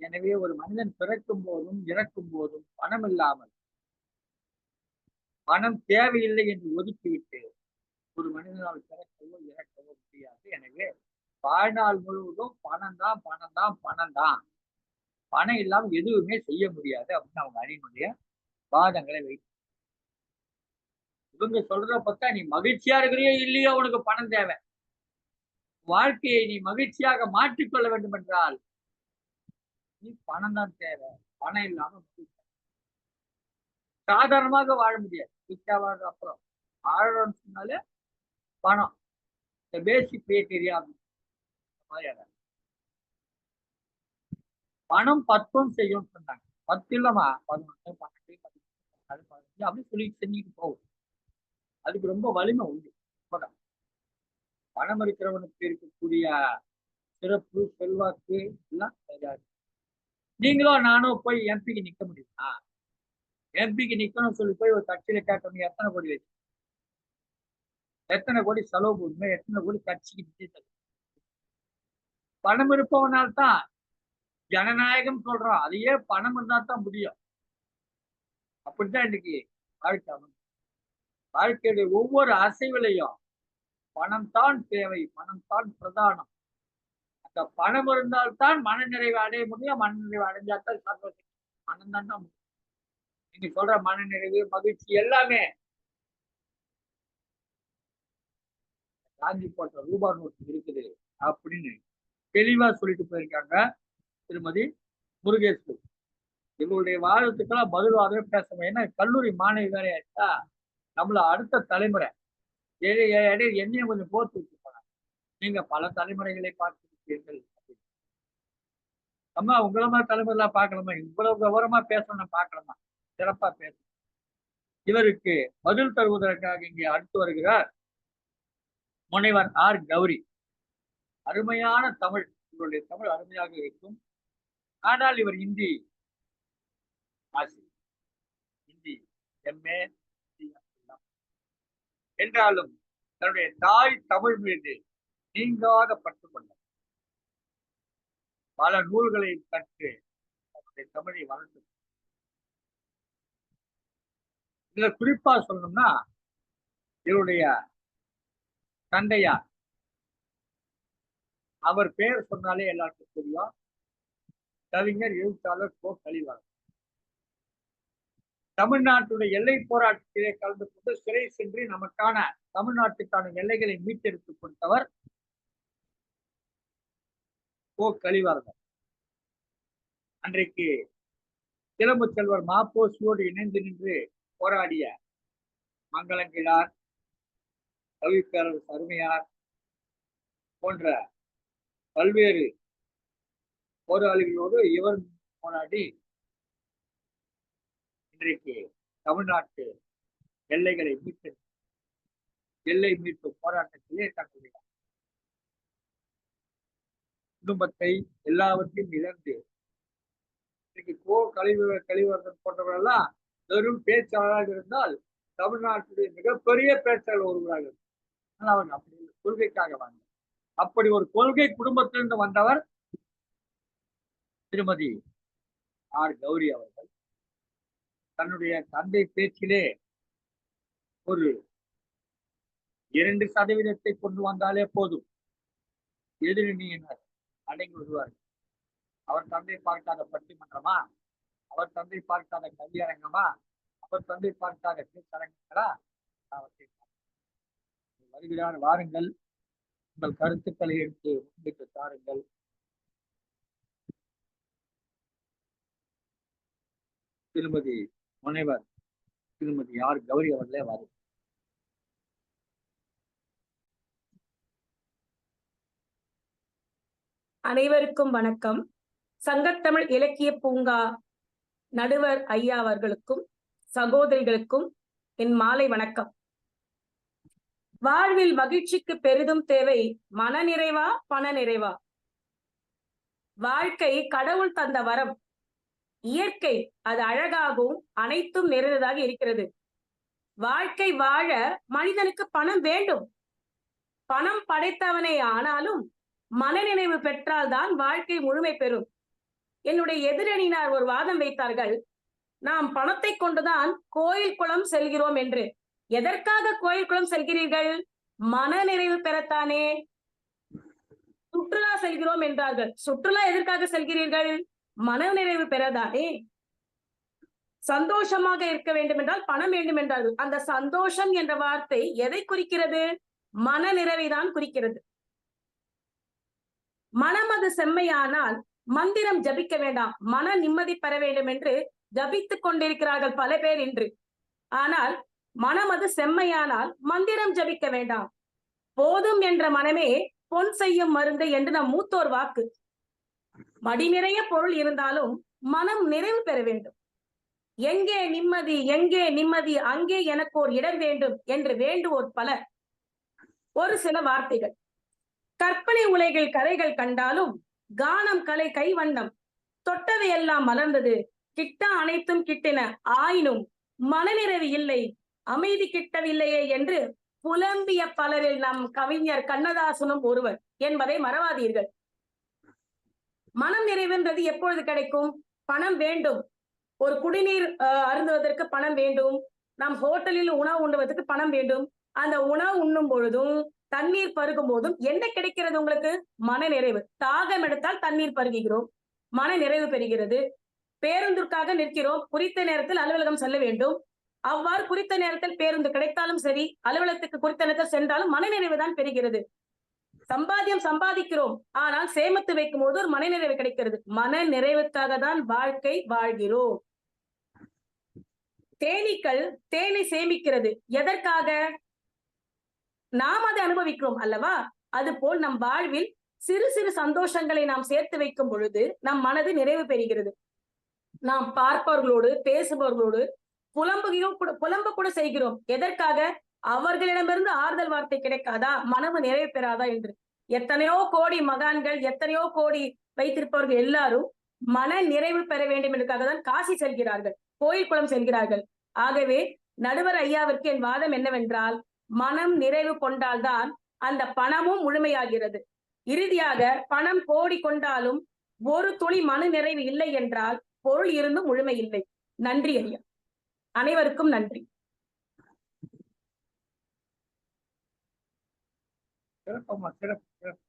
எனவே ஒரு மனிதன் பிறக்கும் போதும் இறக்கும் போதும் பணம் இல்லாமல், பணம் தேவையில்லை என்று ஒதுக்கிவிட்டு ஒரு மனிதனால் பிறக்கவோ இறக்கவோ முடியாது. எனவே வாழ்நாள் முழுவதும் பணம் தான் பணம் தான் பணம் தான், பணம் இல்லாமல் எதுவுமே செய்ய முடியாது அப்படின்னு அவங்க அணியினுடைய வாதங்களை வைத்து, இவங்க சொல்றத பார்த்தா நீ மகிழ்ச்சியா இருக்கிறியோ இல்லையோ உனக்கு பணம் தேவை, வாழ்க்கையை நீ மகிழ்ச்சியாக மாற்றிக்கொள்ள வேண்டும் என்றால் நீ பணம் தான் தேவை, பணம் இல்லாம சாதாரணமாக வாழ முடியாது. வாழ்ற அப்புறம் வாழணும்னு சொன்னாலே பணம், இந்த பேசிக் கிரைட்டீரியா பணம் 10 செய்யும் சொன்னாங்க. 10 இல்லமா 11, 12, 15 அப்படின்னு சொல்லி செஞ்சுட்டு போகும். அதுக்கு ரொம்ப வலிமை உண்டு. பணம் இருக்கிறவனுக்கு இருக்கக்கூடிய சிறப்பு செல்வாக்கு எல்லாம் கிடையாது. நீங்களும் நானும் போய் எம்பிக்கு நிக்க முடியுமா? எம்பிக்கு நிக்கணும்னு சொல்லி போய் ஒரு கட்சியில கேட்கணும், எத்தனை கோடி வச்சு, எத்தனை கோடி செலவு பண்ணும், எத்தனை கோடி கட்சிக்கு பணம் இருப்பவனால்தான் ஜனநாயகம் சொல்றோம். அதையே பணம் இருந்தா தான் முடியும். அப்படித்தான் இன்னைக்கு வாழ்க்கை. வாழ்க்கையுடைய ஒவ்வொரு அசைவிலையும் பணம் தான் தேவை, பணம் தான் பிரதானம். அந்த பணம் இருந்தால்தான் மன நிறைவு அடைய முடியும். மன நிறைவு அடைஞ்சாத்தான் சந்தோஷம். பணம் தான் தான் நீங்க சொல்ற மன நிறைவு, மகிழ்ச்சி எல்லாமே காந்தி போட்ட ரூபா நோட்டு இருக்குது அப்படின்னு தெளிவா சொல்லிட்டு போயிருக்காங்க திருமதி முருகேஸ்வரி. இவருடைய வாதத்துக்கெல்லாம் பதிலாகவே பேசணும். ஏன்னா கல்லூரி மாணவி வேற ஆயிட்டா நம்மள அடுத்த தலைமுறை என்னையும் கொஞ்சம் போட்டு வச்சு போனாங்க. நீங்க பல தலைமுறைகளை பார்த்திருப்பீர்கள். நம்ம உங்கள மாதிரி தலைமுறைலாம் பார்க்கலாமா? இவ்வளவு விவரமா பேசணும், பார்க்கலாமா? சிறப்பா பேசணும். இவருக்கு பதில் தருவதற்காக இங்கே அடுத்து வருகிறார் முனைவர் ஆர் கௌரி. அருமையான தமிழ், இவருடைய தமிழ் அருமையாக இருக்கும். ஆனால் இவர் இந்தி ஆசிரியர், இந்தி எம்ஏ என்றாலும் தன்னுடைய தாய் தமிழ் மீது நீங்காத பற்று கொண்டார். பல நூல்களை கற்று தன்னுடைய தமிழை வளர்த்து. இதுல குறிப்பா சொல்லணும்னா இவருடைய தந்தையார், அவர் பெயர் சொன்னாலே எல்லாருக்கும் தெரியும், கவிஞர் எழுத்தாளர் கோ. கலிவரதன். தமிழ்நாட்டுடைய எல்லை போராட்டத்திலே கலந்து கொண்டு சிறை சென்று நமக்கான தமிழ்நாட்டுக்கான எல்லைகளை மீட்டெடுத்துக் கொடுத்தவர் கோ. கலிவரதன். அன்றைக்கு சிலம்பு செல்வர் மாப்போசியோடு இணைந்து நின்று போராடிய மங்களங்கிழார், கவிப்பேரரசு அருமையார் போன்ற பல்வேறு போராளிகளோடு இவர் போராடி இன்றைக்கு தமிழ்நாட்டு எல்லைகளை மீட்டு எல்லை மீட்பு போராட்டத்திலே தங்களுடைய குடும்பத்தை எல்லாவற்றையும் இழந்து இன்றைக்கு கலிவரதன் போன்றவர்களெல்லாம் வெறும் பேச்சாளராக இருந்தால் தமிழ்நாட்டுடைய மிகப்பெரிய பேச்சாளர் ஒருவராக. ஆனால் அவங்க அப்படி கொள்கைக்காக வந்தார். அப்படி ஒரு கொள்கை குடும்பத்திலிருந்து வந்தவர் திருமதி ஆர் கௌரி அவர்கள். தன்னுடைய தந்தை பேச்சிலே ஒரு 2% கொண்டு வந்தாலே போதும், எதிரணியினர் அடங்கி விடுவார். அவர் தந்தை பார்க்காத பட்டிமன்றமா, அவர் தந்தை பார்க்காத கல்வியரங்கமா, அவர் தந்தை பார்க்காத பேச்சரங்கங்களா? வருகிறார், வாருங்கள், உங்கள் கருத்துக்களை எடுத்து முன்வைத்து தாருங்கள். திருமதி முனைவர் திருமதி ஆர் கௌரி அவர்களே வாருங்கள். அனைவருக்கும் வணக்கம். சங்கத்தமிழ் இலக்கிய பூங்கா நடுவர் ஐயா அவர்களுக்கும் சகோதரிகளுக்கும் என் மாலை வணக்கம். வாழ்வில் மகிழ்ச்சிக்கு பெரிதும் தேவை மனநிறைவா பண நிறைவா? வாழ்க்கை கடவுள் தந்த வரம், இயற்கை அது அழகாகவும் அனைத்தும் நிறைந்ததாக இருக்கிறது. வாழ்க்கை வாழ மனிதனுக்கு பணம் வேண்டும். பணம் படைத்தவனே ஆனாலும் மனநிறைவு பெற்றால்தான் வாழ்க்கை முழுமை பெறும். என்னுடைய எதிரணியினர் ஒரு வாதம் வைத்தார்கள், நாம் பணத்தை கொண்டுதான் கோயில் குளம் செல்கிறோம் என்று. எதற்காக கோயில் குளம் செல்கிறீர்கள்? மன நிறைவு பெறத்தானே. சுற்றுலா செல்கிறோம் என்றார்கள். சுற்றுலா எதற்காக செல்கிறீர்கள்? மன நிறைவு பெறதானே. சந்தோஷமாக இருக்க வேண்டும் என்றால் பணம் வேண்டும் என்றார்கள். அந்த சந்தோஷம் என்ற வார்த்தை எதை குறிக்கிறது? மன நிறைவைதான் குறிக்கிறது. மனம் அது செம்மையானால் மந்திரம் ஜபிக்க வேண்டாம், மன நிம்மதி பெற வேண்டும் என்று ஜபித்துக் கொண்டிருக்கிறார்கள் பல பேர் இன்று. ஆனால் மனம் அது செம்மையானால் மந்திரம் ஜபிக்க வேண்டாம். போதும் என்ற மனமே பொன் செய்யும் மருந்து என்று நம் மூத்தோர் வாக்கு. மடி நிறைய பொருள் இருந்தாலும் மனம் நிறைவு பெற வேண்டும். எங்கே நிம்மதி, எங்கே நிம்மதி, அங்கே எனக்கு ஒரு இடம் வேண்டும் என்று வேண்டுவோர் பலர். ஒரு சில வார்த்தைகள். கற்பனை உலகில் கதைகள் கண்டாலும் கானம் கலை கைவண்ணம் தொட்டவை எல்லாம் மலர்ந்தது, கிட்ட அனைத்தும் கிட்டின, ஆயினும் மனநிறைவு இல்லை, அமைதி கிட்டவில்லையே என்று புலம்பிய பலரில் நம் கவிஞர் கண்ணதாசனும் ஒருவர் என்பதை மறவாதீர்கள். மனம் நிறைவுன்றது எப்பொழுது கிடைக்கும்? பணம் வேண்டும். ஒரு குடிநீர் அருந்துவதற்கு பணம் வேண்டும். நாம் ஹோட்டலில் உணவு உண்ணுவதற்கு பணம் வேண்டும். அந்த உணவு உண்ணும் பொழுதும் தண்ணீர் பருகும் போதும் என்ன கிடைக்கிறது உங்களுக்கு? மன நிறைவு. தாகம் எடுத்தால் தண்ணீர் பருகுகிறோம், மன நிறைவு பெறுகிறது. பேருந்திற்காக நிற்கிறோம், குறித்த நேரத்தில் அலுவலகம் செல்ல வேண்டும். அவ்வாறு குறித்த நேரத்தில் பேருந்து கிடைத்தாலும் சரி, அலுவலகத்துக்கு குறித்த நேரத்தில் சென்றாலும் மனநிறைவு தான் பெறுகிறது. சம்பாத்தியம் சம்பாதிக்கிறோம், ஆனால் சேமித்து வைக்கும் போது ஒரு மனநிறைவு கிடைக்கிறது. மன நிறைவுக்காக தான் வாழ்க்கை வாழ்கிறோம். தேனீக்கள் தேனை சேமிக்கிறது எதற்காக? நாம் அதை அனுபவிக்கிறோம் அல்லவா? அதுபோல் நம் வாழ்வில் சிறு சிறு சந்தோஷங்களை நாம் சேர்த்து வைக்கும் பொழுது நம் மனது நிறைவு பெறுகிறது. நாம் பார்ப்பவர்களோடு பேசுபவர்களோடு புலம்ப கூட செய்கிறோம். எதற்காக? அவர்களிடமிருந்து ஆறுதல் வார்த்தை கிடைக்காதா? மனமு நிறைவு பெறாதா என்று. எத்தனையோ கோடி மகான்கள், எத்தனையோ கோடி வைத்திருப்பவர்கள் எல்லாரும் மன நிறைவு பெற வேண்டும் என்பதற்காக தான் காசி செல்கிறார்கள், கோயில் குளம் செல்கிறார்கள். ஆகவே நடுவர் ஐயாவிற்கு என் வாதம் என்னவென்றால், மனம் நிறைவு கொண்டால்தான் அந்த பணமும் முழுமையாகிறது. இறுதியாக பணம் கோடி கொண்டாலும் ஒரு துளி மன நிறைவு இல்லை என்றால் பொருள் இருந்தும் முழுமை இல்லை. நன்றி ஐயா. அனைவருக்கும் நன்றி. சிறப்பம்மா, சிறப்பு, சிறப்பு.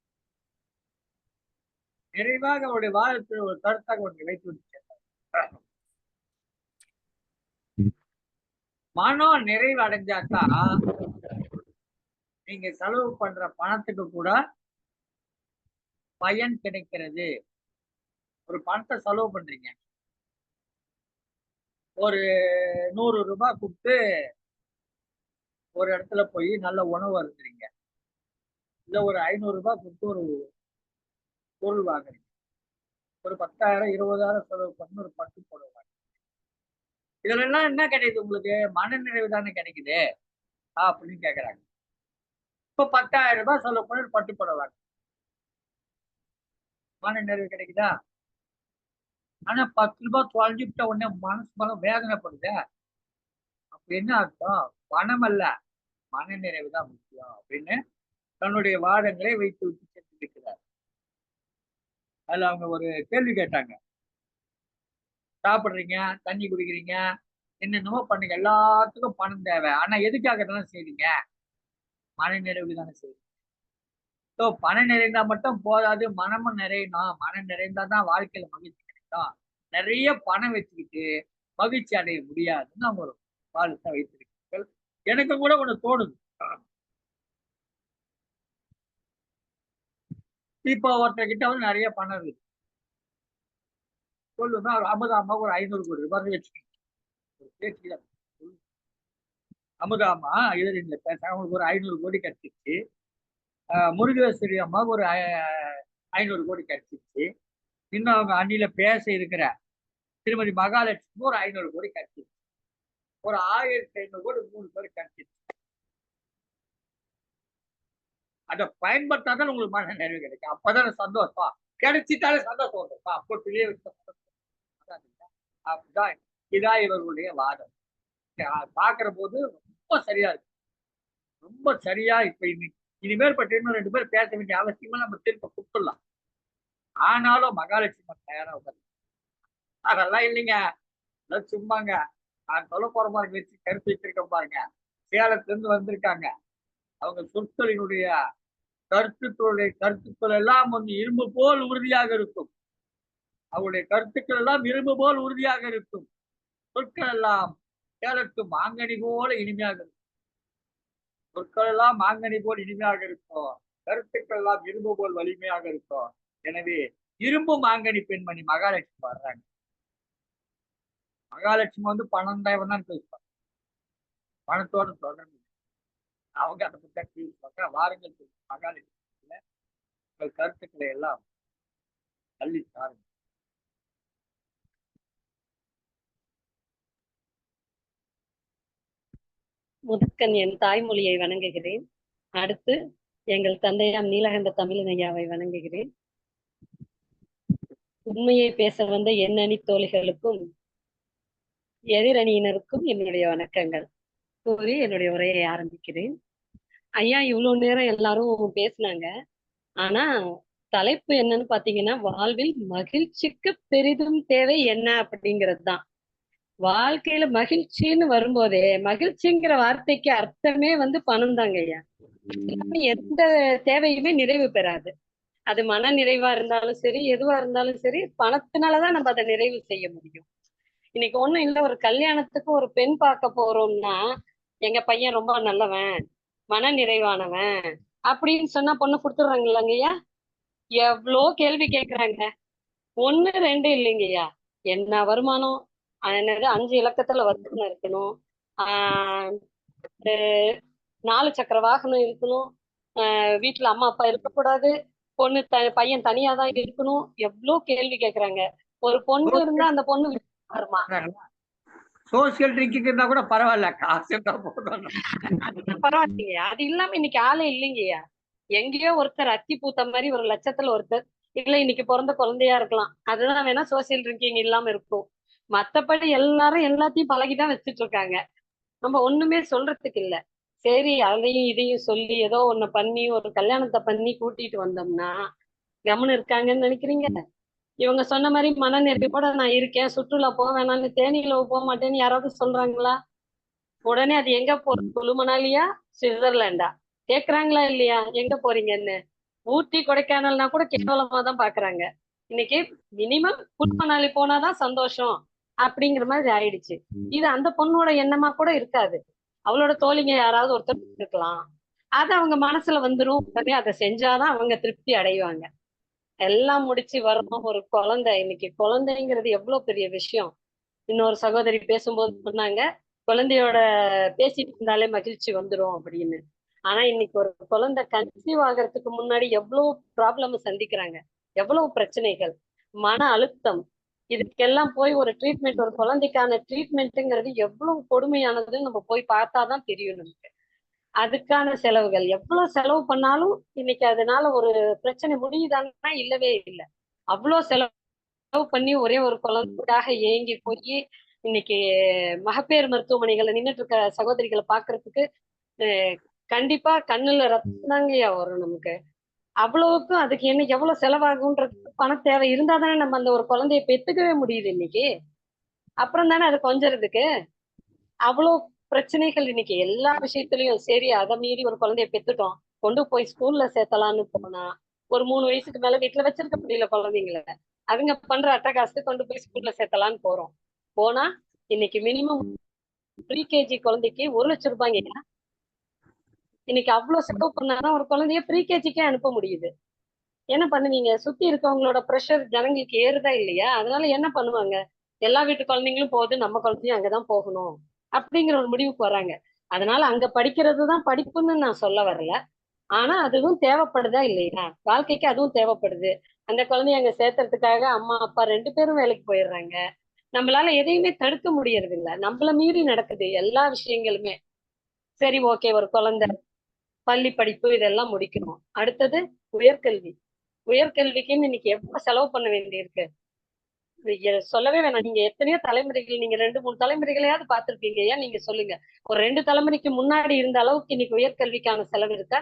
நிறைவாக அவருடைய வாதத்தில் ஒரு கருத்தாக ஒன்றை வைத்து விட்டு மனம் நிறைவு அடைஞ்சாதான் நீங்க செலவு பண்ற பணத்துக்கு கூட பயன் கிடைக்கிறது. ஒரு பணத்தை செலவு பண்றீங்க, ஒரு 100 ரூபாய் கொடுத்து ஒரு இடத்துல போய் நல்ல உணவு அருந்துறீங்க, இல்ல ஒரு 500 ரூபாய் கொடுத்து ஒரு பொருள் வாங்குறீங்க, ஒரு 10,000 20,000 செலவு பண்ணி ஒரு பட்டு பொருள் வாங்குறீங்க. இதுல எல்லாம் என்ன கிடைக்குது உங்களுக்கு? மன நிறைவு தானே கிடைக்குது அப்படின்னு கேக்குறாங்க. இப்ப 10,000 ரூபாய் செலவு பண்ணி ஒரு பட்டு புடவை வாங்க, மன நிறைவு கிடைக்குதா? ஆனா 10 ரூபாய் தொலைஞ்சுட்ட உடனே மனசு மனம் வேதனைப்படுது. அப்ப என்ன அர்த்தம்? பணம் அல்ல, மன நிறைவு தான் முக்கியம் அப்படின்னு தன்னுடைய வாதங்களை வைத்து விட்டு சென்றிருக்கிறார். அதுல அவங்க ஒரு கேள்வி கேட்டாங்க, சாப்பிடுறீங்க, தண்ணி குடிக்கிறீங்க, என்னென்னமோ பண்ணுங்க, எல்லாத்துக்கும் பணம் தேவை, ஆனா எதுக்காக இதெல்லாம் செய்றீங்க? மன நிறைவு தானே செய்றீங்க. ஸோ பணம் நிறைந்தா மட்டும் போதாது, மனமும் நிறையணும். மனம் நிறைந்தாதான் வாழ்க்கையில மகிழ்ச்சி கிடைக்கும். நிறைய பணம் வச்சுக்கிட்டு மகிழ்ச்சி அடைய முடியாதுன்னு அவங்க ஒரு வாதத்தை வைத்திருக்கிறார்கள். எனக்கு கூட ஒண்ணு தோணுது. இப்போ ஒருத்தர்கிட்ட வந்து நிறைய பணம் இருக்கு, சொல்லுங்க, ஒரு அமுதாமா ஒரு 500 கோடி ரூபாய் வச்சுக்கோங்க. ஒரு பேச்சுல அமுதாமா எதிரில பேச அவங்களுக்கு ஒரு 500 கோடி கிடைச்சிச்சு, முருகேஸ்வரி அம்மாவுக்கு ஒரு 500 கோடி கிடைச்சிச்சு, இன்னும் அவங்க அணில பேச இருக்கிற திருமதி மகாலட்சுமி ஒரு 500 கோடி கிடைச்சிச்சு, ஒரு 1500 கோடி 3 பேர் கிடைச்சிச்சு. அதை பயன்படுத்தாதான் உங்களுக்கு மன நிறைவு கிடைக்கும். அப்பதானே சந்தோஷம். கிடைச்சிட்டாலே சந்தோஷம் வரும்ப்பா. பொட்டிலே அப்படிதான். இதான் இவர்களுடைய வாதம். பாக்குற போது ரொம்ப சரியா இருக்கு, ரொம்ப சரியா. இப்ப இனிமேல் பற்றி இன்னும் 2 பேர் பேச வேண்டிய அவசியமா நம்ம திரும்ப கொடுத்துடலாம். ஆனாலும் மகாலட்சுமி தயாரா உட்காந்து அதெல்லாம் இல்லைங்க, சும்மாங்க, நான் சொல்ல போற மாதிரி வச்சு கருத்து வச்சிருக்க பாருங்க. சேலத்துல இருந்து வந்திருக்காங்க. அவங்க சொற்களினுடைய கருத்துக்கள் எல்லாம் வந்து இரும்பு போல் உறுதியாக இருக்கும். அவருடைய கருத்துக்கள் எல்லாம் இரும்பு போல் உறுதியாக இருக்கும். சொற்கள் எல்லாம் சேலத்து மாங்கனி போல இனிமையாக இருக்கும். சொற்கள் எல்லாம் மாங்கனி போல் இனிமையாக இருக்கும், கருத்துக்கள் எல்லாம் இரும்பு போல் வலிமையாக இருக்கும். எனவே இரும்பு மாங்கனி பெண்மணி மகாலட்சுமி வர்றாங்க. மகாலட்சுமி வந்து பணம் தேவன் தான் பேசுவாங்க, பணத்தோட தொடர்ந்து அவங்க அதை பற்றி வாருங்கள் மகாலட்சுமி உங்கள் கருத்துக்களை எல்லாம் தள்ளி தாருங்க. முதற்கண் என் தாய்மொழியை வணங்குகிறேன். அடுத்து எங்கள் தந்தையாம் நீலகண்ட தமிழன் ஐயாவை வணங்குகிறேன். உண்மையை பேச வந்த என் அணி தோழிகளுக்கும் எதிரணியினருக்கும் என்னுடைய வணக்கங்கள் கூறி என்னுடைய உரையை ஆரம்பிக்கிறேன். ஐயா இவ்வளவு நேரம் எல்லாரும் பேசினாங்க. ஆனா தலைப்பு என்னன்னு பாத்தீங்கன்னா, வாழ்வில் மகிழ்ச்சிக்கு பெரிதும் தேவை என்ன அப்படிங்கிறது தான். வாழ்க்கையில மகிழ்ச்சின்னு வரும்போதே, மகிழ்ச்சிங்கிற வார்த்தைக்கு அர்த்தமே வந்து பணம் தாங்க ஐயா. எந்த தேவையுமே நிறைவு பெறாது. அது மன நிறைவா இருந்தாலும் சரி, எதுவா இருந்தாலும் சரி, பணத்தினாலதான் நம்ம அதை நிறைவு செய்ய முடியும். இன்னைக்கு ஒண்ணும் இல்லை, ஒரு கல்யாணத்துக்கு ஒரு பெண் பார்க்க போறோம்னா, எங்க பையன் ரொம்ப நல்லவன், மன நிறைவானவன் அப்படின்னு சொன்னா பொண்ணு கொடுத்துடுறாங்க இல்லைங்கய்யா. எவ்வளோ கேள்வி கேட்கறாங்க. 1 2 இல்லைங்கய்யா. என்ன வருமானம், என்னது 5 இலக்கத்துல வருமானம் இருக்கணும், 4 சக்கர வாகனம் இருக்கணும், வீட்டுல அம்மா அப்பா இருக்கக்கூடாது, பொண்ணு பையன் தனியா தான் இருக்கணும். எவ்வளவு கேள்வி கேட்கறாங்க. ஒரு பொண்ணு இருந்தா அந்த பொண்ணு வருமா? சோசியல் ட்ரிங்கிங் இருந்தா கூட பரவாயில்ல, காசு இருந்தா போதும். பரவாயில்லைங்கய்யா. அது இல்லாம இன்னைக்கு ஆளே இல்லைங்கய்யா. எங்கேயோ ஒருத்தர் அத்தி பூத்த மாதிரி ஒரு லட்சத்துல ஒருத்தர் இல்ல இன்னைக்கு பிறந்த குழந்தையா இருக்கலாம். அதுதான் வேணா சோசியல் ட்ரிங்கிங் இல்லாம இருக்கும். மத்தபடி எல்லாரும் எல்லாத்தையும் பழகிதான் வச்சுட்டு இருக்காங்க. நம்ம ஒண்ணுமே சொல்றதுக்கு இல்ல. சரி அதையும் இதையும் சொல்லி ஏதோ ஒண்ணு பண்ணி ஒரு கல்யாணத்தை பண்ணி கூட்டிட்டு வந்தோம்னா கம்முன்னு இருக்காங்கன்னு நினைக்கிறீங்க? இவங்க சொன்ன மாதிரி மனநிறைவோட நான் இருக்கேன், சுற்றுலா போக வேணாம்னு, தேனியில போக மாட்டேன்னு யாராவது சொல்றாங்களா? உடனே அது எங்க போறது? குழு மணாலியா சுவிட்சர்லாண்டா கேக்குறாங்களா இல்லையா? எங்க போறீங்கன்னு. ஊட்டி கொடைக்கானல்னா கூட கேவலமா தான் பாக்குறாங்க. இன்னைக்கு மினிமம் குழு மணாலி போனாதான் சந்தோஷம் அப்படிங்கிற மாதிரி ஆயிடுச்சு. இது அந்த பொண்ணோட எண்ணமா கூட இருக்காது. அவளோட தோழிங்க யாராவது ஒருத்தர் இருக்கலாம். அது அவங்க மனசுல வந்துரும். உடனே அதை செஞ்சாதான் அவங்க திருப்தி அடைவாங்க. எல்லாம் முடிச்சு வரணும் ஒரு குழந்தை. இன்னைக்கு குழந்தைங்கிறது எவ்வளவு பெரிய விஷயம். இன்னொரு சகோதரி பேசும்போது சொன்னாங்க, குழந்தையோட பேசிட்டு இருந்தாலே மகிழ்ச்சி வந்துரும் அப்படின்னு. ஆனா இன்னைக்கு ஒரு குழந்தை கன்சீவ் ஆகிறதுக்கு முன்னாடி எவ்வளவு ப்ராப்ளம் சந்திக்கிறாங்க, எவ்வளவு பிரச்சனைகள், மன அழுத்தம். இதுக்கெல்லாம் போய் ஒரு ட்ரீட்மெண்ட், ஒரு குழந்தைக்கான ட்ரீட்மெண்ட்ங்கிறது எவ்வளவு கொடுமையானதுன்னு நம்ம போய் பார்த்தாதான் தெரியும் நமக்கு. அதுக்கான செலவுகள் எவ்வளவு செலவு பண்ணாலும் இன்னைக்கு அதனால ஒரு பிரச்சனை முடியுதான்னா இல்லவே இல்லை. அவ்வளவு செலவு பண்ணி ஒரே ஒரு குழந்தைக்காக ஏங்கி போய் இன்னைக்கு மகப்பேறு மருத்துவமனைகள்ல நின்றுட்டு இருக்க சகோதரிகளை பாக்குறதுக்கு கண்டிப்பா கண்ணுல ரத்தம் தாங்கய்யா வரும் நமக்கு. அவ்வளவுக்கும் அதுக்கு என்ன எவ்வளவு செலவாகும்ன்றது பண தேவை இருந்தா தானே நம்ம அந்த ஒரு குழந்தைய பெத்துக்கவே முடியுது இன்னைக்கு. அப்புறம் தானே அது கொஞ்சறதுக்கு அவ்வளவு பிரச்சனைகள் இன்னைக்கு எல்லா விஷயத்திலயும். சரி அதை மீறி ஒரு குழந்தைய பெத்துட்டோம், கொண்டு போய் ஸ்கூல்ல சேர்த்தலான்னு போனா ஒரு 3 வயசுக்கு மேல வீட்டுல வச்சிருக்க முடியல குழந்தைங்கள. அவங்க பண்ற அட்டகாசத்தை கொண்டு போய் ஸ்கூல்ல சேர்த்தலான்னு போறோம். போனா இன்னைக்கு மினிமம் ப்ரீகேஜி குழந்தைக்கு 1 லட்சம் ரூபாய்ங்க. இன்னைக்கு அவ்வளவு செலவு பண்ணாதான் ஒரு குழந்தைய ப்ரீகேஜிக்கே அனுப்ப முடியுது. என்ன பண்ணுவீங்க? சுத்தி இருக்கவங்களோட ப்ரெஷர் ஜனங்களுக்கு ஏறுதா இல்லையா? அதனால என்ன பண்ணுவாங்க? எல்லா வீட்டு குழந்தைங்களும் போகுது, நம்ம குழந்தையும் அங்கதான் போகணும் அப்படிங்கிற ஒரு முடிவுக்கு வராங்க. அதனால அங்க படிக்கிறதுதான் படிப்புன்னு நான் சொல்ல வரல. ஆனா அதுவும் தேவைப்படுதா இல்லையா? வாழ்க்கைக்கு அதுவும் தேவைப்படுது. அந்த குழந்தைய அங்க சேர்த்துறதுக்காக அம்மா அப்பா 2 பேரும் வேலைக்கு போயிடுறாங்க. நம்மளால எதையுமே தடுக்க முடியறது இல்ல. நம்மள மீறி நடக்குது எல்லா விஷயங்களுமே. சரி ஓகே, ஒரு குழந்தை பள்ளி படிப்பு இதெல்லாம் முடிக்கணும். அடுத்தது உயர்கல்வி. உயர்கல்விக்குன்னு இன்னைக்கு எவ்வளவு செலவு பண்ண வேண்டியிருக்கு. சொல்லவே வேணாம். நீங்க எத்தனையோ தலைமுறைகள், நீங்க 2, 3 தலைமுறைகளையாவது பார்த்திருப்பீங்க. ஏன் நீங்க சொல்லுங்க. ஒரு 2 தலைமுறைக்கு முன்னாடி இருந்த அளவுக்கு இன்னைக்கு உயர்கல்விக்கான செலவு இருக்கா?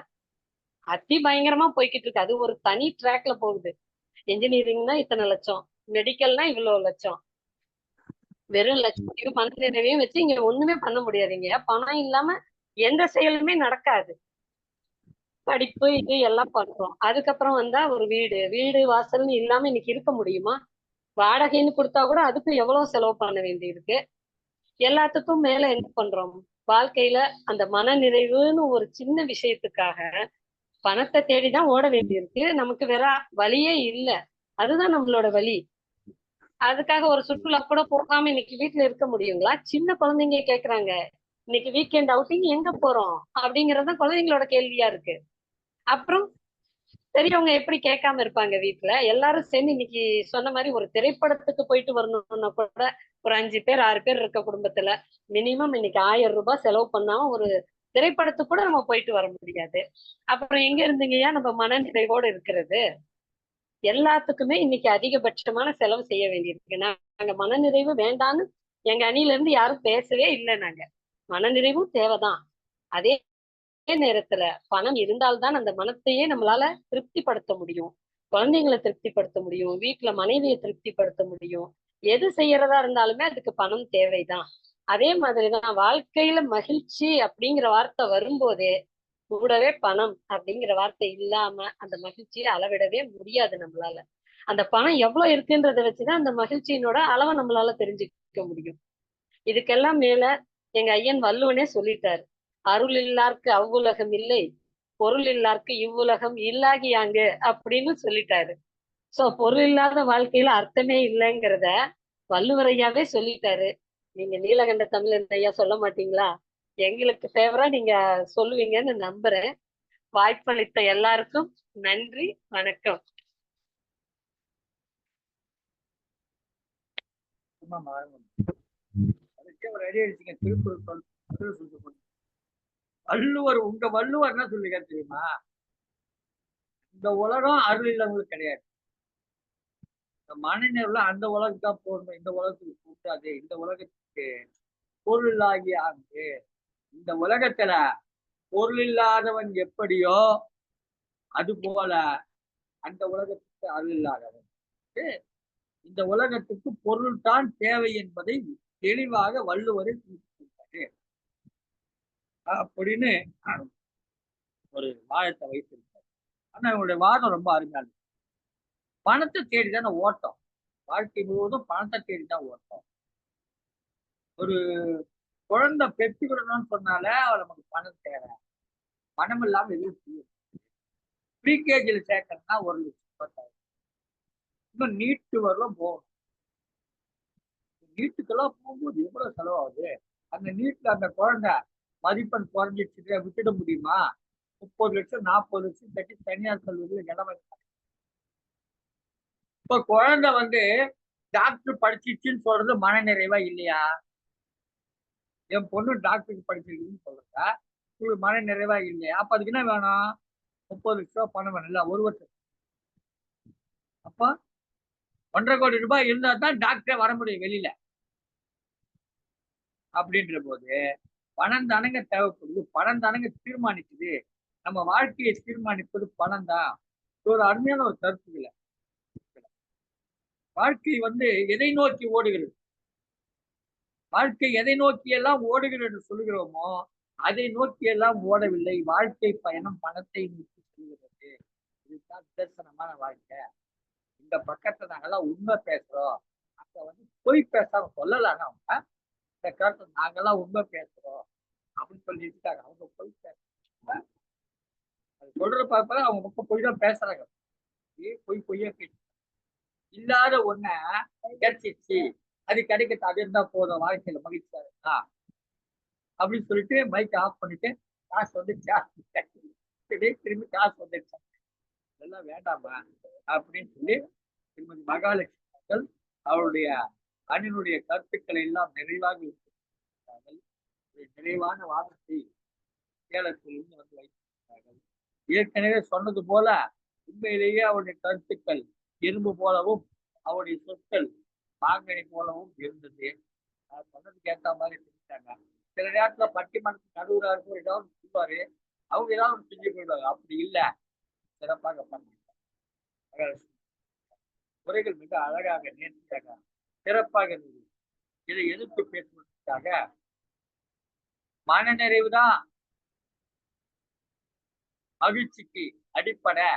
அதி பயங்கரமா போய்கிட்டு இருக்கு. அது ஒரு தனி ட்ராக்ல போகுது. என்ஜினியரிங்னா இத்தனை லட்சம், மெடிக்கல்னா இவ்வளவு லட்சம். வெறும் லட்சத்தையும் மன நிறைவையும் வச்சு இங்க ஒண்ணுமே பண்ண முடியாதுங்க. பணம் இல்லாம எந்த செயலுமே நடக்காது. படிப்பு இது எல்லாம் பண்றோம். அதுக்கப்புறம் வந்தா ஒரு வீடு, வீடு வாசல்னு இல்லாம இன்னைக்கு இருக்க முடியுமா? வாடகைன்னு கொடுத்தா கூட அதுக்கும் எவ்வளவு செலவு பண்ண வேண்டியிருக்கு. எல்லாத்துக்கும் மேல என்ன பண்றோம்? வாழ்க்கையில அந்த மன நிறைவுன்னு ஒரு சின்ன விஷயத்துக்காக பணத்தை தேடிதான் ஓட வேண்டியிருக்கு. நமக்கு வேற வழியே இல்ல. அதுதான் நம்மளோட வழி. அதுக்காக ஒரு சுற்றுலா கூட போகாம இன்னைக்கு வீட்டுல இருக்க முடியுங்களா? சின்ன குழந்தைங்க கேக்குறாங்க, இன்னைக்கு வீக்கெண்ட் அவுட்டிங் எங்க போறோம் அப்படிங்கறத குழந்தைங்களோட கேள்வியா இருக்கு. அப்புறம் பெரியவங்க எப்படி கேட்காம இருப்பாங்க? வீட்டுல எல்லாரும் சேர்ந்து இன்னைக்கு சொன்ன மாதிரி ஒரு திரைப்படத்துக்கு போயிட்டு வரணும்னா கூட ஒரு 5 பேர் 6 பேர் இருக்க குடும்பத்துல மினிமம் இன்னைக்கு 1000 ரூபாய் செலவு பண்ணாம ஒரு திரைப்படத்துக்கு கூட நம்ம போயிட்டு வர முடியாது. அப்புறம் எங்க இருந்தீங்கயா நம்ம மனநிறைவோடு இருக்கிறது? எல்லாத்துக்குமே இன்னைக்கு அதிகபட்சமான செலவு செய்ய வேண்டியிருக்கு. நாங்க மனநிறைவு வேண்டான்னு எங்க அணியில இருந்து யாரும் பேசவே இல்லை. நாங்க மனநிறைவும் தேவைதான். அதே நேரத்துல பணம் இருந்தால்தான் அந்த மனத்தையே நம்மளால திருப்திப்படுத்த முடியும், குழந்தைங்களை திருப்திப்படுத்த முடியும், வீட்டுல மனைவியை திருப்திப்படுத்த முடியும். எது செய்யறதா இருந்தாலுமே அதுக்கு பணம் தேவைதான். அதே மாதிரிதான் வாழ்க்கையில மகிழ்ச்சி அப்படிங்கிற வார்த்தை வரும்போதே கூடவே பணம் அப்படிங்கிற வார்த்தை இல்லாம அந்த மகிழ்ச்சியை அளவிடவே முடியாது நம்மளால. அந்த பணம் எவ்வளவு இருக்குன்றத வச்சுதான் அந்த மகிழ்ச்சியினோட அளவை நம்மளால தெரிஞ்சுக்க முடியும். இதுக்கெல்லாம் மேல எங்க ஐயன் வள்ளுவனே சொல்லிட்டாரு, அருள் இல்லார்க்கு அவ்வுலகம் இல்லை, பொருள் இல்லார்க்கு இவ்வுலகம் இல்லாகியாங்க அப்படின்னு சொல்லிட்டாரு. சோ பொருள் இல்லாத வாழ்க்கையில அர்த்தமே இல்லைங்கிறத வள்ளுவரையாவே சொல்லிட்டாரு. நீங்க நீலகண்ட தமிழன் ஐயா சொல்ல மாட்டீங்களா? எங்களுக்கு ஃபேவரா நீங்க சொல்லுவீங்கன்னு நம்புறேன். வாய்ப்பளித்த எல்லாருக்கும் நன்றி, வணக்கம். அதுக்கே ஒரு சரியாயிடுச்சுங்க. திருக்குறள் வள்ளுவர், உங்க வள்ளுவர் என்ன சொல்லுங்க தெரியுமா? இந்த உலகம் அருள் இல்லவங்களுக்கு கிடையாது. இந்த மனநிலை அந்த உலகத்துக்கு தான் போகணும், இந்த உலகத்துக்கு கூட்டாது. இந்த உலகத்துக்கு பொருளாகி ஆகுது. இந்த உலகத்துல பொருள் இல்லாதவன் எப்படியோ அது போல அந்த உலகத்துக்கு அருள் இல்லாதவன். இந்த உலகத்துக்கு பொருள் தான் தேவை என்பதை தெளிவாக வள்ளுவரை குறிப்பிட்டிருக்காரு அப்படின்னு ஒரு வாதத்தை வைத்திருக்காரு. ஆனா இவருடைய வாதம் ரொம்ப அருமையானது. பணத்தை தேடிதானே ஓட்டம். வாழ்க்கை முழுவதும் பணத்தை தேடிதான் ஓட்டம். ஒரு குழந்தை பெற்றுக்கணும்னு சொன்னாலே நமக்கு பணம் தேவை. பணம் இல்லாம எதுவும் செய்யும். ப்ரீகேஜில சேர்க்கணும்னா 1,10,000. இன்னும் நீட்டு வரலாம் போகணும். நீட்டுக்கெல்லாம் போகும்போது எவ்வளவு செலவாகுது? அந்த நீட்ல அந்த குழந்தை மதிப்பெண் குறைஞ்சிட்டு விட்டுட முடியுமா? 30 லட்சம் 40 லட்சம் கட்டி தனியார் கல்லூரியில இடம் வைப்பாங்க. இப்ப குழந்தை டாக்டர் படிச்சிச்சுன்னு சொல்றது மன நிறைவா இல்லையா? என் பொண்ணு டாக்டருக்கு படிச்சிருக்குன்னு சொல்றதா உங்களுக்கு மன நிறைவா இல்லையா? அப்ப அதுக்கு என்ன வேணும்? 30 லட்சம் ரூபாய் பணம் வேணும் இல்ல, ஒரு வருஷம். அப்ப 1,50 கோடி ரூபாய் இருந்தா தான் டாக்டரே வர முடியும் வெளியில. அப்படின்ற போது பணம் தானங்க தேவைப்படுது. பணம் தானங்க தீர்மானிக்குது. நம்ம வாழ்க்கையை தீர்மானிப்பது பணம் தான். ஒரு அருமையான ஒரு கருத்துக்களை வாழ்க்கை எதை நோக்கி ஓடுகிறது? வாழ்க்கை எதை நோக்கி எல்லாம் ஓடுகிறது என்று சொல்லுகிறோமோ அதை நோக்கி எல்லாம் ஓடவில்லை. வாழ்க்கை பயணம் பணத்தை நோக்கி செல்கிறது. இதுதான் நிதர்சனமான வாழ்க்கை. இந்த பக்கத்தை நாங்கெல்லாம் உண்மை பேசுறோம். அங்க பொய் பேசாம சொல்லலாங்க. அவங்க இந்த கருத்தை நாங்கெல்லாம் உண்மை பேசுறோம் அப்படின்னு சொல்லி இருக்காங்க. அவங்க பொய் பேசுறாங்க. அது சொல்ற பார்ப்ப அவங்க பக்கம் பொய் தான் பேசுறாங்க. பொய்யா பேச இல்லாத ஒண்ண கிடைச்சிச்சு, அது கிடைக்கிறது, அது இருந்தா போதும், வாழ்க்கையில மகிழ்ச்சியா இருக்கா அப்படின்னு சொல்லிட்டு மைக் ஆஃப் பண்ணிட்டு காசு வந்துச்சா திரும்பி காசு வந்துடுச்சா இதெல்லாம் வேண்டாமா அப்படின்னு சொல்லி திருமதி மகாலட்சுமி அவர்கள் அவருடைய அணியினுடைய கருத்துக்களை எல்லாம் நிறைவாக இருக்கிறார்கள். நிறைவான வாதத்தை சேலத்திலிருந்து வைத்திருக்கிறார்கள். ஏற்கனவே சொன்னது போல உண்மையிலேயே அவருடைய கருத்துக்கள் இரும்பு போலவும் அவருடைய சொற்கள் மாங்கனி போலவும் இருந்தது. சொன்னதுக்கு ஏற்ற மாதிரி செஞ்சாங்க. சில நேரத்துல பட்டிமன்றத்துக்கு நடுவுறா இருக்கும், ஏதாவது சொல்லுவாரு, அவங்க ஏதாவது செஞ்சு போயிடுவாங்க. அப்படி இல்லை, சிறப்பாக பண்ணாங்க. குறைகள் மிக அழகாக நேர்த்தியாக சிறப்பாக இருந்தது. இதை எதிர்த்து பேசுவதற்காக மனநிறைவு தான் மகிழ்ச்சிக்கு அடிப்படை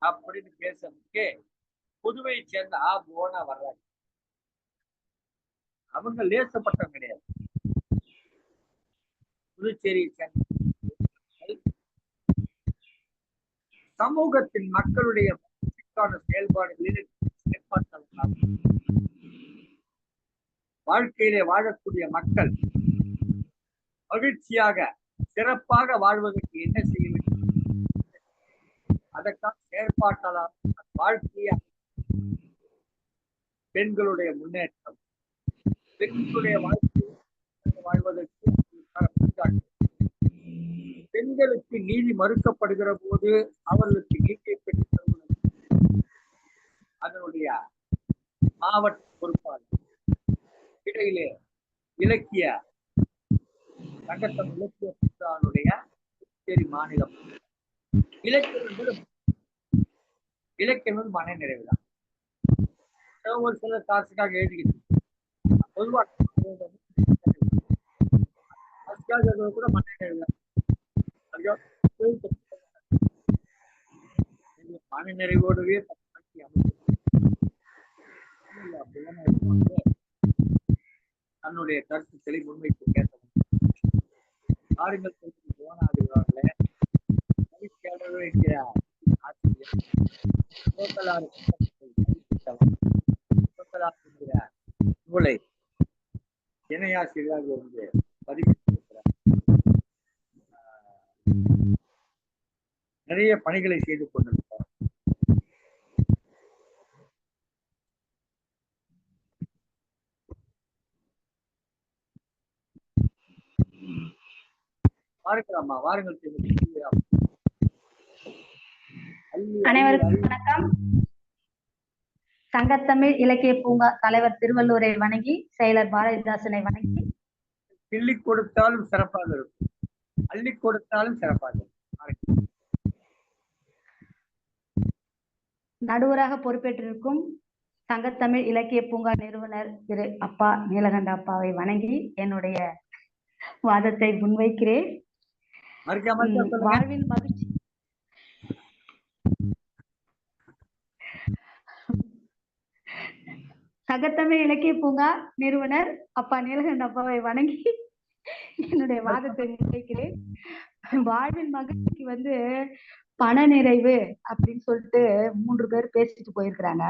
அப்படின்னு பேசுறதுக்கு புதுவையை சேர்ந்த போனா வர்றாங்க. அவங்க லேசப்பட்டவங்க கிடையாது. புதுச்சேரியை சேர்ந்த சமூகத்தின் மக்களுடைய செயல்பாடுகளில் வாழ்க்கையிலே வாழக்கூடிய மக்கள் மகிழ்ச்சியாக சிறப்பாக வாழ்வதற்கு என்ன செய்ய வேண்டும்? அதற்கான செயற்பாட்டாளர் வாழ்க்கைய பெண்களுடைய முன்னேற்றம், பெண்களுடைய வாழ்க்கையை வாழ்வதற்கு பெண்களுக்கு நீதி மறுக்கப்படுகிற போது அவர்களுக்கு நீதியை பெற்றுத் தருவது அதனுடைய மாவட்ட பொறுப்பாளர். இடையிலே இலக்கிய சங்கத்தம் இலக்கிய புத்தானுடைய புதுச்சேரி மாநிலம் இலக்கியம் மன நிறைவுதான். ஒரு சில காசுக்காக எழுதிக்கிட்டு பொதுவாக கூட மன நிறைவுதான். மன நிறைவோடவே தன்னுடைய கருத்துக்களை முன்வைத்து கேட்ட ஆறுங்கள் போனாடுகிறார்களே வைக்கிற ஆசிரியர் நூலை இணையாசிரியராக பதிவிட்டிருக்கிறார். நிறைய பணிகளை செய்து கொண்டிருக்கிறார். வாருங்களாம்மா, வாருங்கள். அனைவருக்கும் வணக்கம். சங்கத்தமிழ் இலக்கிய பூங்கா தலைவர் திருவள்ளுவரை வணங்கி, செயலர் பாரதிதாசனை வணங்கி. கிள்ளி கொடுத்தாலும் சிறப்பாக இருக்கும், அள்ளி கொடுத்தாலும் சிறப்பாக இருக்கும். நடுவராக பொறுப்பேற்றிருக்கும் சங்கத்தமிழ் இலக்கிய பூங்கா நிறுவனர் திரு அப்பா நீலகண்ட அப்பாவை வணங்கி என்னுடைய வாதத்தை முன்வைக்கிறேன். வாழ்வில் மகிழ்ச்சி. சங்கத்தமிழ் இலக்கிய பூங்கா நிறுவனர் அப்பா நீலகண்ட அப்பாவை வணங்கி என்னுடைய வாதத்தை முன்வைக்கிறேன். வாழ்வில் மகிழ்ச்சிக்கு பண நிறைவு அப்படின்னு சொல்லிட்டு 3 பேர் பேசிட்டு போயிருக்கிறாங்க.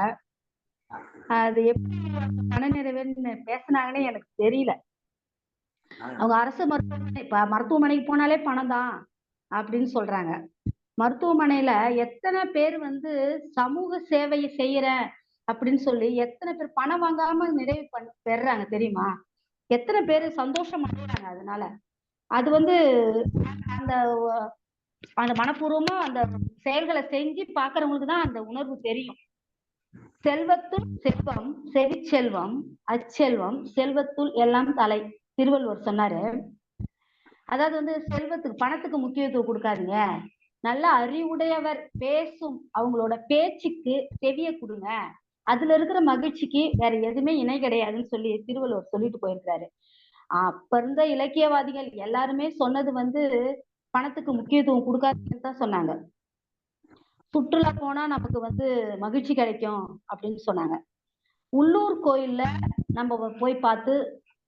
அது எப்படி பண நிறைவுன்னு பேசினாங்கன்னு எனக்கு தெரியல. அவங்க அரசு மருத்துவமனைக்கு போனாலே பணம் தான் அப்படின்னு சொல்றாங்க. மருத்துவமனையில எத்தனை பேர் சமூக சேவையை செய்யறேன் அப்படின்னு சொல்லி எத்தனை பேர் பணம் வாங்காம நிறைவு பெறாங்க தெரியுமா? எத்தனை பேர் சந்தோஷம் அடைறாங்க. அதனால அது அந்த அந்த மனப்பூர்வமா அந்த செயல்களை செஞ்சு பாக்குறவங்களுக்கு தான் அந்த உணர்வு தெரியும். செல்வத்துள் செல்வம் செவிச்செல்வம் அச்செல்வம் செல்வத்துள் எல்லாம் தலை, திருவள்ளுவர் சொன்னாரு. அதாவது செல்வத்துக்கு பணத்துக்கு முக்கியத்துவம் கொடுக்காதீங்க, நல்ல அறிவுடையவர் பேசும் அவங்களோட பேச்சுக்கு செவிய கொடுங்க, அதுல இருக்கிற மகிழ்ச்சிக்கு வேற எதுவுமே இணை கிடையாதுன்னு சொல்லி திருவள்ளுவர் சொல்லிட்டு போயிருக்காரு. அப்ப இருந்த இலக்கியவாதிகள் எல்லாருமே சொன்னது பணத்துக்கு முக்கியத்துவம் கொடுக்காதுன்னு தான் சொன்னாங்க. சுற்றுலா போனா நமக்கு மகிழ்ச்சி கிடைக்கும் அப்படின்னு சொன்னாங்க. உள்ளூர் கோயில்ல நம்ம போய் பார்த்து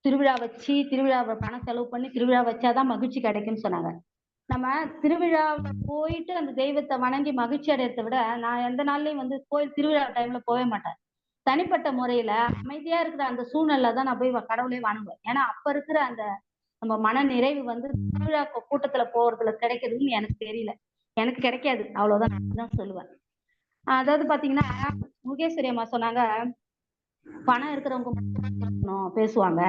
திருவிழா வச்சு திருவிழாவை பணம் செலவு பண்ணி திருவிழா வச்சாதான் மகிழ்ச்சி கிடைக்கும்னு சொன்னாங்க. நம்ம திருவிழாவை போயிட்டு அந்த தெய்வத்தை வணங்கி மகிழ்ச்சி அடையறதை விட நான் எந்த நாள்லயும் கோயில் திருவிழா டைம்ல போவே மாட்டேன். தனிப்பட்ட முறையில அமைதியா இருக்கிற அந்த சூழ்நிலை தான் நான் போய் கடவுளே வணங்குவேன். ஏன்னா அப்ப இருக்கிற அந்த நம்ம மன நிறைவு திருவிழா கூட்டத்துல போறதுல கிடைக்குதுன்னு எனக்கு தெரியல, எனக்கு கிடைக்காது, அவ்வளவுதான் நான் சொல்லுவேன். அதாவது பாத்தீங்கன்னா முகேஸ்வரி அம்மா சொன்னாங்க, பணம் இருக்கிறவங்க பேசுவாங்க,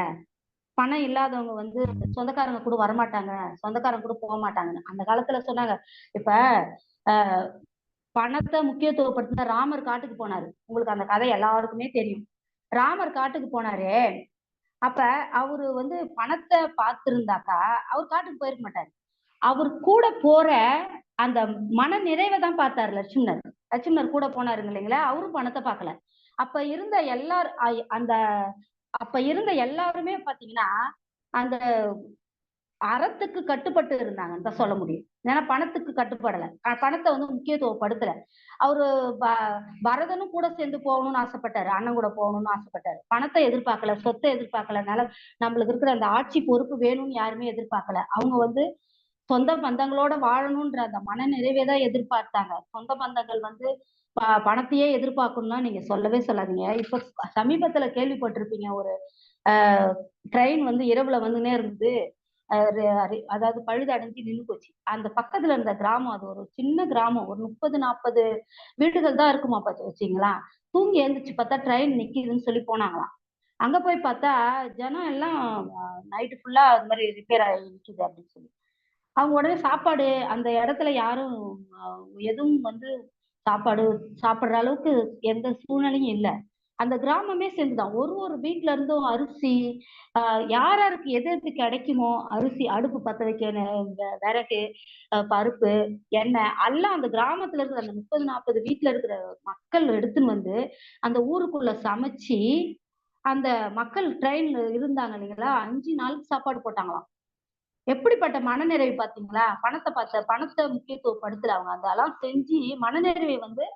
பணம் இல்லாதவங்க சொந்தக்காரங்க கூட வரமாட்டாங்க, சொந்தக்காரங்க கூட போக மாட்டாங்கன்னு அந்த காலத்துல சொன்னாங்க. இப்ப பணத்தை முக்கியத்துவப்படுத்தின ராமர் காட்டுக்கு போனாரு. உங்களுக்கு அந்த கதை எல்லாருக்குமே தெரியும். ராமர் காட்டுக்கு போனாரு. அப்ப அவரு பணத்தை பார்த்திருந்தாக்கா அவர் காட்டுக்கு போயிருக்க மாட்டாரு. அவர் கூட போற அந்த மன நிறைவை தான் பார்த்தாரு லட்சுமணர். லட்சுமணர் கூட போனாருங்க இல்லைங்களா, அவரும் பணத்தை பார்க்கல. அப்ப இருந்த எல்லாருமே பாத்தீங்கன்னா அந்த அறத்துக்கு கட்டுப்பட்டு இருந்தாங்கன்னு தான் சொல்ல முடியும். ஏன்னா பணத்துக்கு கட்டுப்படல, பணத்தை முக்கியத்துவப்படுத்தல. அவரு பரதனும் கூட சேர்ந்து போகணும்னு ஆசைப்பட்டாரு, அண்ணன் கூட போகணும்னு ஆசைப்பட்டாரு. பணத்தை எதிர்பார்க்கல, சொத்தை எதிர்பார்க்கலனால நம்மளுக்கு இருக்கிற அந்த ஆட்சி பொறுப்பு வேணும்னு யாருமே எதிர்பார்க்கல. அவங்க சொந்த பந்தங்களோட வாழணும்ன்ற அந்த மன நிறைவே தான் எதிர்பார்த்தாங்க. சொந்த பந்தங்கள் பணத்தையே எதிர்பார்க்கணும்னா நீங்க சொல்லவே சொல்லாதீங்க. இப்ப சமீபத்துல கேள்விப்பட்டிருப்பீங்க, ஒரு ட்ரெயின் இரவுல வந்துனே இருந்தது, அதாவது பழுது அடைஞ்சு நின்று போச்சு. அந்த பக்கத்துல இருந்த கிராமம், அது ஒரு சின்ன கிராமம், ஒரு 30-40 வீடுகள் தான் இருக்குமா வச்சுங்களா. தூங்கி எழுந்துச்சு பார்த்தா ட்ரெயின் நிக்குதுன்னு சொல்லி போனாங்களாம். அங்க போய் பார்த்தா ஜனம் எல்லாம் நைட்டு ஃபுல்லா அது மாதிரி ரிப்பேர் ஆகி நிக்குது அப்படின்னு சொல்லி அவங்க உடனே சாப்பாடு அந்த இடத்துல யாரும் எதுவும் சாப்பாடு சாப்பிடுற அளவுக்கு எந்த சூழ்நிலையும் இல்லை. அந்த கிராமமே சேர்ந்துதான். ஒரு வீட்டுல இருந்தும் அரிசி யாருக்கு எது கிடைக்குமோ, அரிசி, அடுப்பு பத்த வைக்க விறகு, பருப்பு, எண்ணெய் எல்லாம் அந்த கிராமத்துல இருக்கிற அந்த 30-40 வீட்டுல இருக்கிற மக்கள் எடுத்துன்னு அந்த ஊருக்குள்ள சமைச்சு அந்த மக்கள் ட்ரெயின்ல இருந்தாங்க இல்லைங்களா, 5 நாளுக்கு சாப்பாடு போட்டாங்களாம். எப்படிப்பட்ட மனநிறைவு பாத்தீங்களா? பணத்தை முக்கியத்துவப்படுத்தல. அவங்க அதெல்லாம் செஞ்சு மனநிறைவை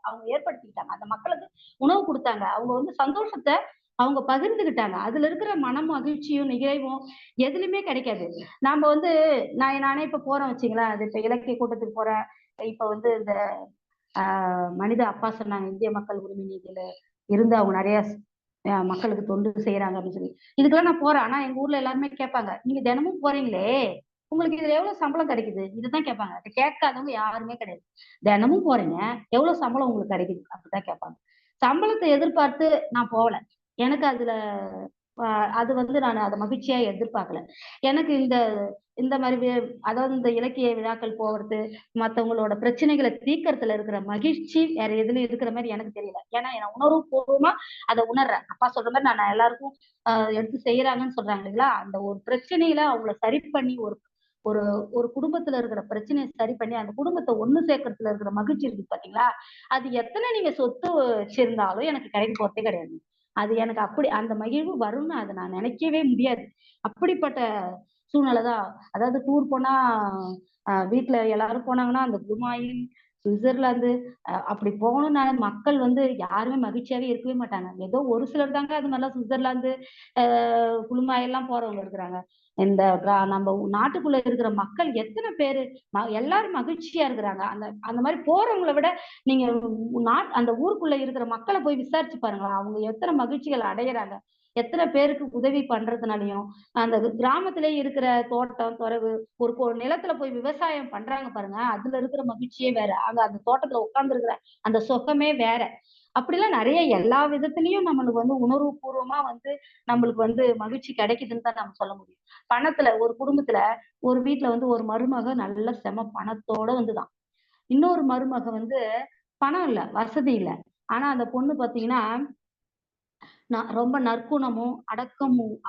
அவங்க ஏற்படுத்திக்கிட்டாங்க. அந்த மக்களுக்கு உணவு கொடுத்தாங்க. அவங்க சந்தோஷத்தை அவங்க பகிர்ந்துகிட்டாங்க. அதுல இருக்கிற மன மகிழ்ச்சியும் நிறைவும் எதுலையுமே கிடைக்காது. நாம நானே இப்ப போறேன் வச்சுங்களேன், அது இப்ப இலக்கிய கூட்டத்துக்கு போறேன். இப்ப இந்த மனித அப்பா சொன்னாங்க, இந்திய மக்கள் உரிமை நீதியில இருந்து அவங்க நிறைய மக்களுக்கு தொண்டு செய்யறாங்க அப்படின்னு சொல்லி. இதுக்கெல்லாம் நான் போறேன். ஆனா எங்க ஊர்ல எல்லாருமே கேட்பாங்க, நீங்க தினமும் போறீங்களே, உங்களுக்கு இதுல எவ்வளவு சம்பளம் கிடைக்குது, இதுதான் கேட்பாங்க. அது கேட்காதவங்க யாருமே கிடையாது. தினமும் போறீங்க, எவ்வளவு சம்பளம் உங்களுக்கு கிடைக்குது அப்படிதான் கேட்பாங்க. சம்பளத்தை எதிர்பார்த்து நான் போகல. எனக்கு அதுல அது வந்து நான் அதை மகிழ்ச்சியா எதிர்பார்க்கல. எனக்கு இந்த இந்த மாதிரி அதாவது இந்த இலக்கிய விழாக்கள் போறது, மத்தவங்களோட பிரச்சனைகளை தீர்க்கறதுல இருக்கிற மகிழ்ச்சி வேற எதுலயும் இருக்கிற மாதிரி எனக்கு தெரியல. ஏன்னா நான் உணர்வு பூர்வமா அதை உணர்றேன். அப்பா சொல்ற மாதிரி நான் எல்லாருக்கும் எடுத்து செய்யறாங்கன்னு சொல்றாங்க இல்லைங்களா, அந்த ஒரு பிரச்சனையில அவங்கள சரி பண்ணி ஒரு ஒரு ஒரு குடும்பத்துல இருக்கிற பிரச்சனையை சரி பண்ணி அந்த குடும்பத்தை ஒண்ணு சேர்க்கறதுல இருக்கிற மகிழ்ச்சி இருக்கு பாத்தீங்களா, அது எத்தனை நீங்க சொத்து வச்சிருந்தாலும் எனக்கு கிடைக்க போறதே கிடையாது. அது எனக்கு அப்படி அந்த மகிழ்வு வரும்னு அதை நான் நினைக்கவே முடியாது. அப்படிப்பட்ட சூழ்நிலை தான். அதாவது டூர் போனா வீட்டுல எல்லாரும் போனாங்கன்னா அந்த துபாயில், சுவிட்சர்லாந்து அப்படி போகணும்னா மக்கள் வந்து யாருமே மகிழ்ச்சியாவே இருக்கவே மாட்டாங்க. ஏதோ ஒரு சிலர் தாங்க அது மாதிரிலாம் சுவிட்சர்லாந்து குழுமாயெல்லாம் போறவங்க இருக்கிறாங்க. இந்த நம்ம நாட்டுக்குள்ள இருக்கிற மக்கள் எத்தனை பேரு எல்லாரும் மகிழ்ச்சியா இருக்கிறாங்க. அந்த அந்த மாதிரி போறவங்களை விட நீங்க அந்த ஊருக்குள்ள இருக்கிற மக்களை போய் விசாரிச்சு பாருங்களா, அவங்க எத்தனை மகிழ்ச்சிகள் அடையறாங்க, எத்தனை பேருக்கு உதவி பண்றதுனாலையும். அந்த கிராமத்திலே இருக்கிற தோட்டம் துறவு ஒரு நிலத்துல போய் விவசாயம் பண்றாங்க பாருங்க, அதுல இருக்கிற மகிழ்ச்சியே வேற. அங்க அந்த தோட்டத்துல உட்கார்ந்து இருக்கிற அந்த சுகமே வேற. அப்படிலாம் நிறைய எல்லா விதத்திலயும் நம்மளுக்கு வந்து உணர்வு பூர்வமா வந்து நம்மளுக்கு வந்து மகிழ்ச்சி கிடைக்குதுன்னு தான் நம்ம சொல்ல முடியும். பணத்துல ஒரு குடும்பத்துல ஒரு வீட்டுல வந்து ஒரு மருமக நல்ல செம பணத்தோட வந்துதான், இன்னொரு மருமக வந்து பணம் இல்ல, வசதி இல்ல. ஆனா அந்த பொண்ணு பாத்தீங்கன்னா ரொம்ப நற்குணமும்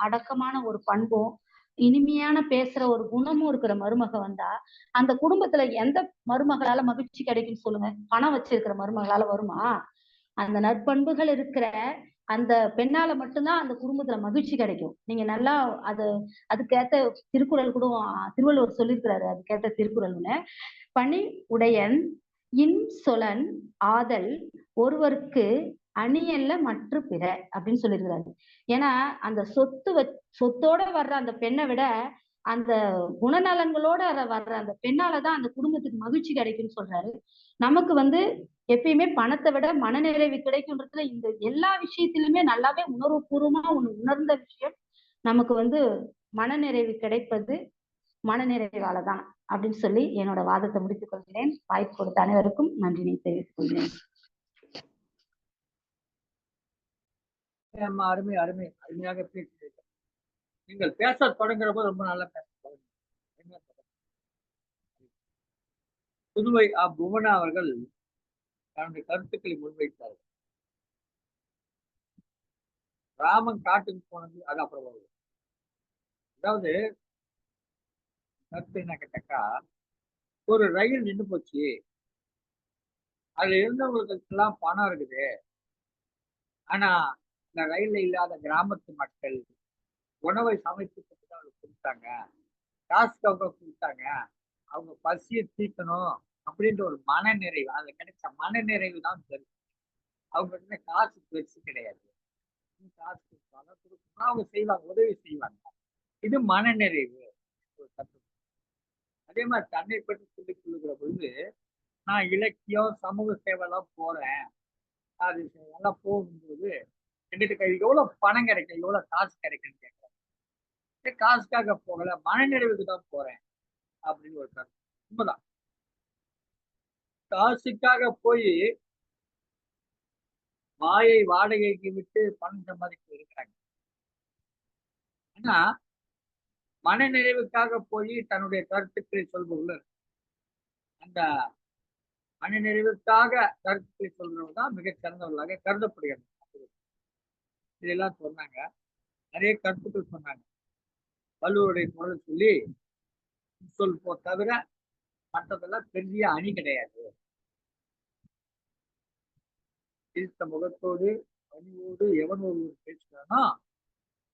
அடக்கமான ஒரு பண்பும் இனிமையான பேசுற ஒரு குணமும் இருக்கிற மருமக வந்தா அந்த குடும்பத்துல எந்த மருமகளால மகிழ்ச்சி கிடைக்கும்னு சொல்லுங்க? பணம் வச்சிருக்கிற மருமகளால வருமா? அந்த நற்பண்புகள் இருக்கிற அந்த பெண்ணால மட்டும்தான் அந்த குடும்பத்துல மகிழ்ச்சி கிடைக்கும். நீங்க நல்லா அது அதுக்கேத்த திருக்குறள் கூட திருவள்ளுவர் சொல்லியிருக்கிறாரு. அதுக்கேத்த திருக்குறள்னு, பணி உடையன் இன்சொலன் ஆதல் ஒருவருக்கு அணியல்ல மற்ற பிற அப்படின்னு சொல்லியிருக்கிறாரு. ஏன்னா அந்த சொத்தோட வர்ற அந்த பெண்ணை விட அந்த குணநலன்களோட வர்ற அந்த பெண்ணாலதான் அந்த குடும்பத்துக்கு மகிழ்ச்சி கிடைக்கும்னு சொல்றாரு. நமக்கு வந்து எப்பயுமே பணத்தை விட மனநிறைவு கிடைக்கும்ன்றதுல இந்த எல்லா விஷயத்திலுமே நல்லாவே உணர்வுபூர்வமா உணர்ந்த விஷயம் நமக்கு வந்து மனநிறைவு கிடைப்பது மனநிறைவாலதான் அப்படின்னு சொல்லி என்னோட வாதத்தை முடித்துக் கொள்கிறேன். வாய்ப்பு கொடுத்த அனைவருக்கும் நன்றினை தெரிவித்துக் கொள்கிறேன். அருமை அருமை அருமையாக பேசுகிறீர்கள். நீங்கள் பேச தொடங்குற போது ரொம்ப நல்லா பேச புதுவை புவனா அவர்கள் தன்னுடைய கருத்துக்களை முன்வைத்தார்கள். ராமன் காட்டுக்கு போனது அது அப்புறம் வருது. அதாவது கருத்து என்ன கேட்டாக்கா, ஒரு ரயில் நின்று போச்சு, அதுல இருந்தவங்களுக்கு எல்லாம் பணம் இருக்குது, ஆனா இந்த ரயில்ல இல்லாத கிராமத்து மக்கள் உணவை சமைத்து அவங்களுக்கு கொடுத்தாங்க, காசுக்கு அவங்க கொடுத்தாங்க, அவங்க பசியை தீர்க்கணும் அப்படின்ற ஒரு மனநிறைவு, அதுல கிடைச்ச மனநிறைவு தான் பெருசு. அவங்க கிட்ட காசு பெருசு கிடையாது, காசு பணம் கொடுக்கணும், அவங்க செய்வாங்க, உதவி செய்வாங்க. இது மனநிறைவு. அதே மாதிரி தன்னை பற்றி சொல்லிக் கொள்ளுகிற பொழுது, நான் இலக்கியம் சமூக சேவைலாம் போறேன், அது எல்லாம் போகும்போது என்கிட்ட எவ்வளவு பணம் கிடைக்கும், எவ்வளவு காசு கிடைக்குன்னு கேட்கிறேன். காசுக்காக போகல, மனநிறைவுக்கு தான் போறேன் அப்படின்னு ஒரு கருத்து. உண்மைதான். காசுக்காக போய் வாயை வாடகைக்கு விட்டு பணம் சம்பாதிக்க இருக்கிறாங்க. ஆனா மனநிறைவுக்காக போய் தன்னுடைய கருத்துக்களை சொல்பவர்கள், அந்த மனநிறைவுக்காக கருத்துக்களை சொல்றவங்க தான் மிகச் சிறந்தவர்களாக கருதப்படுகிறது. இதெல்லாம் சொன்னாங்க, நிறைய கருத்துக்கள் சொன்னாங்க. வள்ளுவருடைய குரல் சொல்லி சொல் தவிர மற்றதெல்லாம் பெரிய அணி கிடையாது. தீர்த்த முகத்தோடு பணிவோடு எவன் ஒருவர் பேசுகிறானோ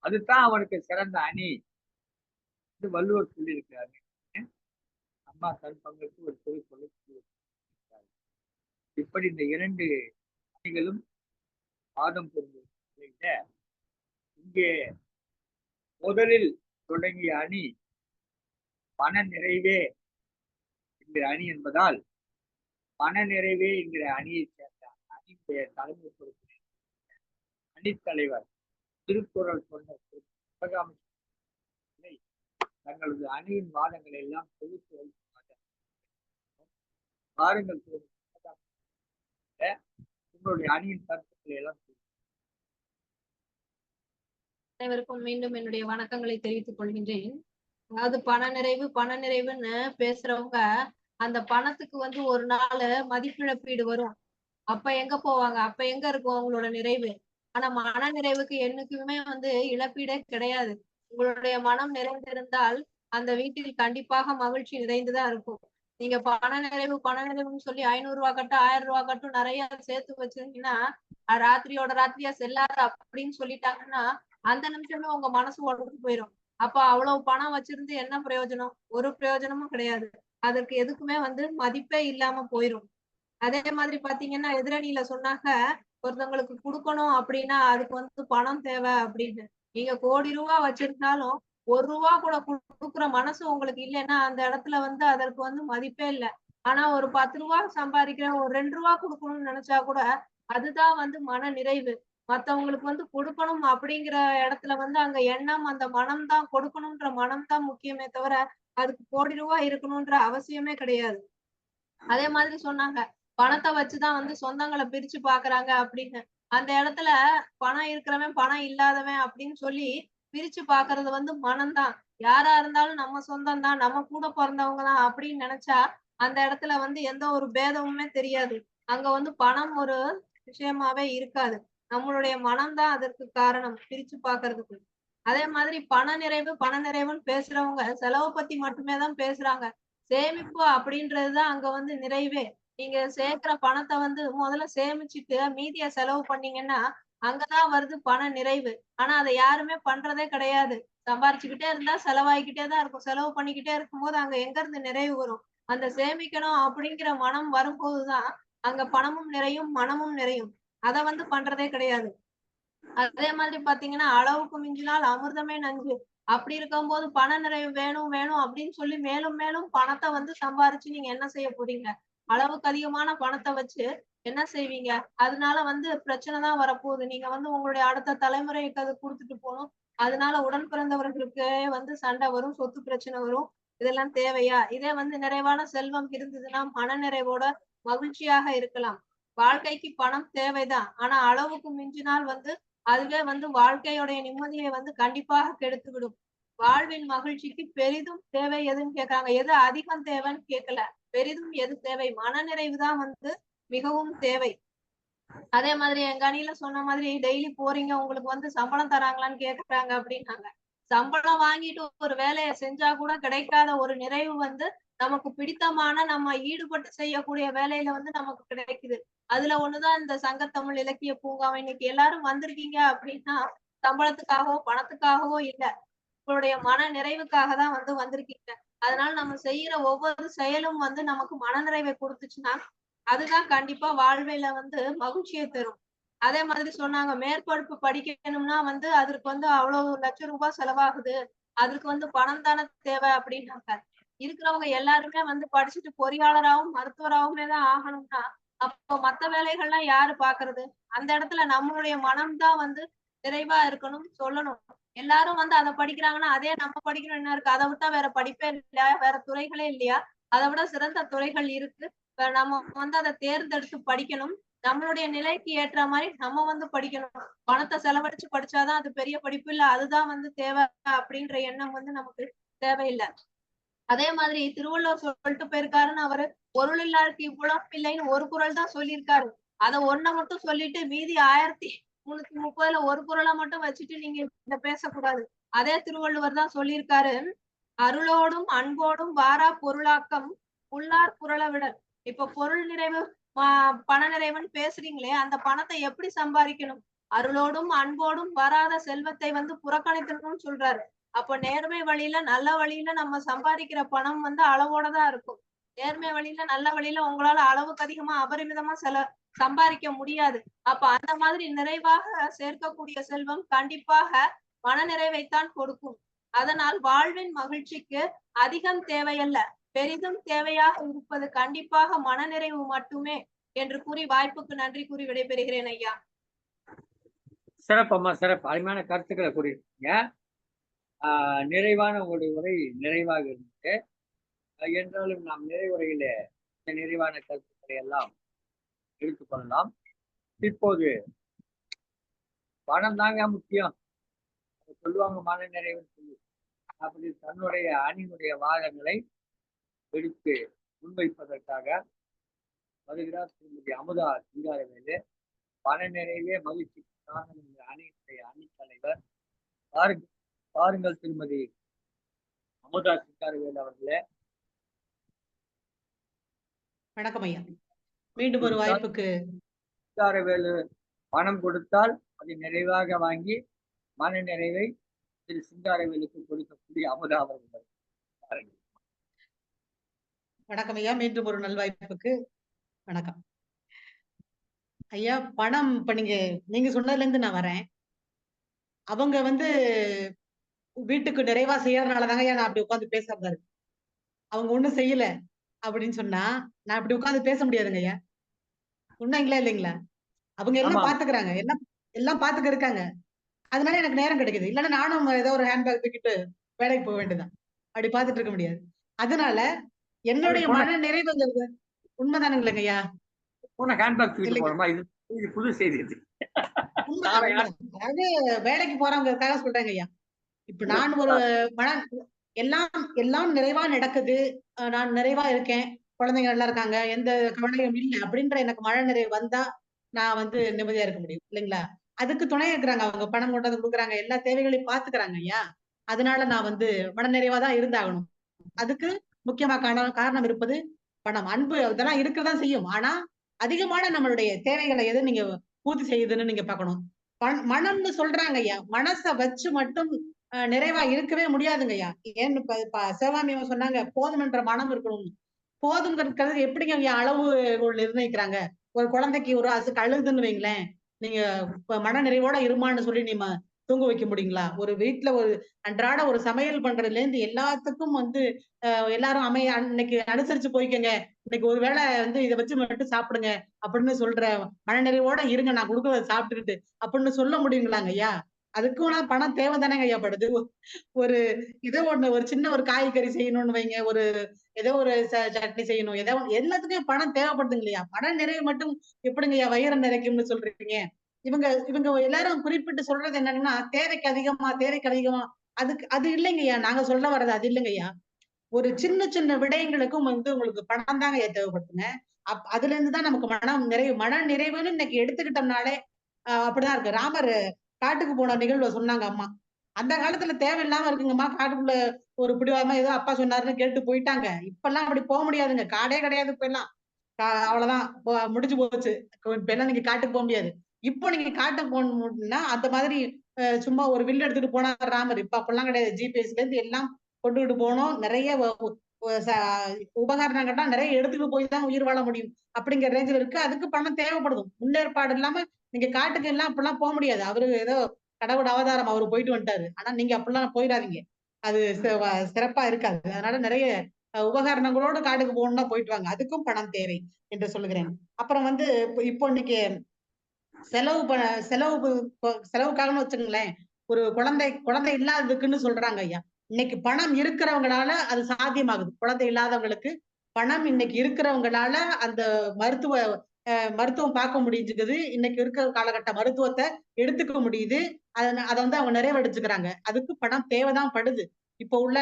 அதுதான் அவனுக்கு சிறந்த அணி என்று வள்ளுவர் சொல்லியிருக்கிறாரு. அம்மா தன் பங்குக்கு ஒரு பொருள் சொல்லி சொல்லியிருக்கிறார். இப்படி இந்த இரண்டு அணிகளும் வாதம் பொருந்த இங்கே முதலில் தொடங்கிய அணி பண நிறைவே என்கிற அணி என்பதால், பண நிறைவே என்கிற அணியை சேர்ந்த அணியுடைய தலைமை பொறுப்பு அணித்தலைவர் திருக்குறள் சொன்ன சிவகாமி தங்களது அணியின் வாதங்களை எல்லாம் தொகுத்து வைத்து வாருங்கள், உங்களுடைய அணியின் கருத்துக்களை எல்லாம் அனைவருக்கும் மீண்டும் என்னுடைய வணக்கங்களை தெரிவித்துக் கொள்கின்றேன். அதாவது பண நிறைவுன்னு பேசுறவங்க அந்த பணத்துக்கு வந்து ஒரு நாள் மதிப்பிழப்பீடு வரும். அப்ப எங்க போவாங்க? அப்ப எங்க இருக்கும் அவங்களோட நிறைவு? ஆனா மன நிறைவுக்கு என்னைக்குமே வந்து இழப்பீடே கிடையாது. உங்களுடைய மனம் நிறைந்திருந்தால் அந்த வீட்டில் கண்டிப்பாக மகிழ்ச்சி நிறைந்துதான் இருக்கும். நீங்க பண நிறைவுன்னு சொல்லி 500 ரூபாய் கட்டும் 1000 ரூபாய் கட்டும் நிறைய சேர்த்து வச்சிருந்தீங்கன்னா ராத்திரியோட ராத்திரியா செல்லாது அப்படின்னு சொல்லிட்டாங்கன்னா அந்த நிமிஷமே உங்க மனசு உடஞ்சு போயிடும். அப்ப அவ்வளவு பணம் வச்சிருந்து என்ன பிரயோஜனம்? ஒரு பிரயோஜனமும் கிடையாது. அதற்கு எதுக்குமே வந்து மதிப்பே இல்லாம போயிரும். அதே மாதிரி பாத்தீங்கன்னா எதிரணியில சொன்னாங்க, ஒருத்தவங்களுக்கு கொடுக்கணும் அப்படின்னா அதுக்கு வந்து பணம் தேவை அப்படின்னு. நீங்க கோடி ரூபாய் வச்சிருந்தாலும் 1 ரூபா கூட கொடுக்குற மனசு உங்களுக்கு இல்லைன்னா அந்த இடத்துல வந்து அதற்கு வந்து மதிப்பே இல்லை. ஆனா ஒரு 10 ரூபாய் சம்பாதிக்கிறேன், ஒரு 2 ரூபாய் கொடுக்கணும்னு நினைச்சா கூட அதுதான் வந்து மன நிறைவு. மத்தவங்களுக்கு வந்து கொடுக்கணும் அப்படிங்கிற இடத்துல வந்து அங்க எண்ணம், அந்த மனம் தான், கொடுக்கணும்ன்ற மனம் தான் முக்கியமே தவிர அதுக்கு கோடி ரூபாய் இருக்கணும்ன்ற அவசியமே கிடையாது. அதே மாதிரி சொன்னாங்க, பணத்தை வச்சுதான் வந்து சொந்தங்களை பிரிச்சு பாக்குறாங்க அப்படின்னு. அந்த இடத்துல பணம் இருக்கிறவன் பணம் இல்லாதவன் அப்படின்னு சொல்லி பிரிச்சு பாக்குறது வந்து மனம்தான். யாரா இருந்தாலும் நம்ம சொந்தம் தான், நம்ம கூட பிறந்தவங்க தான் அப்படின்னு நினைச்சா அந்த இடத்துல வந்து எந்த ஒரு பேதமுமே தெரியாது. அங்க வந்து பணம் ஒரு விஷயமாவே இருக்காது. நம்மளுடைய மனம்தான் அதற்கு காரணம் பிரிச்சு பாக்குறதுக்கு. அதே மாதிரி பண நிறைவுன்னு பேசுறவங்க செலவை பத்தி மட்டுமே தான் பேசுறாங்க. சேமிப்பு அப்படின்றதுதான் அங்க வந்து நிறைவே. நீங்க சேர்க்கிற பணத்தை வந்து முதல்ல சேமிச்சுட்டு மீதிய செலவு பண்ணீங்கன்னா அங்கதான் வருது பண நிறைவு. ஆனா அதை யாருமே பண்றதே கிடையாது. சம்பாரிச்சுக்கிட்டே இருந்தா செலவாயிக்கிட்டே தான் இருக்கும். செலவு பண்ணிக்கிட்டே இருக்கும்போது அங்க எங்க இருந்து நிறைவு வரும்? அந்த சேமிக்கணும் அப்படிங்கிற மனம் வரும்போதுதான் அங்க பணமும் நிறையும், மனமும் நிறையும். அத வந்து பண்றதே கிடையாது. அதே மாதிரி பாத்தீங்கன்னா அளவுக்கு மிஞ்சினால் அமிர்தமே நஞ்சு. அப்படி இருக்கும்போது பண நிறைவு வேணும் வேணும் அப்படின்னு சொல்லி மேலும் மேலும் பணத்தை வந்து சம்பாரிச்சு நீங்க என்ன செய்ய போறீங்க? அளவுக்கு அதிகமான பணத்தை வச்சு என்ன செய்வீங்க? அதனால வந்து பிரச்சனை தான் வரப்போகுது. நீங்க வந்து உங்களுடைய அடுத்த தலைமுறைக்கு அது கொடுத்துட்டு போகணும். அதனால உடன் பிறந்தவர்களுக்கு வந்து சண்டை வரும், சொத்து பிரச்சனை வரும். இதெல்லாம் தேவையா? இதே வந்து நிறைவான செல்வம் இருந்ததுன்னா மன நிறைவோட மகிழ்ச்சியாக இருக்கலாம். வாழ்க்கைக்கு பணம் தேவைதான். ஆனா அளவுக்கு மிஞ்சினால் வந்து அதுவே வந்து வாழ்க்கையோடைய நிம்மதியை வந்து கண்டிப்பாக கெடுத்து விடும். வாழ்வின் மகிழ்ச்சிக்கு பெரிதும் தேவை எதுன்னு கேட்கறாங்க. எது அதிகம் தேவைன்னு கேட்கல. பெரிதும் எது தேவை? மனநிறைவு தான் வந்து மிகவும் தேவை. அதே மாதிரி எங்க அணியில சொன்ன மாதிரி டெய்லி போறீங்க, உங்களுக்கு வந்து சம்பளம் தராங்களான்னு கேக்குறாங்க அப்படின்னாங்க. சம்பளம் வாங்கிட்டு ஒரு வேலையை செஞ்சா கூட கிடைக்காத ஒரு நிறைவு வந்து நமக்கு பிடித்தமான நம்ம ஈடுபட்டு செய்யக்கூடிய வேலையில வந்து நமக்கு கிடைக்குது. அதுல ஒண்ணுதான் இந்த சங்கத்தமிழ் இலக்கிய பூங்காவை. இன்னைக்கு எல்லாரும் வந்திருக்கீங்க அப்படின்னா சம்பளத்துக்காகவோ பணத்துக்காகவோ இல்ல, உங்களுடைய மன நிறைவுக்காக தான் வந்து வந்திருக்கீங்க. அதனால நம்ம செய்யற ஒவ்வொரு செயலும் வந்து நமக்கு மன நிறைவை கொடுத்துச்சுன்னா அதுதான் கண்டிப்பா வாழ்வில வந்து மகிழ்ச்சியை தரும். அதே மாதிரி சொன்னாங்க, மேற்படிப்பு படிக்கணும்னா வந்து அதற்கு வந்து அவ்வளவு லட்சம் ரூபாய் செலவாகுது. அதுக்கு வந்து பணம் தானே தேவை அப்படின்னாங்க. இருக்கிறவங்க எல்லாருமே வந்து படிச்சுட்டு பொறியாளராகவும் மருத்துவராகவுமே தான் ஆகணும்னா அப்போ மத்த வேலைகள்லாம் யாரு பாக்குறது? அந்த இடத்துல நம்மளுடைய மனம்தான் வந்து நிறைவா இருக்கணும் சொல்லணும். எல்லாரும் வந்து அதை படிக்கிறாங்கன்னா அதே நம்ம படிக்கணும் என்ன இருக்கு? அதை விட்டா வேற படிப்பே இல்லையா? வேற துறைகளே இல்லையா? அதை விட சிறந்த துறைகள் இருக்கு. இப்ப நம்ம வந்து அதை தேர்ந்தெடுத்து படிக்கணும். நம்மளுடைய நிலைக்கு ஏற்ற மாதிரி நம்ம வந்து படிக்கணும். பணத்தை செலவழிச்சு படிச்சாதான் அது பெரிய படிப்பு இல்ல, அதுதான் வந்து தேவை அப்படின்ற எண்ணம் வந்து நமக்கு தேவையில்லை. அதே மாதிரி திருவள்ளுவர் சொல்லிட்டு போயிருக்காருன்னு அவரு பொருள் இல்லாருக்கு இவ்வுலகம் இல்லைன்னு ஒரு குறள் தான் சொல்லியிருக்காரு. அதை ஒன்ன மட்டும் சொல்லிட்டு மீதி 1330 ஒரு குறளை மட்டும் வச்சுட்டு நீங்க இத பேசக்கூடாது. அதே திருவள்ளுவர் தான் சொல்லியிருக்காரு, அருளோடும் அன்போடும் வாரா பொருளாக்கம் உள்ளார் புரள விடல். இப்ப பொருள் நிறைவு பண நிறைவுன்னு பேசுறீங்களே, அந்த பணத்தை எப்படி சம்பாதிக்கணும்? அருளோடும் அன்போடும் வராத செல்வத்தை வந்து புறக்கணிக்கணும்னு சொல்றாரு. அப்ப நேர்மை வழியில நல்ல வழியில நம்ம சம்பாதிக்கிற பணம் வந்து அளவோட தான் இருக்கும். நேர்மை வழியில நல்ல வழியில உங்களால அளவுக்கு அதிகமா அபரிமிதமா சம்பாதிக்க முடியாது. அப்ப அந்த மாதிரி நிறைவாக சேர்க்கக்கூடிய செல்வம் கண்டிப்பாக மன நிறைவைத்தான் கொடுக்கும். அதனால் வாழ்வின் மகிழ்ச்சிக்கு அதிகம் தேவையல்ல, பெரிதும் தேவையாக இருப்பது கண்டிப்பாக மனநிறைவு மட்டுமே என்று கூறி வாய்ப்புக்கு நன்றி கூறி விடைபெறுகிறேன் ஐயா. சிறப்பம்மா, சிறப்பு. அருமையான கருத்துக்களை கூறியிருக்கீங்க. நிறைவான உங்களுடைய உரை நிறைவாக இருந்தது. என்றாலும் நாம் நிறைவுரையில நிறைவான கருத்துக்களை எல்லாம் எடுத்துக்கொள்ளலாம். இப்போது பணம் தாங்க முக்கியம், சொல்லுவாங்க மன நிறைவுன்னு சொல்லி. அப்படி தன்னுடைய அணியினுடைய வாதங்களை எடுத்து முன்வைப்பதற்காக வருகிறார் திருமதி அமுதா சிங்காரவேலு. மன நிறைவே மகிழ்ச்சிக்கு காரணம் என்ற அணியினுடைய அணித்தலைவர். பாருங்கள் திருமதி அமுதா சிங்காரவேலு அவர்களே. வணக்கம் ஐயா. மீண்டும் ஒரு வாய்ப்புக்கு. சிங்காரவேலு பணம் கொடுத்தால் அதை நிறைவாக வாங்கி மன நிறைவை திரு சிங்காரவேலுக்கு கொடுக்கக்கூடிய அமுதா அவர்கள். வணக்கம் ஐயா. மீண்டும் ஒரு நல்வாய்ப்புக்கு வணக்கம் ஐயா. பணம் இப்ப நீங்க சொன்னதுல இருந்து நான் வரேன். அவங்க வீட்டுக்கு நிறைவா செய்யறதுனாலதாங்க ஐயா நான் அப்படி உட்காந்து பேசுறதா இருக்கு. அவங்க ஒண்ணும் செய்யல அப்படின்னு சொன்னா நான் இப்படி உட்காந்து பேச முடியாதுங்க ஐயா. உண்மைங்களா இல்லைங்களா? அவங்க எல்லாம் பாத்துக்கிறாங்க, எல்லாம் பாத்துக்க இருக்காங்க. அதனால எனக்கு நேரம் கிடைக்குது. இல்லைன்னா நானும் ஏதோ ஒரு ஹேண்ட்பேக் தூக்கிட்டு வேலைக்கு போக வேண்டியதான். அப்படி பாத்துட்டு இருக்க முடியாது. அதனால என்னுடைய மன நிறைவுங்கிறது உண்மைதானுங்களேங்க ஐயா. புது செய்தி. அதாவது வேலைக்கு போறவங்களுக்காக சொல்றேங்க ஐயா. இப்ப நான் ஒரு எல்லாம் நிறைவா நடக்குது, நான் நிறைவா இருக்கேன், குழந்தைங்க நல்லா இருக்காங்க, எந்த கவலையும் இல்லை அப்படின்ற எனக்கு மன நிறைவு வந்தா நான் நிம்மதியா இருக்க முடியும் இல்லைங்களா? அதுக்கு துணை இருக்கிறாங்க, அவங்க பணம் கொண்டு வந்து கொடுக்குறாங்க, எல்லா தேவைகளையும் பாத்துக்கிறாங்க ஐயா. அதனால நான் மன நிறைவா தான் இருந்தாகணும். அதுக்கு முக்கியமா காரணம் இருப்பது பணம். அன்பு இதெல்லாம் இருக்கதான் செய்யும். ஆனா அதிகமான நம்மளுடைய தேவைகளை எது நீங்க பூர்த்தி செய்யுதுன்னு நீங்க பார்க்கணும். மனம்னு சொல்றாங்க ஐயா. மனசை வச்சு மட்டும் நிறைவா இருக்கவே முடியாதுங்க ஐயா. ஏன்னு சிவகாமி சொன்னாங்க, போதும் என்ற மனம் இருக்கணும். போதுங்கிறது எப்படிங்க ஐயா அளவுகோல் நிர்ணயிக்கிறாங்க? ஒரு குழந்தைக்கு ஒரு அசுக்கு அழுதுன்னு வைங்களேன், நீங்க மன நிறைவோட இருமான்னு சொல்லி நீங்க தூங்க வைக்க முடியுங்களா? ஒரு வீட்டுல ஒரு அன்றாட ஒரு சமையல் பண்றதுல இருந்து எல்லாத்துக்கும் எல்லாரும் இன்னைக்கு அனுசரிச்சு போய்க்கங்க, இன்னைக்கு ஒரு வேளை இதை வச்சு மட்டும் சாப்பிடுங்க அப்படின்னு சொல்ற மனநிறைவோட இருங்க, நான் கொடுக்கறத சாப்பிட்டுக்கிட்டு அப்படின்னு சொல்ல முடியுங்களாங்க ஐயா? அதுக்கும் பணம் தேவை தானேங்க ஐயா படுது. ஒரு ஏதோ ஒண்ணு, ஒரு சின்ன ஒரு காய்கறி செய்யணும்னு வைங்க, ஒரு ஏதோ ஒரு சட்னி செய்யணும், ஏதோ எல்லாத்துக்கும் பணம் தேவைப்படுதுங்க இல்லையா? பண நிறைவு மட்டும் எப்படிங்க ஐயா வயிறு நிறைக்கும்னு சொல்றீங்க? இவங்க எல்லாரும் குறிப்பிட்டு சொல்றது என்னன்னா, தேவைக்கு அதிகமா அது இல்லைங்கய்யா. நாங்க சொல்ல வர்றது அது இல்லைங்கய்யா. ஒரு சின்ன சின்ன விடயங்களுக்கும் உங்களுக்கு பணம் தாங்க தேவைப்படுதுங்க. அதுல இருந்துதான் நமக்கு மன நிறைவுன்னு இன்னைக்கு எடுத்துக்கிட்டோம்னாலே அப்படிதான் இருக்கு. ராமர் காட்டுக்கு போன நிகழ்வை சொன்னாங்க அம்மா. அந்த காலத்துல தேவையில்லாம இருக்குங்கம்மா, காட்டுக்குள்ள ஒரு பிடிவாதமா ஏதோ அப்பா சொன்னாருன்னு கேட்டு போயிட்டாங்க. இப்பெல்லாம் அப்படி போக முடியாதுங்க, காடே கிடையாது இப்ப எல்லாம். அவ்வளவுதான், முடிஞ்சு போச்சு. இப்ப எல்லாம் நீங்க காட்டுக்கு போக முடியாது. இப்போ நீங்க காட்டுக்கு போகணும்னா அந்த மாதிரி சும்மா ஒரு வில் எடுத்துட்டு போனா ராமர். இப்ப அப்பெல்லாம் கிடையாது. ஜிபிஎஸ்ல இருந்து எல்லாம் கொண்டுகிட்டு போனோம். நிறைய உபகரணங்கள்னா நிறைய எடுத்துட்டு போய் தான் உயிர் வாழ முடியும் அப்படிங்கிற ரேஞ்சில் இருக்கு. அதுக்கு பணம் தேவைப்படுது. முன்னேற்பாடு இல்லாம நீங்க காட்டுக்கு எல்லாம் அப்படிலாம் போக முடியாது. அவரு ஏதோ கடவுள் அவதாரம், அவரு போயிட்டு வந்துட்டாரு. ஆனா நீங்க அப்படிலாம் போயிடாதீங்க, அது சிறப்பா இருக்காது. அதனால நிறைய உபகரணங்களோடு காட்டுக்கு போகணும்னா போயிட்டு வாங்க, அதுக்கும் பணம் தேவை என்று சொல்லுகிறேன். அப்புறம் இப்போ இன்னைக்கு செலவுக்காகன்னு வச்சுங்களேன், ஒரு குழந்தை இல்லாததுக்குன்னு சொல்றாங்க ஐயா. இன்னைக்கு பணம் இருக்கிறவங்களால அது சாத்தியமாகுது. குழந்தை இல்லாதவங்களுக்கு பணம் இன்னைக்கு இருக்கிறவங்களால அந்த மருத்துவம் பார்க்க முடிஞ்சுக்குது. இன்னைக்கு இருக்கிற காலகட்ட மருத்துவத்தை எடுத்துக்க முடியுது. அதை அவங்க நிறைவடைச்சுக்கிறாங்க. அதுக்கு பணம் தேவைதான் படுது. இப்போ உள்ள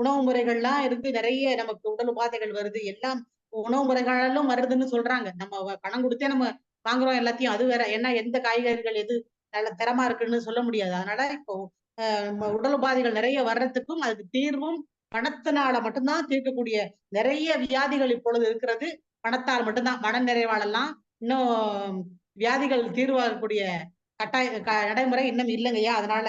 உணவு முறைகள்லாம் இருக்கு, நிறைய நமக்கு உடல் உபாதைகள் வருது. எல்லாம் உணவு முறைகளும் வருதுன்னு சொல்றாங்க. நம்ம பணம் கொடுத்தே நம்ம வாங்குறோம் எல்லாத்தையும், அது வேற. ஏன்னா எந்த காய்கறிகள் எது நல்ல தரமா இருக்குன்னு சொல்ல முடியாது. அதனால இப்போ உடல் உபாதைகள் நிறைய வர்றதுக்கும் அதுக்கு தீர்வும் பணத்தினால மட்டும்தான் தீர்க்கக்கூடிய நிறைய வியாதிகள் இப்பொழுது இருக்கிறது பணத்தால் மட்டும்தான். மன நிறைவாளெல்லாம் இன்னும் வியாதிகள் தீர்வாகக்கூடிய நடைமுறை இன்னும் இல்லைங்கய்யா. அதனால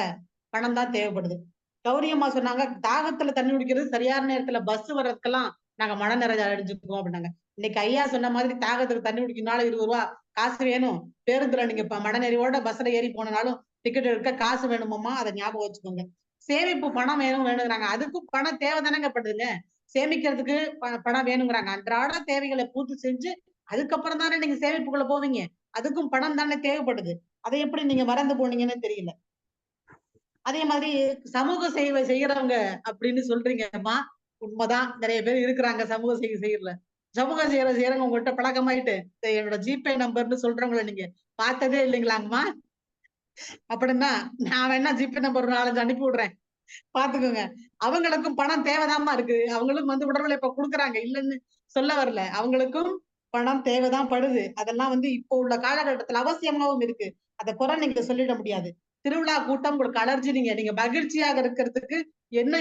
பணம் தான் தேவைப்படுது. கௌரியம்மா சொன்னாங்க, தாகத்துல தண்ணி குடிக்கிறது, சரியான நேரத்துல பஸ் வர்றதுக்கெல்லாம் நாங்க மன நிறைஞ்சு அடைஞ்சுக்குவோம் அப்படின்னாங்க. இன்னைக்கு ஐயா சொன்ன மாதிரி தாகத்துக்கு தண்ணி குடிக்கணும்னாலும் 20 ரூபா காசு வேணும். பேருந்துல நீங்க மனநிறைவோட பஸ்ல ஏறி போனாலும் டிக்கெட் எடுக்க காசு வேணுமாம்மா, அதை ஞாபகம் வச்சுக்கோங்க. சேமிப்பு பணம் வேணுங்கிறாங்க. அதுக்கும் பணம் தேவை தானேங்க படுதுங்க. சேமிக்கிறதுக்கு பணம் வேணுங்கிறாங்க. அன்றாட தேவைகளை பூர்த்தி செஞ்சு அதுக்கப்புறம் தானே நீங்க சேமிப்புக்குள்ள போவீங்க. அதுக்கும் பணம் தானே தேவைப்படுது. அதை எப்படி நீங்க மறந்து போனீங்கன்னு தெரியல. அதே மாதிரி சமூக சேவை செய்யறவங்க அப்படின்னு சொல்றீங்கம்மா, உண்மைதான். நிறைய பேர் இருக்கிறாங்க சமூக சேவை செய்யறல. சமூக சேவை செய்யறவங்க உங்கள்கிட்ட பழக்கமாயிட்டு என்னோட ஜிபே நம்பர்னு சொல்றவங்கள நீங்க பார்த்ததே இல்லைங்களாங்கம்மா? அப்படின்னா நான் வேணா ஜிபே நம்பர் 4 அனுப்பி விடுறேன், பாத்துக்கோங்க. அவங்களுக்கும் பணம் தேவைதாம்மா இருக்கு. அவங்களும் வந்து உடல் உழைப்ப குடுக்குறாங்க, இல்லைன்னு சொல்ல வரல. அவங்களுக்கும் பணம் தேவைதான் படுது. அதெல்லாம் வந்து இப்போ உள்ள காலகட்டத்துல அவசியமாவும் இருக்கு. அத குறை நீங்க சொல்லிட முடியாது. திருவிழா கூட்டம் உங்களுக்கு அலர்ஜி. நீங்க நீங்க மகிழ்ச்சியாக இருக்கிறதுக்கு என்ன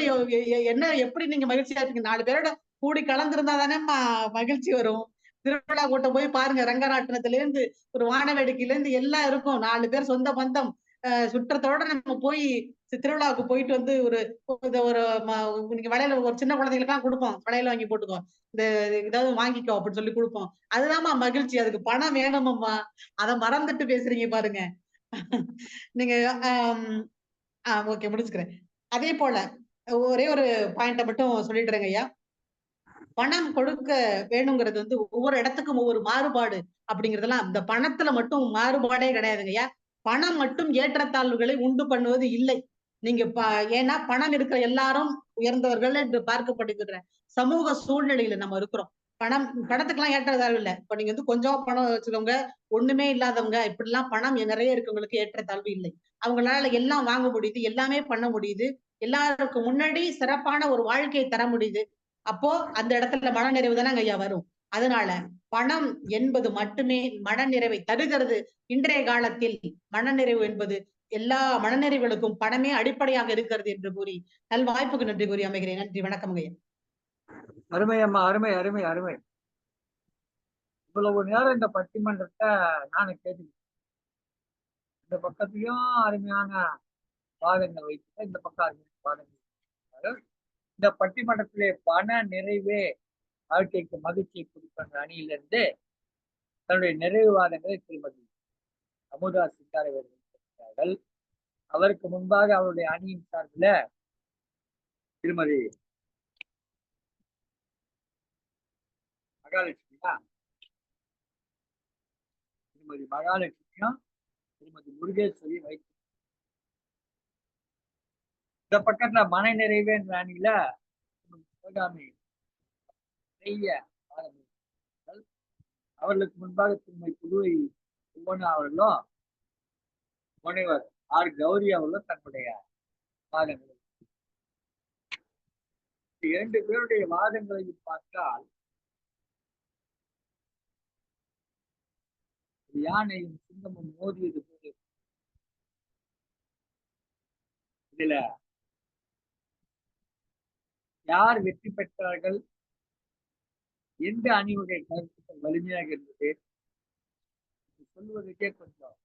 என்ன எப்படி நீங்க மகிழ்ச்சியா இருக்கீங்க? 4 பேரோட கூடி கலந்திருந்தா தானேம்மா மகிழ்ச்சி வரும். திருவிழா கூட்டம் போய் பாருங்க. ரங்கராட்டினத்துல இருந்து ஒரு வான வேடிக்கையில இருந்து எல்லாம் இருக்கும். 4 பேர் சொந்த பந்தம் சுற்றத்தோட நம்ம போய் திருவிழாவுக்கு போயிட்டு வந்து ஒரு ஒரு இன்னைக்கு வளையல ஒரு சின்ன குழந்தைகளுக்கெல்லாம் கொடுப்போம். வளையல வாங்கி போட்டுக்கோ, இந்த ஏதாவது வாங்கிக்கோ அப்படின்னு சொல்லி கொடுப்போம். அதுதான்மா மகிழ்ச்சி. அதுக்கு பணம் வேணுமம்மா. அதை மறந்துட்டு பேசுறீங்க பாருங்க. நீங்க ஓகே, முடிச்சுக்கிறேன். அதே போல ஒரே ஒரு பாயிண்ட மட்டும் சொல்லிடுறேங்க ஐயா. பணம் கொடுக்க வேணுங்கிறது வந்து ஒவ்வொரு இடத்துக்கும் ஒவ்வொரு மாறுபாடு அப்படிங்கறதெல்லாம் இந்த பணத்துல மட்டும் மாறுபாடே கிடையாதுங்க ஐயா. பணம் மட்டும் ஏற்றத்தாழ்வுகளை உண்டு பண்ணுவது இல்லை. நீங்க ஏன்னா பணம் இருக்கிற எல்லாரும் உயர்ந்தவர்கள் என்று பார்க்கப்படுகிற சமூக சூழ்நிலையில நம்ம இருக்கிறோம். பணத்துக்கெல்லாம் ஏற்றத்தாழ்வு இல்லை. இப்ப நீங்க வந்து கொஞ்சம் பணம் வச்சுக்கோங்க, ஒண்ணுமே இல்லாதவங்க, இப்படிலாம் பணம் நிறைய இருக்கவங்களுக்கு ஏற்றத்தாழ்வு இல்லை. அவங்களால எல்லாம் வாங்க முடியுது, எல்லாமே பண்ண முடியுது, எல்லாருக்கும் முன்னாடி சிறப்பான ஒரு வாழ்க்கையை தர முடியுது. அப்போ அந்த இடத்துல மனநிறைவு தானே ஐயா வரும். அதனால பணம் என்பது மட்டுமே மனநிறைவை தருகிறது. இன்றைய காலத்தில் மனநிறைவு என்பது எல்லா மனநிறைவுகளுக்கும் பணமே அடிப்படையாக இருக்கிறது என்று கூறி நல்வாய்ப்புக்கு நன்றி கூறி அமைகிறேன். நன்றி, வணக்கம் ஐயா. அருமை அம்மா, அருமை அருமை அருமை. இவ்வளவு நேரம் இந்த பட்டிமன்றத்தை நானும் கேட்டுக்கிட்டேன். இந்த பக்கத்தையும் அருமையான வாதங்கள் வைத்து, இந்த பக்கம் அருமையான வாதங்கள். இந்த பட்டிமன்றத்திலே பண நிறைவே வாழ்க்கைக்கு மகிழ்ச்சியை கொடுக்கிற அணியிலிருந்து தன்னுடைய நிறைவுவாதங்களை திருமதி அமுதா சித்தாரவர்கள், அவருக்கு முன்பாக அவருடைய அணியின் சார்பில் திருமதி மகாலட்சுமியா, திருமதி மகாலட்சுமியும் திருமதி முருகேஸ்வரியும் வைத்து, இந்த பக்கத்துல மன நிறைவே என்ற அணியில சிவகாமி நிறைய அவர்களுக்கு முன்பாக திருமதி புதுவை சுவனா அவர்களும் முனைவர் ஆர் கௌரி அவர்களும் தன்னுடைய வாதங்களை, இரண்டு பேருடைய வாதங்களை பார்த்தால் யானையும் சிங்கமும் மோதியது போது இதுல யார் வெற்றி பெற்றார்கள், எந்த அணிவகை கருத்துக்கள் வலிமையாக இருந்தது சொல்வதற்கே கொஞ்சம்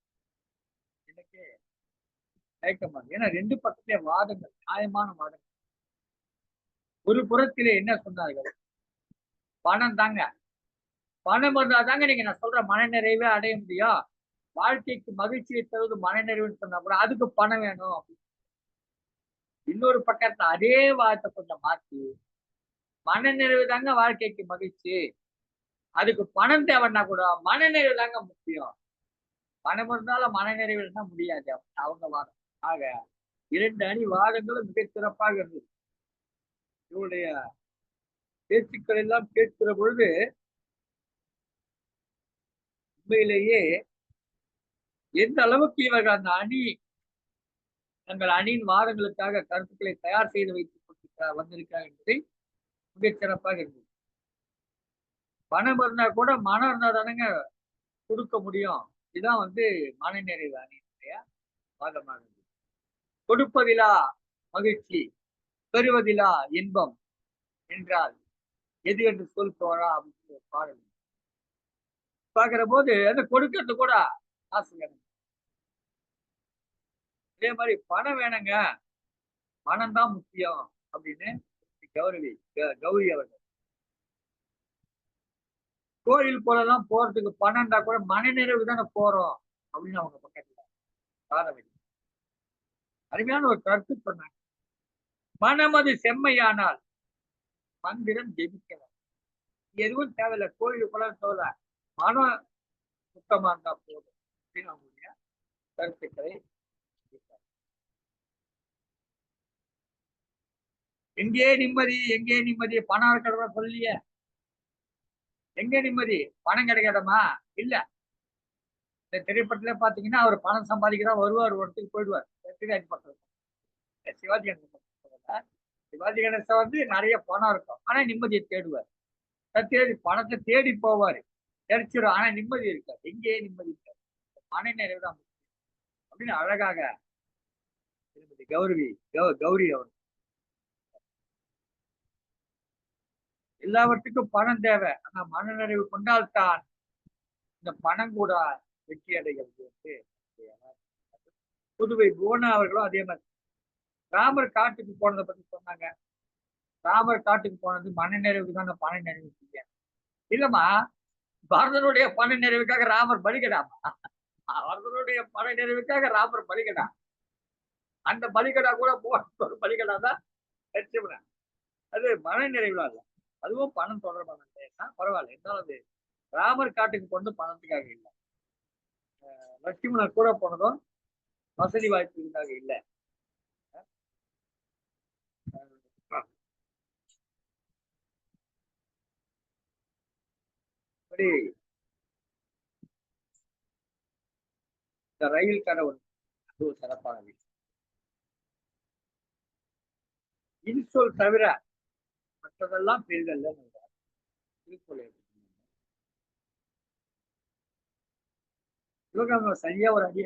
எனக்கே தயக்கமா. ஏன்னா ரெண்டு பக்கத்திலே வாதங்கள், நியாயமான வாதங்கள். ஒரு புறத்திலே என்ன சொன்னார்கள், பணம் தாங்க, பணம் வந்தா தாங்க நீங்க நான் சொல்ற மனநிறைவே அடைய முடியும், வாழ்க்கைக்கு மகிழ்ச்சியை தருவது மனநிறைவுன்னு சொன்னா கூட அதுக்கு பணம் வேணும். இன்னொரு பக்கத்துல அதே வார்த்தை கொஞ்சம் மாற்றி, மனநிறைவு தாங்க வாழ்க்கைக்கு மகிழ்ச்சி, அதுக்கு பணம் தேவைன்னா கூட மனநிறைவு தாங்க முக்கியம், பணம் இருந்தாலும் மனநிறைவு இருந்தா முடியாது அவங்க வாதம். ஆக இரண்டு அணி வாதங்களும் மிக சிறப்பாக இருந்தது. இவருடைய பேச்சுக்கள் எல்லாம் கேட்கிற பொழுது உண்மையிலேயே எந்த அளவுக்கு இவர்கள் அந்த அணி தங்கள் அணியின் வாதங்களுக்காக கருத்துக்களை தயார் செய்து வைத்துக் வந்திருக்காங்க என்பதை மிகச் சிறப்பாக இருந்தது. பணம் இருந்தா கூட மனம் இருந்தா தானங்க கொடுக்க முடியும். இதுதான் வந்து மனநிறைவு அணியினுடைய வாதமாக இருந்தது. கொடுப்பதிலா மகிழ்ச்சி, பெறுவதிலா இன்பம் என்றால் எது என்று சொல் தோழா அப்படின்னு பாடல் பார்க்கிற போது அது கொடுக்கறது கூட காசு வேணும். அதே மாதிரி பணம் வேணுங்க, பணம் தான் முக்கியம் அப்படின்னு கௌரி அவர்கள், கோயில் போலதான் போறதுக்கு பணம் இருந்தா கூட மனநிறைவு தானே போறோம் அப்படின்னு அவங்க பக்கத்துல காரணம். அருமையான ஒரு கருத்து சொன்னாங்க, மனமது செம்மையானால் மந்திரம் ஜெபிக்கலாம், எதுவும் தேவையில்லை, கோயில் குளம் தவிர மனம் சுத்தமா இருந்தா போதும் அப்படின்னு அவங்களுடைய கருத்துக்களை. எங்கே நிம்மதி, எங்கே நிம்மதி, பணம் இருக்கிறதா சொல்லிய எங்க நிம்மதி, பணம் கிடைக்காதமா இல்ல, இந்த திரைப்படத்துல பாத்தீங்கன்னா அவர் பணம் சம்பாதிக்கதான் வருவார், ஒரு இடத்துக்கு போயிடுவார். பக்கம் சிவாஜி கணேசன் சிவாஜி கணேசன் வந்து நிறைய பணம் இருக்கும், ஆனா நிம்மதியை தேடுவார். தேடி பணத்தை தேடி போவாரு, கிடைச்சிடும், ஆனா நிம்மதி இருக்காது. எங்கேயே நிம்மதி இருக்காது. மன நிறைவு தான் அப்படின்னு அழகாக திருமதி கௌரி அவர் எல்லாவற்றுக்கும் பணம் தேவை, ஆனா மனநிறைவு கொண்டால்தான் இந்த பணம் கூட வெற்றி அடைகிறது என்று. புதுவை புவனா அவர்களும் அதே மாதிரி ராமர் காட்டுக்கு போனதை பத்தி சொன்னாங்க. ராமர் காட்டுக்கு போனது மன நிறைவுக்கு தான், பண நிறைவு செய்ய இல்லம்மா. பரதனுடைய பண நிறைவுக்காக ராமர் பலிகடாமா? பரதனுடைய பண நிறைவுக்காக ராமர் பலிகடா. அந்த பலிகடா கூட ஒரு பலிகடா தான் லட்சுமணன். அது மன நிறைவுல இல்ல, அதுவும் பணம் தொடர்பான பரவாயில்ல. இருந்தாலும் அது ராமர் காட்டுக்கு போனது பணத்துக்காக இல்லை, லட்சுமணன் கூட போனதும் வசதி வாய்ப்புக்காக இல்லை. இந்த ரயில் கடவுள் அது ஒரு சிறப்பான விஷயம். இன்சொல் தவிர மற்றதெல்லாம் பெரிதல்ல. திருக்குறள் சரியா ஒரு அடி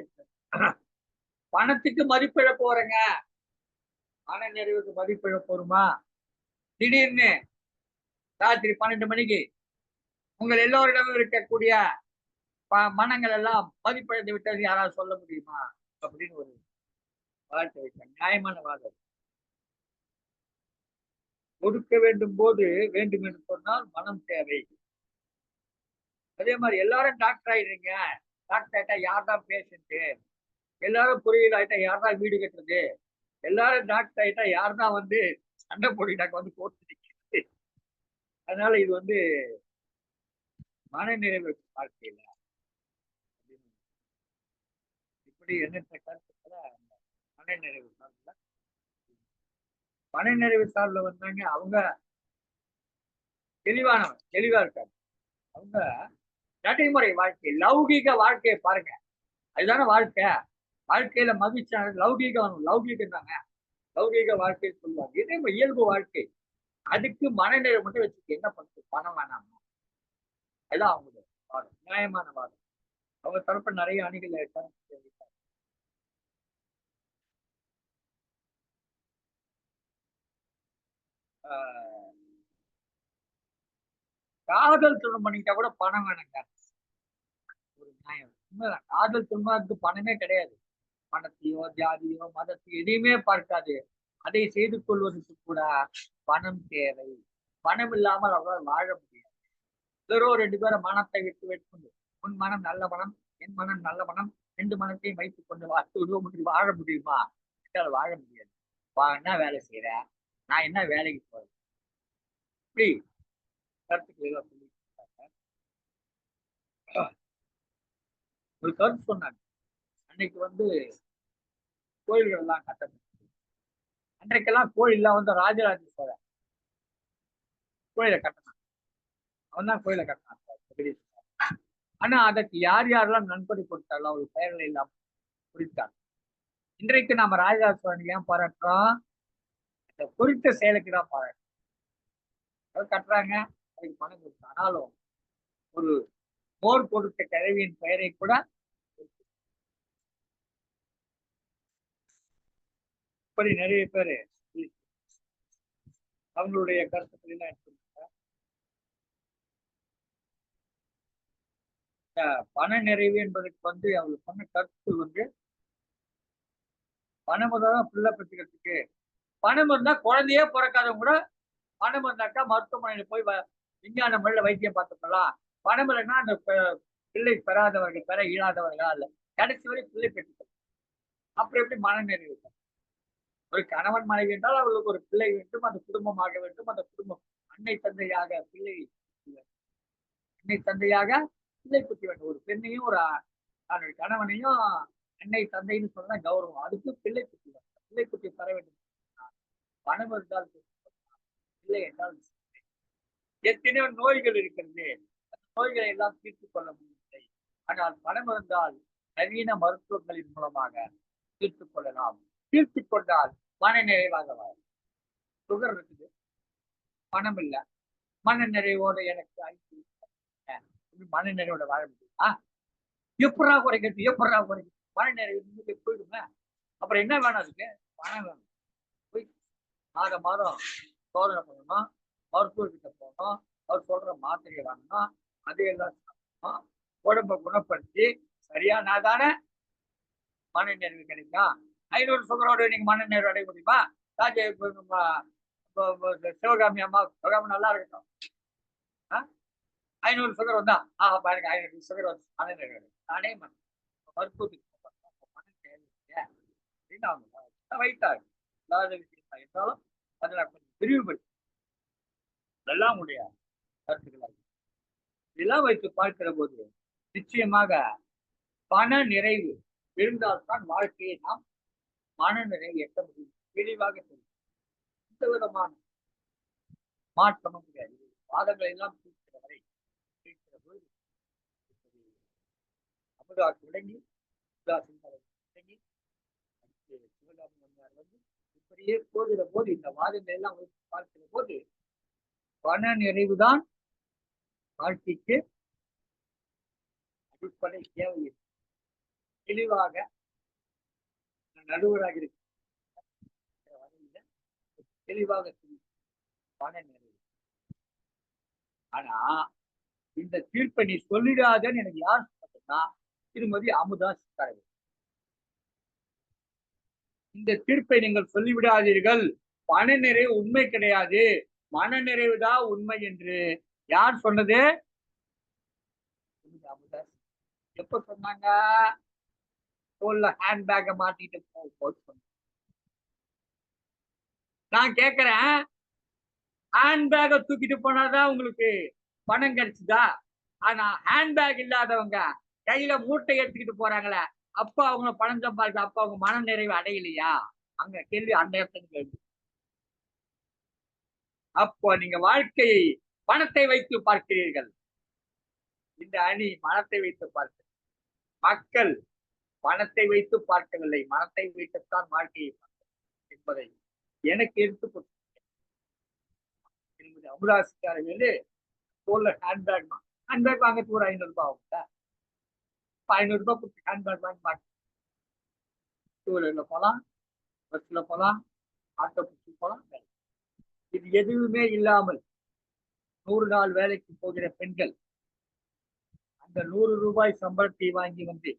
பணத்துக்கு மதிப்பிழ போறேங்க, மன நிறைவுக்கு மதிப்பிழ போருமா? திடீர்னு ராத்திரி 12 மணிக்கு உங்கள் எல்லோரிடமும் இருக்கக்கூடிய மனங்கள் எல்லாம் மதிப்பிழந்து விட்டது யாராவது சொல்ல முடியுமா அப்படின்னு ஒரு வார்த்தை வைக்க நியாயமான வாதம். கொடுக்க வேண்டும் போது வேண்டும் என்று சொன்னால் மனம் தேவை. அதே மாதிரி எல்லாரும் டாக்டர் ஆயிடுறீங்க, டாக்டர் ஆயிட்டா யார் தான் பேஷண்ட்டு, எல்லாரும் பொறியியல் ஆயிட்டா யார் தான் வீடு கட்டுறது, எல்லாரும் டாக்டர் ஆயிட்டா யார் தான் வந்து சண்டை போட்டுக்கிட்டாக்க வந்து கோர்த்து நிற்கிறது. அதனால இது வந்து மன நிறைவு வாழ்க்கையில இப்படி எண்ணற்ற கருத்துக்களை மன நிறைவு சார்ந்த மன நிறைவு சார்பில் வந்தாங்க. அவங்க தெளிவா இருக்காங்க. அவங்க நடைமுறை வாழ்க்கை, லௌகீக வாழ்க்கையை பாருங்க, அதுதானே வாழ்க்கை. வாழ்க்கையில மகிழ்ச்சியான லௌகீகம் தாங்க லௌகீக வாழ்க்கை சொல்லுவாங்க. இதே இயல்பு வாழ்க்கை, அதுக்கு மனநிலை மட்டும் வச்சுக்க என்ன பண்ணுது, பணம் வேணாமா? அதுதான் அவங்களுடைய வாதம், நியாயமான வாதம். அவங்க தரப்பு நிறைய அணிகள் காதல் திருமணம் பண்ணிக்கிட்டா கூட பணம் வேணுங்க, ஒரு நியாயம். உண்மைதான், காதல் திருமணத்துக்கு பணமே கிடையாது. பணத்தையோ ஜாதியோ மதத்தையோ எதையுமே பார்க்காது, அதை செய்து கொள்வதற்கு கூட பணம் தேவை. பணம் இல்லாமல் அவரால் வாழ முடியாது. வேறோ 2 பேரை மனத்தை விட்டு உன் மனம் நல்ல மனம், என் மனம் நல்ல மனம், 2 மனத்தையும் வைத்துக் கொண்டு வாழ முடியுமா? வாழ முடியாது. என்ன வேலை செய்யற, நான் என்ன வேலைக்கு போறேன், இப்படி கருத்துக்கள் எல்லாம் சொல்லி ஒரு கருத்து சொன்னாங்க. அன்னைக்கு வந்து கோயில்கள் எல்லாம் கட்டணும். அன்றைக்கெல்லாம் கோயில்லாம் வந்து ராஜராஜ சோழன் கோயிலை கட்டினான். அவன் தான் கோயிலை கட்டினான். ஆனா அதற்கு யார் யாரெல்லாம் நன்கொடை கொடுத்தாலும் அவர் பெயர்களை எல்லாம் குறித்தார். இன்றைக்கு நாம ராஜராஜ சோழன் ஏன் பாராட்டுறோம்? அந்த குறித்த செயலுக்கு தான் பாராட்டுறோம். அவர் கட்டுறாங்க, அதுக்கு பணம் கொடுத்தோம். ஆனாலும் ஒரு போர் கொடுத்த கிழவியின் பெயரை கூட இப்படி நிறைய பேரு அவங்களுடைய கருத்துக்கள் எல்லாம் எடுத்துருக்காங்க. பண நிறைவு என்பதற்கு வந்து அவங்க சொன்ன கருத்து வந்து பணம் தான் பிள்ளை பெற்றுக்கிறதுக்கு. பணம் இருந்தா குழந்தையே பிறக்காதவங்க கூட பணம் இருந்தாக்கா மருத்துவமனையில போய் விஞ்ஞான முறையில வைத்தியம் பார்த்துக்கலாம். பணம் இல்லைன்னா அந்த பிள்ளை பெறாதவர்கள், பெற இயலாதவர்களா இல்ல, கடைசி வரை பிள்ளை பெற்றுக்கலாம். அப்புறம் எப்படி மன நிறைவு? ஒரு கணவன் மனைவி என்றால் அவர்களுக்கு ஒரு பிள்ளை வேண்டும், அந்த குடும்பமாக வேண்டும். அந்த குடும்பம் அன்னை தந்தையாக பிள்ளை குத்தி வேண்டும். ஒரு பெண்ணையும் ஒரு கணவனையும் அன்னை தந்தைன்னு சொன்னா கௌரவம். அதுக்கு பிள்ளை குத்தி வேண்டும். பிள்ளை குட்டி பெற வேண்டும். பணம் இருந்தால் இல்லை என்றால் எத்தனையோ நோய்கள் இருக்கிறது, அந்த நோய்களை எல்லாம் தீர்த்து கொள்ள முடியவில்லை. ஆனால் பணம் இருந்தால் நவீன மருத்துவங்களின் மூலமாக தீர்த்துக் கொள்ளலாம். தீர்த்துக் கொண்டால் மன நிறைவாக வாழும். சுகர் இருக்குது, பணம் இல்லை, மன நிறைவோட எனக்கு மன நிறைவோட வாழ முடியுமா? எப்படா குறைக்கிறது, எப்படா குறைக்கிறது? மன நிறைவு போயிடுங்க. அப்புறம் என்ன வேணும்? அதுக்கு பணம் வேணும். போய் மாதம் சோதனை பண்ணணும், மருத்துவர்கிட்ட போகணும், அவர் சொல்ற மாத்திரையை வாங்கணும், அதையெல்லாம் சாப்பிடணும், உடம்பை குணப்படுத்தி சரியானா தானே மன நிறைவு கிடைக்கும். 500 சுகரோட நீங்க மன நிறைவு அடைய முடியுமா? சிவகாமி அம்மா, சிவகாமி நல்லா இருக்கட்டும், 500 சுகர் வந்தா பாருங்க 500 சுகர் வந்து மன நிறைவு நானே மருத்துவத்துக்கு மன தேவை அப்படின்னு அவங்க வைத்தாங்க. இல்லாத விஷயமா இருந்தாலும் அதுல கொஞ்சம் விரிவுபடுத்தி இதெல்லாம் உடைய கருத்துக்களாக இதெல்லாம் வைத்து பார்க்கிற போது நிச்சயமாக பண நிறைவு இருந்தால்தான் வாழ்க்கையை நாம் மன நிறைவு எட்ட முடியும். தெளிவாக தெரியும். எந்த விதமான மாற்றமும் கிடையாது. வாதங்களை எல்லாம் தீர்க்கிற வரை தீர்க்கிற போது அமுதாசி தொடங்கி தொடங்கி சிவகாமி வந்து இப்படியே போகிற போது இந்த வாதங்களை எல்லாம் வைத்து பார்க்கிற போது பண நிறைவுதான் வாழ்க்கைக்கு அடிப்படை தேவை. தெளிவாக நடுவராக இருக்கு தெளிவாக பண நிறைவு. ஆனா இந்த தீர்ப்பை நீ சொல்லிடாதன்னு எனக்கு யார் சொன்னா திருமதி அமுதா சித்தாரவி. இந்த தீர்ப்பை நீங்கள் சொல்லிவிடாதீர்கள், பண நிறைவு உண்மை கிடையாது, மன நிறைவுதான் உண்மை என்று யார் சொன்னது? எப்ப சொன்னாங்க? ஹேண்ட்பேக்கை மாட்டிட்டு சொன்னாங்க. நான் கேட்கிறேன், ஹேண்ட்பேக்கை தூக்கிட்டு போனாதான் உங்களுக்கு பணம் கிடைச்சுதா? ஆனா ஹேண்ட்பேக் இல்லாதவங்க கையில மூட்டை எடுத்துக்கிட்டு போறாங்களே, அப்ப அவங்க பணம் சம்பாதிக்க, அப்ப அவங்க மன நிறைவு அடையலையா? அங்க கேள்வி அந்த இடத்துல கேள்வி. அப்போ நீங்க வாழ்க்கையை பணத்தை வைத்து பார்க்கிறீர்கள், இந்த அணி மனத்தை வைத்து பார்க்க, மக்கள் பணத்தை வைத்து பார்க்கவில்லை, மனத்தை வைத்துத்தான் வாழ்க்கையை பார்க்க என்பதை எனக்கு எடுத்து கொடுத்து அமுதாசிக்காரர்களே தோல்ல ஹேண்ட்பேக் வாங்கிறது ஒரு 500 ரூபாய் ஆகுங்களா? 500 ரூபாய் கொடுத்து ஹேண்ட்பேக் வாங்கி மாட்டேன். டூ வீலர்ல போகலாம், பஸ்ல போகலாம், ஆட்டோ பிடிச்சி போகலாம். இது எதுவுமே இல்லாமல் 100 நாள் வேலைக்கு போகிற பெண்கள் அந்த 100 ரூபாய் சம்பளத்தை வாங்கி வந்து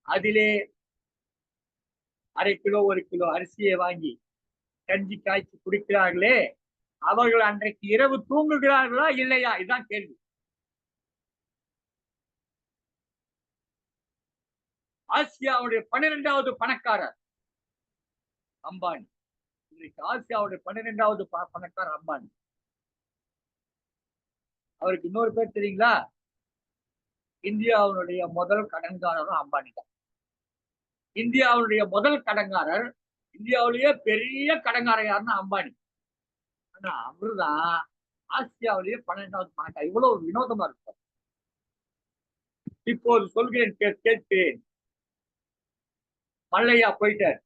அதிலே அரை கிலோ 1 கிலோ அரிசியை வாங்கி கஞ்சி காய்ச்சி குடிக்கிறார்களே, அவர்கள் அன்றைக்கு இரவு தூங்குகிறார்களா இல்லையா? இதுதான் கேள்வி. ஆசியாவுடைய 12வது பணக்காரர் அம்பானி. இன்றைக்கு ஆசியாவுடைய 12வது பணக்காரர் அம்பானி. அவருக்கு இன்னொரு பேர் தெரியுங்களா? இந்தியாவுடைய முதல் கடன்காரரும் அம்பானி தான். இந்தியாவுடைய முதல் கடன்காரர், இந்தியாவிலேயே பெரிய கடன்காரர் யாருன்னா அம்பானி. ஆனா அவருதான் ஆசியாவிலேயே 12வது பணக்காரர். இவ்வளவு வினோதமா இருப்பார். இப்போது சொல்கிறேன், கேட்கிறேன். மல்லையா போயிட்டார்,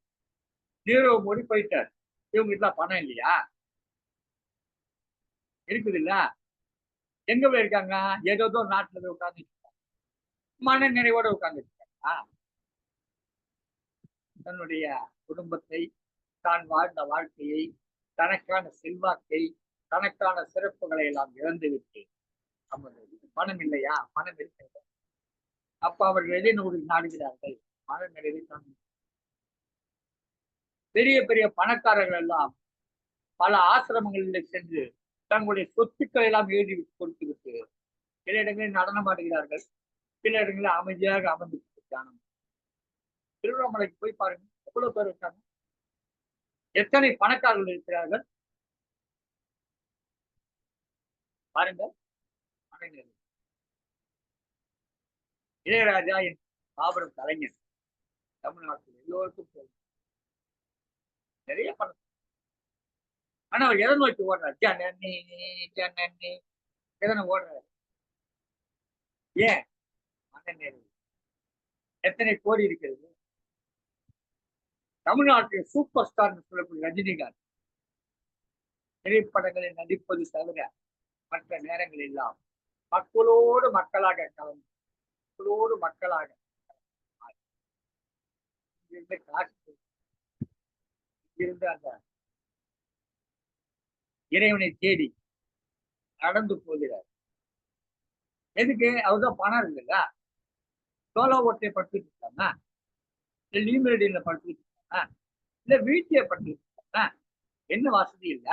நீரவ் மோடி போயிட்டார், இவங்க எல்லாம் பணம் இல்லையா? இருக்குது இல்ல? எங்க போயிருக்காங்க? ஏதோ நாட்டுல போய் உட்கார்ந்து மன நிறைவோட உட்கார்ந்து இருக்காங்க. தன்னுடைய குடும்பத்தை, தான் வாழ்ந்த வாழ்க்கையை, தனக்கான செல்வாக்கை, தனக்கான சிறப்புகளை எல்லாம் இழந்துவிட்டு பணம் இல்லையா? பணம் இருக்கிறது. அப்ப அவர்கள் எதை நாடுகிறார்கள்? மன நிறைவை தான். பெரிய பெரிய பணக்காரர்கள் எல்லாம் பல ஆசிரமங்களில் சென்று தங்களுடைய சொத்துக்களை எல்லாம் எழுதி கொடுத்து விட்டு சில இடங்களில் நடனம் ஆடுகிறார்கள், சில இடங்களில் அமைதியாக அமர்ந்து தியானம். திருவண்ணாமலைக்கு போய் பாருங்க, எவ்வளவு பேர் இருக்காங்க, எத்தனை பணக்காரர்கள் இருக்கிறார்கள் பாருங்க. இளையராஜா என் மாபெரும் கலைஞர், தமிழ்நாட்டில் எல்லோருக்கும் நிறைய பணம். ஆனா அவர் எதை நோக்கி ஓடுறார்? ஜனனி ஜனனி எதனை ஓடுறாரு? ஏன்? மனநிறைவு. எத்தனை கோடி இருக்கிறது? தமிழ்நாட்டில் சூப்பர் ஸ்டார் சொல்லக்கூடிய ரஜினிகாந்த் திரைப்படங்களில் நடிப்பது தவிர மற்ற நேரங்கள் எல்லாம் மக்களோடு மக்களாக கலந்து மக்களோடு மக்களாக இங்கிருந்து காசு இங்கிருந்து அந்த இறைவனை தேடி நடந்து போகிறார். எதுக்கு? அவர்தான் பணம் இருக்குல்ல. சோலோ ஓட்டை படுத்துட்டு இருக்காங்க, இல்ல லீமரடியில படுத்துட்டு இருக்காங்க, இல்ல வீட்டிலே படுத்துட்டு இருக்காங்க. என்ன வசதி இல்ல,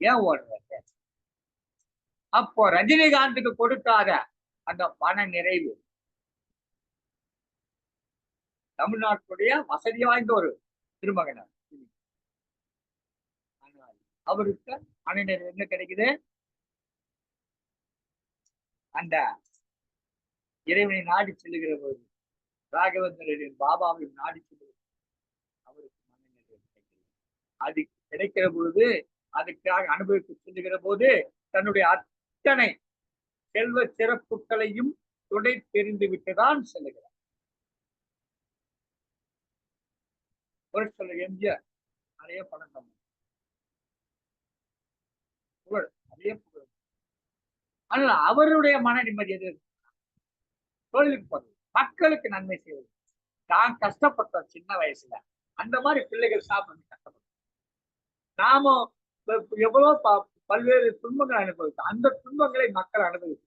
ஏன் ஓடுறாரு? அப்போ ரஜினிகாந்துக்கு கொடுக்காத அந்த பண நிறைவு தமிழ்நாட்டுடைய வசதி வாய்ந்த ஒரு திருமகனார். ஆனால் அவருக்கு பண நிறைவு என்ன கிடைக்குது? அந்த இறைவனை நாடி செல்லுகிற போது, ராகவேந்திரரின் பாபாவை நாடி செல்லுகிற அவருக்கு மன நிறைவு கிடைக்கிறது. அது கிடைக்கிற பொழுது, அதுக்காக அனுபவித்து செல்லுகிற போது தன்னுடைய அத்தனை செல்வ சிறப்புகளையும் துடை தெரிந்து விட்டுதான் செல்லுகிறார். ஒரு சொல்ல எம்ஜிஆர் நிறைய பணம் தந்தார், புகழ் நிறைய புகழ். ஆனால் அவருடைய மன நிம்மதி எது? தொழிலுக்கு போறது, மக்களுக்கு நன்மை செய்வது. தான் கஷ்டப்பட்ட சின்ன வயசுல அந்த மாதிரி பிள்ளைகள் சாப்பிட கஷ்டப்படும். நாமும் எவ்வளவு பல்வேறு துன்பங்கள் அனுபவித்தோம். அந்த துன்பங்களை மக்கள் அனுபவித்து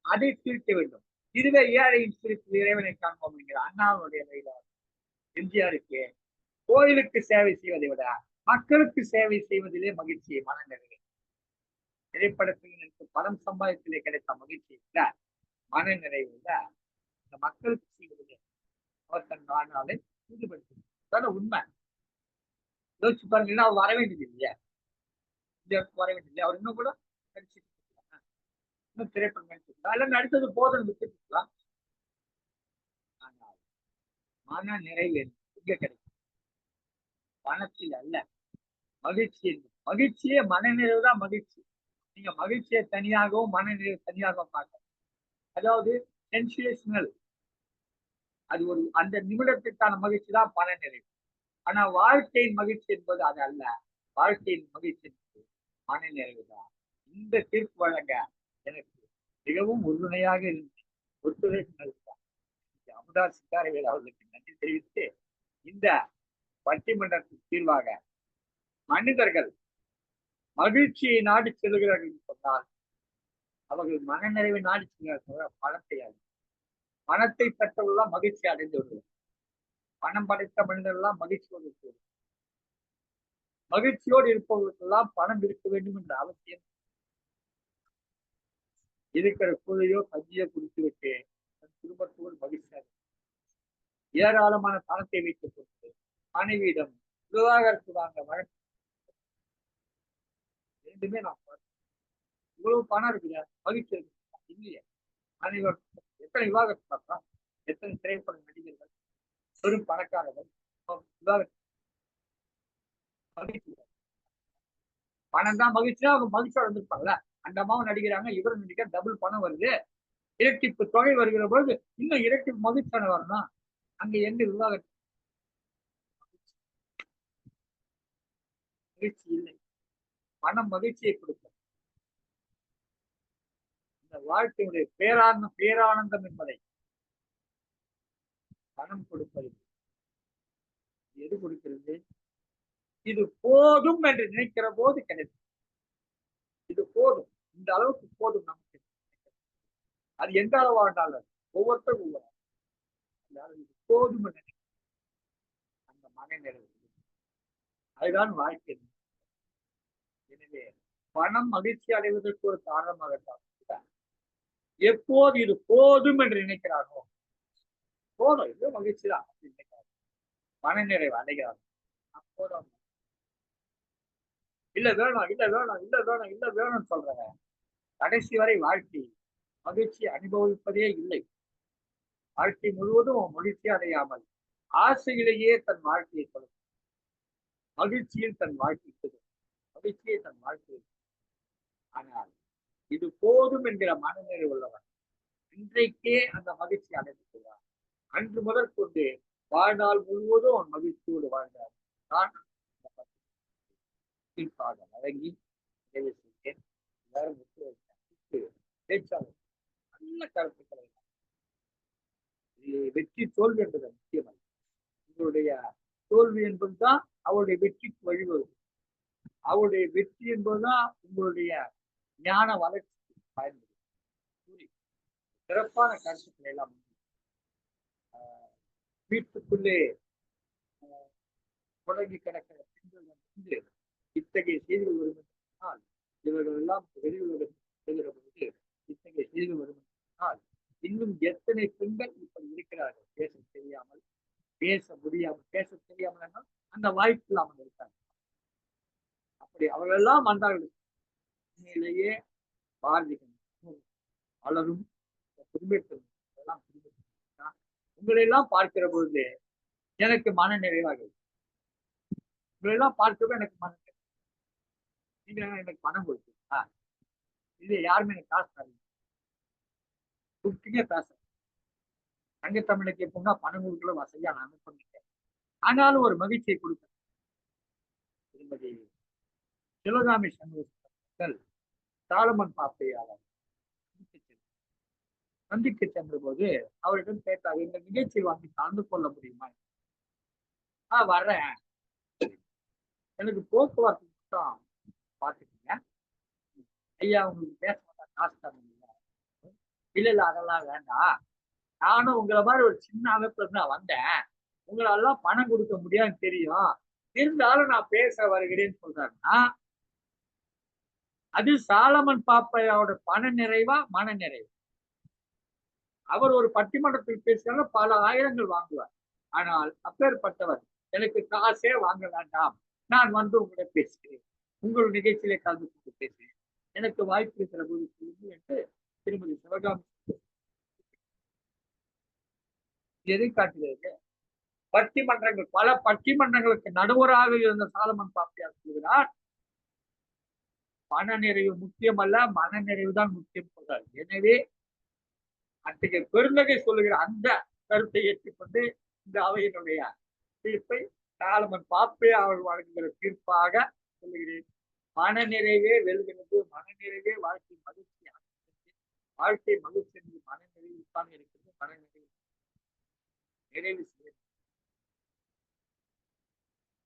அதை தீர்க்க வேண்டும். இதுவே ஏழையின் சிரிப்பு இறைவனை காண்போம் என்கிற அண்ணாவுடைய வழியில எம்ஜிஆருக்கு கோயிலுக்கு சேவை செய்வதை விட மக்களுக்கு சேவை செய்வதிலே மகிழ்ச்சியை மனநிறைவு. திரைப்படத்தில் பணம் சம்பாதித்ததிலே கிடைத்த மகிழ்ச்சி இல்ல, மன நிறைவு இல்ல, இந்த மக்களுக்கு செய்வதிலே அவர் தன் வாழ்நாளை ஈடுபடுத்த உண்மை. யோசிச்சு பாருங்க, அவர் வர வேண்டியது இல்லையா? வர வேண்டியது இல்லையா? அவர் இன்னும் கூட நடிச்சுட்டு இருக்கலாம், இன்னும் திரைப்படம் நடிச்சிருக்கலாம், இல்ல நடித்தது போதும் விட்டுட்டு இருக்கலாம். ஆனால் மன நிறைவு எங்க கிடைக்கும்? பணத்தில் அல்ல, மகிழ்ச்சி. மகிழ்ச்சியே மனநிறைவு தான் மகிழ்ச்சி. நீங்க மகிழ்ச்சியை தனியாகவும் மனநிறைவு தனியாகவும் பார்க்க, அதாவது சென்சேஷனல், அது ஒரு அந்த நிமிடத்திற்கான மகிழ்ச்சி தான் மனநிறைவு. ஆனா வாழ்க்கையின் மகிழ்ச்சி என்பது அது அல்ல. வாழ்க்கையின் மகிழ்ச்சி என்பது மனநிறைவு தான். இந்த தீர்ப்பு வழங்க எனக்கு மிகவும் உறுதுணையாக இருந்து ஒத்துழைப்பு நல்கிறார் அமுதா சித்தாரவேல் அவர்களுக்கு நன்றி தெரிவித்து, இந்த பட்டிமன்றத்தின் தீர்வாக மனிதர்கள் மகிழ்ச்சியை நாடி செல்கிறார்கள் என்று சொன்னால் அவர்கள் மனநிறைவை நாடி செல்கிறார்கள், பணத்தை அல்ல. பணத்தை பெற்றவர்கள்லாம் மகிழ்ச்சி அடைந்து வருவார். பணம் படைத்த மனிதர்கள்லாம் மகிழ்ச்சியோடு இருக்கிறது. மகிழ்ச்சியோடு இருப்பவர்களுக்கெல்லாம் பணம் இருக்க வேண்டும் என்ற அவசியம். இருக்கிற கூழையோ கஞ்சியோ குடித்து விட்டு தன் குடும்பத்தோடு மகிழ்ச்சியாக ஏராளமான பணத்தை வைத்துக் கொண்டு மனைவியிடம் விவாகரத்து வாங்க வழக்கு. ரெண்டுமே நான் இவ்வளவு பணம் இருக்குல்ல, மகிழ்ச்சி இருக்கு இல்லையா? மனைவர் எத்தனை விவாகரத்து பார்த்தா, எத்தனை திரைப்பட நடிகர்கள் பெரும் பணக்காரர்கள் விவாகரத்து. மகிழ்ச்சி பணம் தான் மகிழ்ச்சியா, அவங்க மகிழ்ச்சியோட இருந்திருப்பாங்கல்ல. அந்த அம்மாவும் நடிக்கிறாங்க, இவரும் நடிக்க, டபுள் பணம் வருது, இரட்டிப்பு தொகை வருகிற பொழுது இன்னும் இரட்டிப்பு மகிழ்ச்சியான வரணும். அங்க எங்க விவாகரத்து? மகிழ்ச்சி இல்லை. பணம் மகிழ்ச்சியை கொடுக்கும். இந்த வாழ்க்கையுடைய பேரானந்தம் என்பதை பணம் கொடுப்பது. எது கொடுக்கிறது? இது போதும் என்று நினைக்கிற போது கிடைக்கும். இது போதும், இந்த அளவுக்கு போதும் நமக்கு. அது எந்த அளவா இருந்தாலும் ஒவ்வொருத்தரும் ஒவ்வொரு இது போதும் என்று அந்த மனநிறைவு, அதுதான் வாழ்க்கை. எனவே பணம் மகிழ்ச்சி அடைவதற்கு ஒரு காரணமாக எப்போது இது போதும் என்று நினைக்கிறானோ, போதும் இது மகிழ்ச்சி தான் நினைக்கிறார், மனநிறைவு அடைகிறார். அப்போதும் இல்ல வேணும், இல்ல வேணும், இல்ல வேணும், இல்ல வேணும்னு சொல்றேன். கடைசி வரை வாழ்க்கை மகிழ்ச்சி அனுபவிப்பதே இல்லை. வாழ்க்கை முழுவதும் மகிழ்ச்சி அடையாமல் ஆசையிலேயே தன் வாழ்க்கையை கொடுக்கும். மகிழ்ச்சியில் தன் வாழ்க்கை, மகிழ்ச்சியை தன் வாழ்க்கை. ஆனால் இது போதும் என்கிற மனநிலை உள்ளவன் இன்றைக்கே அந்த மகிழ்ச்சி அடைந்துள்ளார். அன்று முதற்கொண்டு வாழ்நாள் முழுவதும் அவன் மகிழ்ச்சியோடு வாழ்ந்தார். நான் வழங்கி நிறைவு செய்தேன். எல்லாரும் பேச்சாளர் நல்ல கருத்துக்களை வெற்றி தோல்வி என்பது முக்கியமல்ல. உங்களுடைய தோல்வி என்பதுதான் அவருடைய வெற்றிக்கு வழிவகுக்கும். அவருடைய வெற்றி என்பதுதான் உங்களுடைய ஞான வளர்ச்சிக்கு பயன்படும். சிறப்பான கருத்துக்களை எல்லாம் வீட்டுக்குள்ளே முடங்கி கிடக்கிற பெண்கள் வந்து இத்தகைய செய்திகள் வரும் என்றால், இவர்கள் எல்லாம் வெளி உலகத்தில் செல்கிற பொழுது இத்தகைய செய்திகள் வரும் என்றால், இன்னும் எத்தனை பெண்கள் இப்படி இருக்கிறார்கள், பேச தெரியாமல், பேச முடியாமல், பேச தெரியாமல் என்றால் அந்த வாய்ப்பு இல்லாமல் இருக்காங்க. அப்படி அவர்கள் எல்லாம் வந்தார்கள். உண்மையிலேயே பாரதிகள் வளரும் குடும்பத்தில் எல்லாம் உங்களை எல்லாம் பார்க்கிற பொழுது எனக்கு மன நிறைவாக இருக்கு. உங்களை எல்லாம் பார்க்கவே எனக்கு மன நிறைவு. நீங்க எனக்கு பணம் கொடுத்தீங்களா? இது யாருமே எனக்கு காசு தரீங்க கூப்பிட்டீங்க பேச. தங்க தமிழுக்கு எப்போனா பணம் கொடுக்கல வசதியா நான் பண்ணிட்டேன். ஆனாலும் ஒரு மகிழ்ச்சியை கொடுக்க திருமதி சிவகாமி சண்முகர்கள் சாலமன் பாப்பையாளர் சந்திக்க சென்ற போது அவரிடம் கேட்டார், இந்த நிகழ்ச்சியில் வாங்கி கலந்து கொள்ள முடியுமா? வர்றேன், எனக்கு போக்குவரத்து மட்டும் பார்த்துக்கீங்க, ஐயா உங்களுக்கு பேச மாட்டா காசு தரணும் இல்ல அதெல்லாம் வேண்டாம், நானும் உங்களை மாதிரி ஒரு சின்ன அமைப்புல நான் வந்தேன், உங்களெல்லாம் பணம் கொடுக்க முடியாதுன்னு தெரியும், இருந்தாலும் நான் பேச வருகிறேன்னு சொல்றாருன்னா அது சாலமன் பாப்பையாவோட பண நிறைவா மன நிறைவு? அவர் ஒரு பட்டிமன்றத்தில் பேசினாலும் பல ஆயிரங்கள் வாங்குவார். ஆனால் அப்பேற்பட்டவர் எனக்கு காசே வாங்க வேண்டாம், நான் வந்து உங்களை பேசுகிறேன், உங்கள் நிகழ்ச்சியிலே கலந்து கொண்டு பேசுகிறேன், எனக்கு வாய்ப்பு இருக்கிற போது சொல்லுங்கள் என்று திருமதி சிவகாமி எதை காட்டுகிறது? பட்டிமன்றங்கள், பல பட்டிமன்றங்களுக்கு நடுவராக இருந்த சாலமன் பாப்பையார் சொல்கிறார், பண நிறைவு முக்கியம் அல்ல, மன நிறைவு தான் முக்கியம் சொல்றார். எனவே அன்றைய பெருந்தகை சொல்லுகிற அந்த கருத்தை ஏற்றுக்கொண்டு இந்த அவையினுடைய தீர்ப்பை சாலமன் பாப்பையா அவர்கள் வழங்குகிற தீர்ப்பாக சொல்லுகிறேன். மன நிறைவே வெல்கிறது, மன நிறைவே வாழ்க்கை மகிழ்ச்சி, வாழ்க்கை மகிழ்ச்சி என்பது மன நிறைவு தான் இருக்கிறது. மன நிறைவு நிறைவு